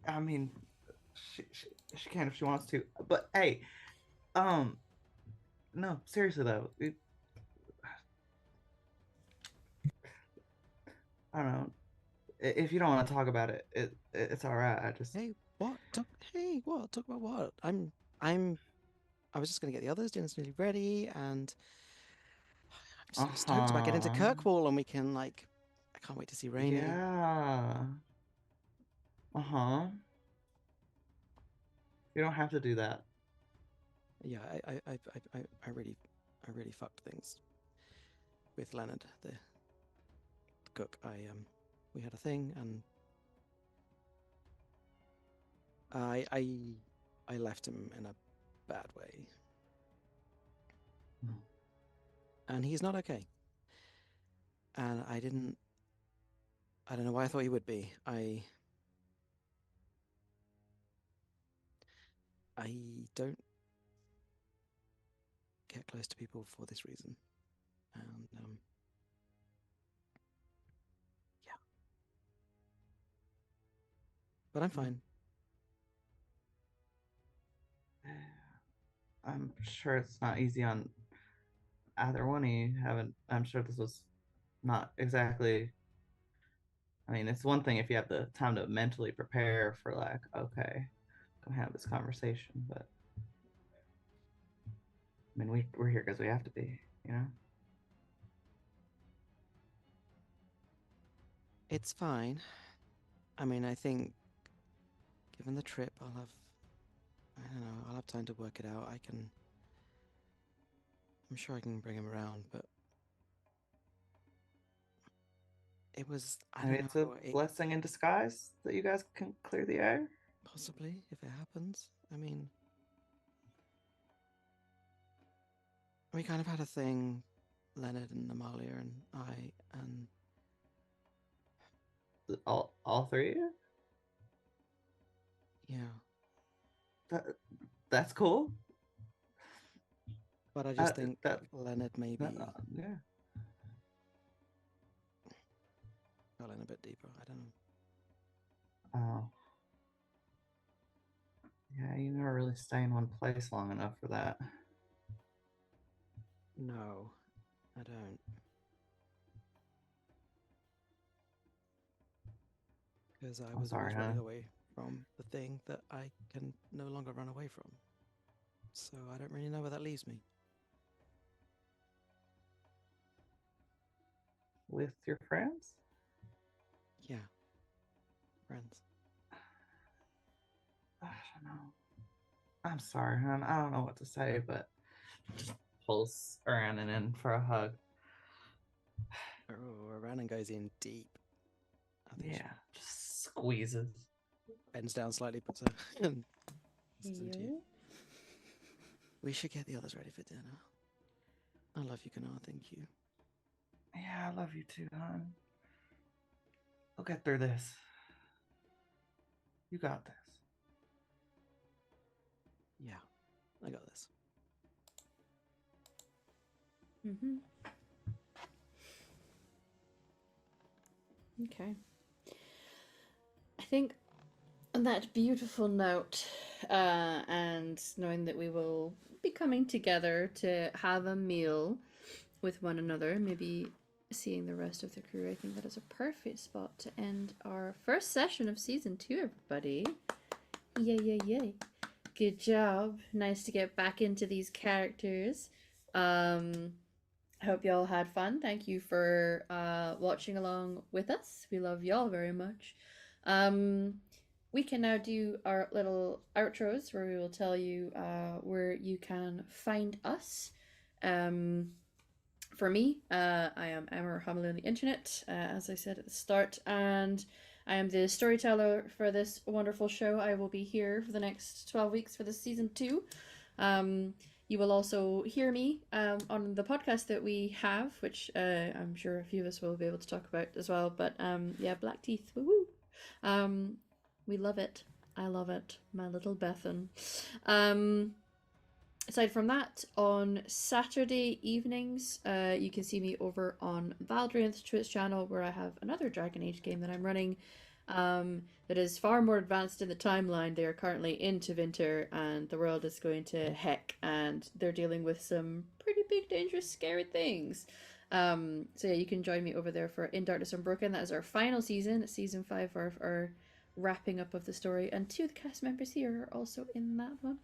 I mean, she can if she wants to. But hey, no, seriously though. I don't know. If you don't want to talk about it, it's all right. I just. Hey, what? What? Talk about what? I was just gonna get the others. Dinner's nearly ready, and I'm just stoked about getting to Kirkwall, and we can like. I can't wait to see Rainy. Yeah. You don't have to do that. Yeah, I really fucked things with Leonard, the cook. We had a thing, and I left him in a bad way, and he's not okay. And I don't know why I thought he would be. I don't get close to people for this reason, and yeah. But I'm fine. I'm sure it's not easy on either one of you. I'm sure this was not exactly. I mean, it's one thing if you have the time to mentally prepare for like, okay, go have this conversation, but I mean, we're here because we have to be, you know. It's fine. I mean, I think, given the trip, I don't know, I'll have time to work it out. I'm sure I can bring him around, but it was, I don't know. It's a blessing in disguise that you guys can clear the air. Possibly, if it happens. I mean, we kind of had a thing, Leonard and Amalia and I, and all three of you? yeah. That's cool. But I just think that Leonard maybe yeah. fell in a bit deeper. I don't know. Oh. Yeah, you never really stay in one place long enough for that. No, I don't. Because I was always running away from the thing that I can no longer run away from. So I don't really know where that leaves me. With your friends? Yeah. Friends. know. I'm sorry, hon. I don't know what to say, but just pulls Aranan in for a hug. Oh, Aranan goes in deep. I think Yeah, just squeezes. she bends down slightly, puts her and listens into you. Yo. We should get the others ready for dinner. I love you, Kanar. Thank you. Yeah, I love you too, hon. We'll get through this. You got this. Yeah, I got this. Mm-hmm. Okay. I think on that beautiful note, and knowing that we will be coming together to have a meal with one another, maybe seeing the rest of the crew, I think that is a perfect spot to end our first session of season 2, everybody. Yay, yay, yay. Good job. Nice to get back into these characters. I hope y'all had fun. Thank you for watching along with us. We love y'all very much. We can now do our little outros where we will tell you where you can find us. For me, I am Emma Hamel on the internet, as I said at the start, and I am the storyteller for this wonderful show. I will be here for the next 12 weeks for this season 2. You will also hear me on the podcast that we have, which I'm sure a few of us will be able to talk about as well. But yeah, Black Teeth, woo-woo. We love it. I love it, my little Bethan. Aside from that, on Saturday evenings, you can see me over on Valdrian's Twitch channel, where I have another Dragon Age game that I'm running that is far more advanced in the timeline. They are currently into winter, and the world is going to heck, and they're dealing with some pretty big, dangerous, scary things. So yeah, you can join me over there for In Darkness Unbroken. That is our final season. It's season 5, our wrapping up of the story, and 2 of the cast members here are also in that one.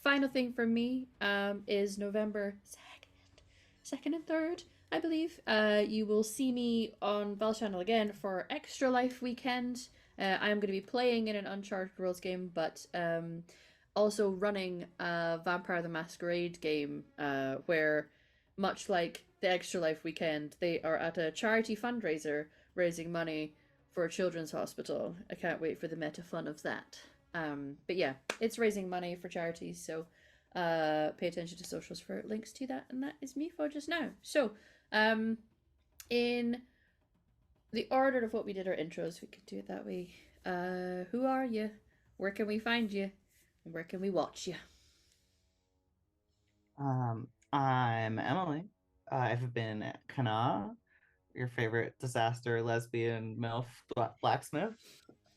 Final thing for me is November 2nd and 3rd, I believe. You will see me on Val's channel again for Extra Life Weekend. I am going to be playing in an Uncharted Worlds game, but also running a Vampire the Masquerade game, where, much like the Extra Life Weekend, they are at a charity fundraiser raising money for a children's hospital. I can't wait for the meta fun of that. But yeah, it's raising money for charities, so pay attention to socials for links to that, and that is me for just now. So, in the order of what we did our intros, we could do it that way. Who are you? Where can we find you? And where can we watch you? I'm Emily. I've been Kana, your favorite disaster lesbian MILF blacksmith.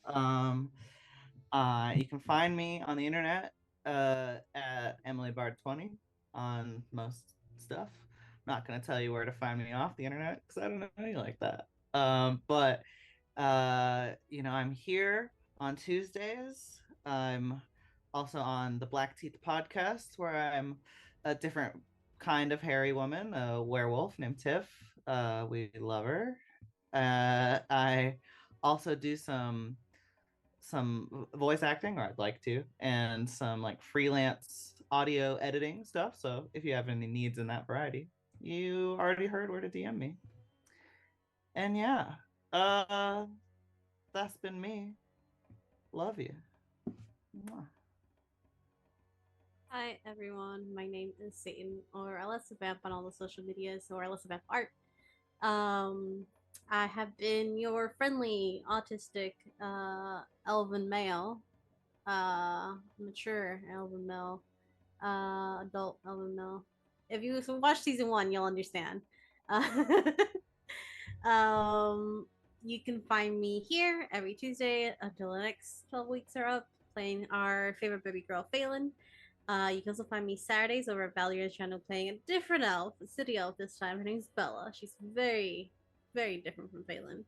You can find me on the internet at EmilyBard20 on most stuff. Not gonna tell you where to find me off the internet because I don't know you like that. But I'm here on Tuesdays. I'm also on the Black Teeth podcast, where I'm a different kind of hairy woman, a werewolf named Tiff. We love her. I also do some voice acting, or I'd like to, and some like freelance audio editing stuff. So if you have any needs in that variety, you already heard where to DM me. And yeah, that's been me. Love you. Mwah. Hi everyone, my name is Satan, or Elizabeth on all the social medias, or Elizabeth Art. I have been your friendly autistic elven male, mature elven male, adult elven male. If you watch season 1, you'll understand. You can find me here every Tuesday until the next 12 weeks are up, playing our favorite baby girl, Phelan. You can also find me Saturdays over at Valeria's channel playing a different elf, a city elf this time. Her name's Bella. She's very, very different from Phelan.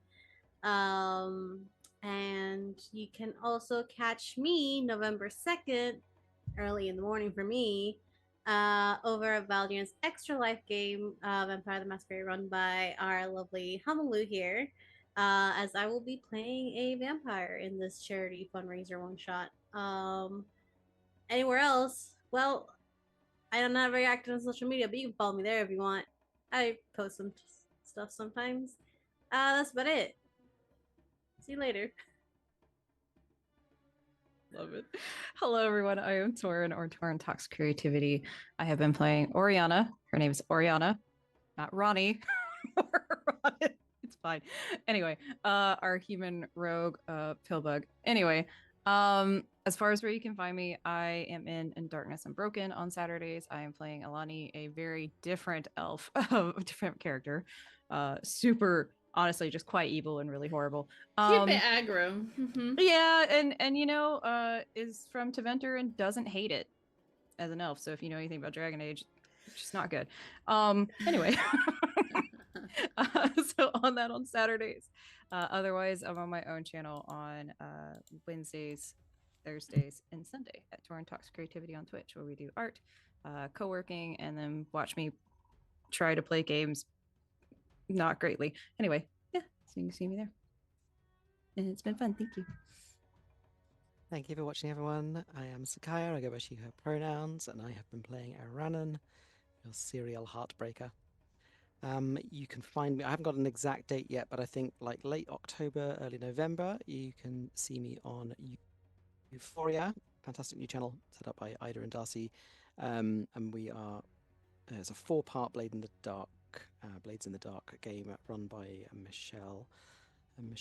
And you can also catch me November 2nd, early in the morning for me, over at Valerian's Extra Life game, Vampire the Masquerade, run by our lovely Hamalu here, as I will be playing a vampire in this charity fundraiser one-shot. Anywhere else? Well, I'm not very active on social media, but you can follow me there if you want. I post some stuff sometimes. That's about it. See you later. Love it. Hello, everyone. I am Torin, or Torin Talks Creativity. I have been playing Oriana. Her name is Oriana, not Ronnie. It's fine. Anyway, our human rogue, Pillbug. Anyway, as far as where you can find me, I am in Darkness Unbroken on Saturdays. I am playing Alani, a very different elf, a different character. Super, honestly, just quite evil and really horrible. Keep it aggro. Yeah, and is from Teventer and doesn't hate it as an elf. So if you know anything about Dragon Age, it's just not good. Anyway. So on that on Saturdays. Otherwise, I'm on my own channel on Wednesdays, Thursdays, and Sunday at Torin Talks Creativity on Twitch, where we do art, co-working, and then watch me try to play games not greatly. Anyway, yeah, so you can see me there. And it's been fun. Thank you. Thank you for watching, everyone. I am Sakaya. I go by she, her pronouns, and I have been playing Aranan, your serial heartbreaker. You can find me. I haven't got an exact date yet, but I think like late October, early November, you can see me on Euphoria, fantastic new channel set up by Ida and Darcy. And we are, it's a 4-part Blades in the Dark game run by Michelle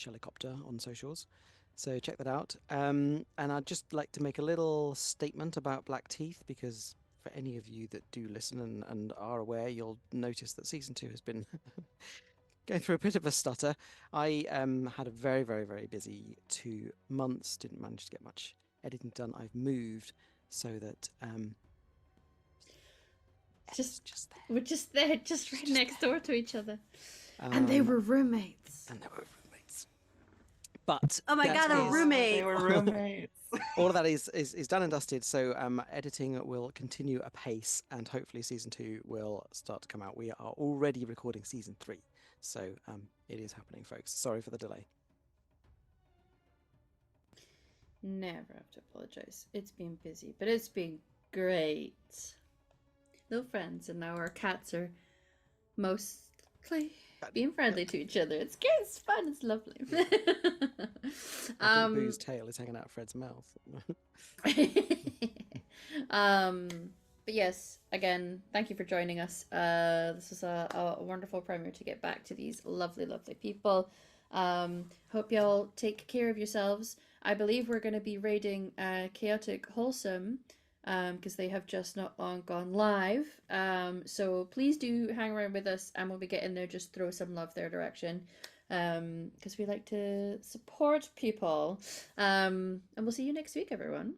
Helicopter on socials. So check that out. And I'd just like to make a little statement about Black Teeth, because for any of you that do listen and are aware, you'll notice that season 2 has been going through a bit of a stutter. I had a very, very, very busy 2 months, didn't manage to get much editing done. I've moved so that we're just there, just right next door to each other. And they were roommates. But oh my god, a roommate. They were roommates. all of that is done and dusted. So editing will continue apace, and hopefully season 2 will start to come out. We are already recording season 3, so it is happening, folks. Sorry for the delay. Never have to apologize. It's been busy, but it's been great. No friends, and now our cats are mostly being friendly to each other. It's good, it's fun, it's lovely. I think Boo's tail is hanging out of Fred's mouth. But yes, again, thank you for joining us. This was a wonderful premiere to get back to these lovely, lovely people. Hope y'all take care of yourselves. I believe we're going to be raiding Chaotic Wholesome, because they have just not long gone live. So please do hang around with us, and when we get in there, just throw some love their direction, because we like to support people. And we'll see you next week, everyone.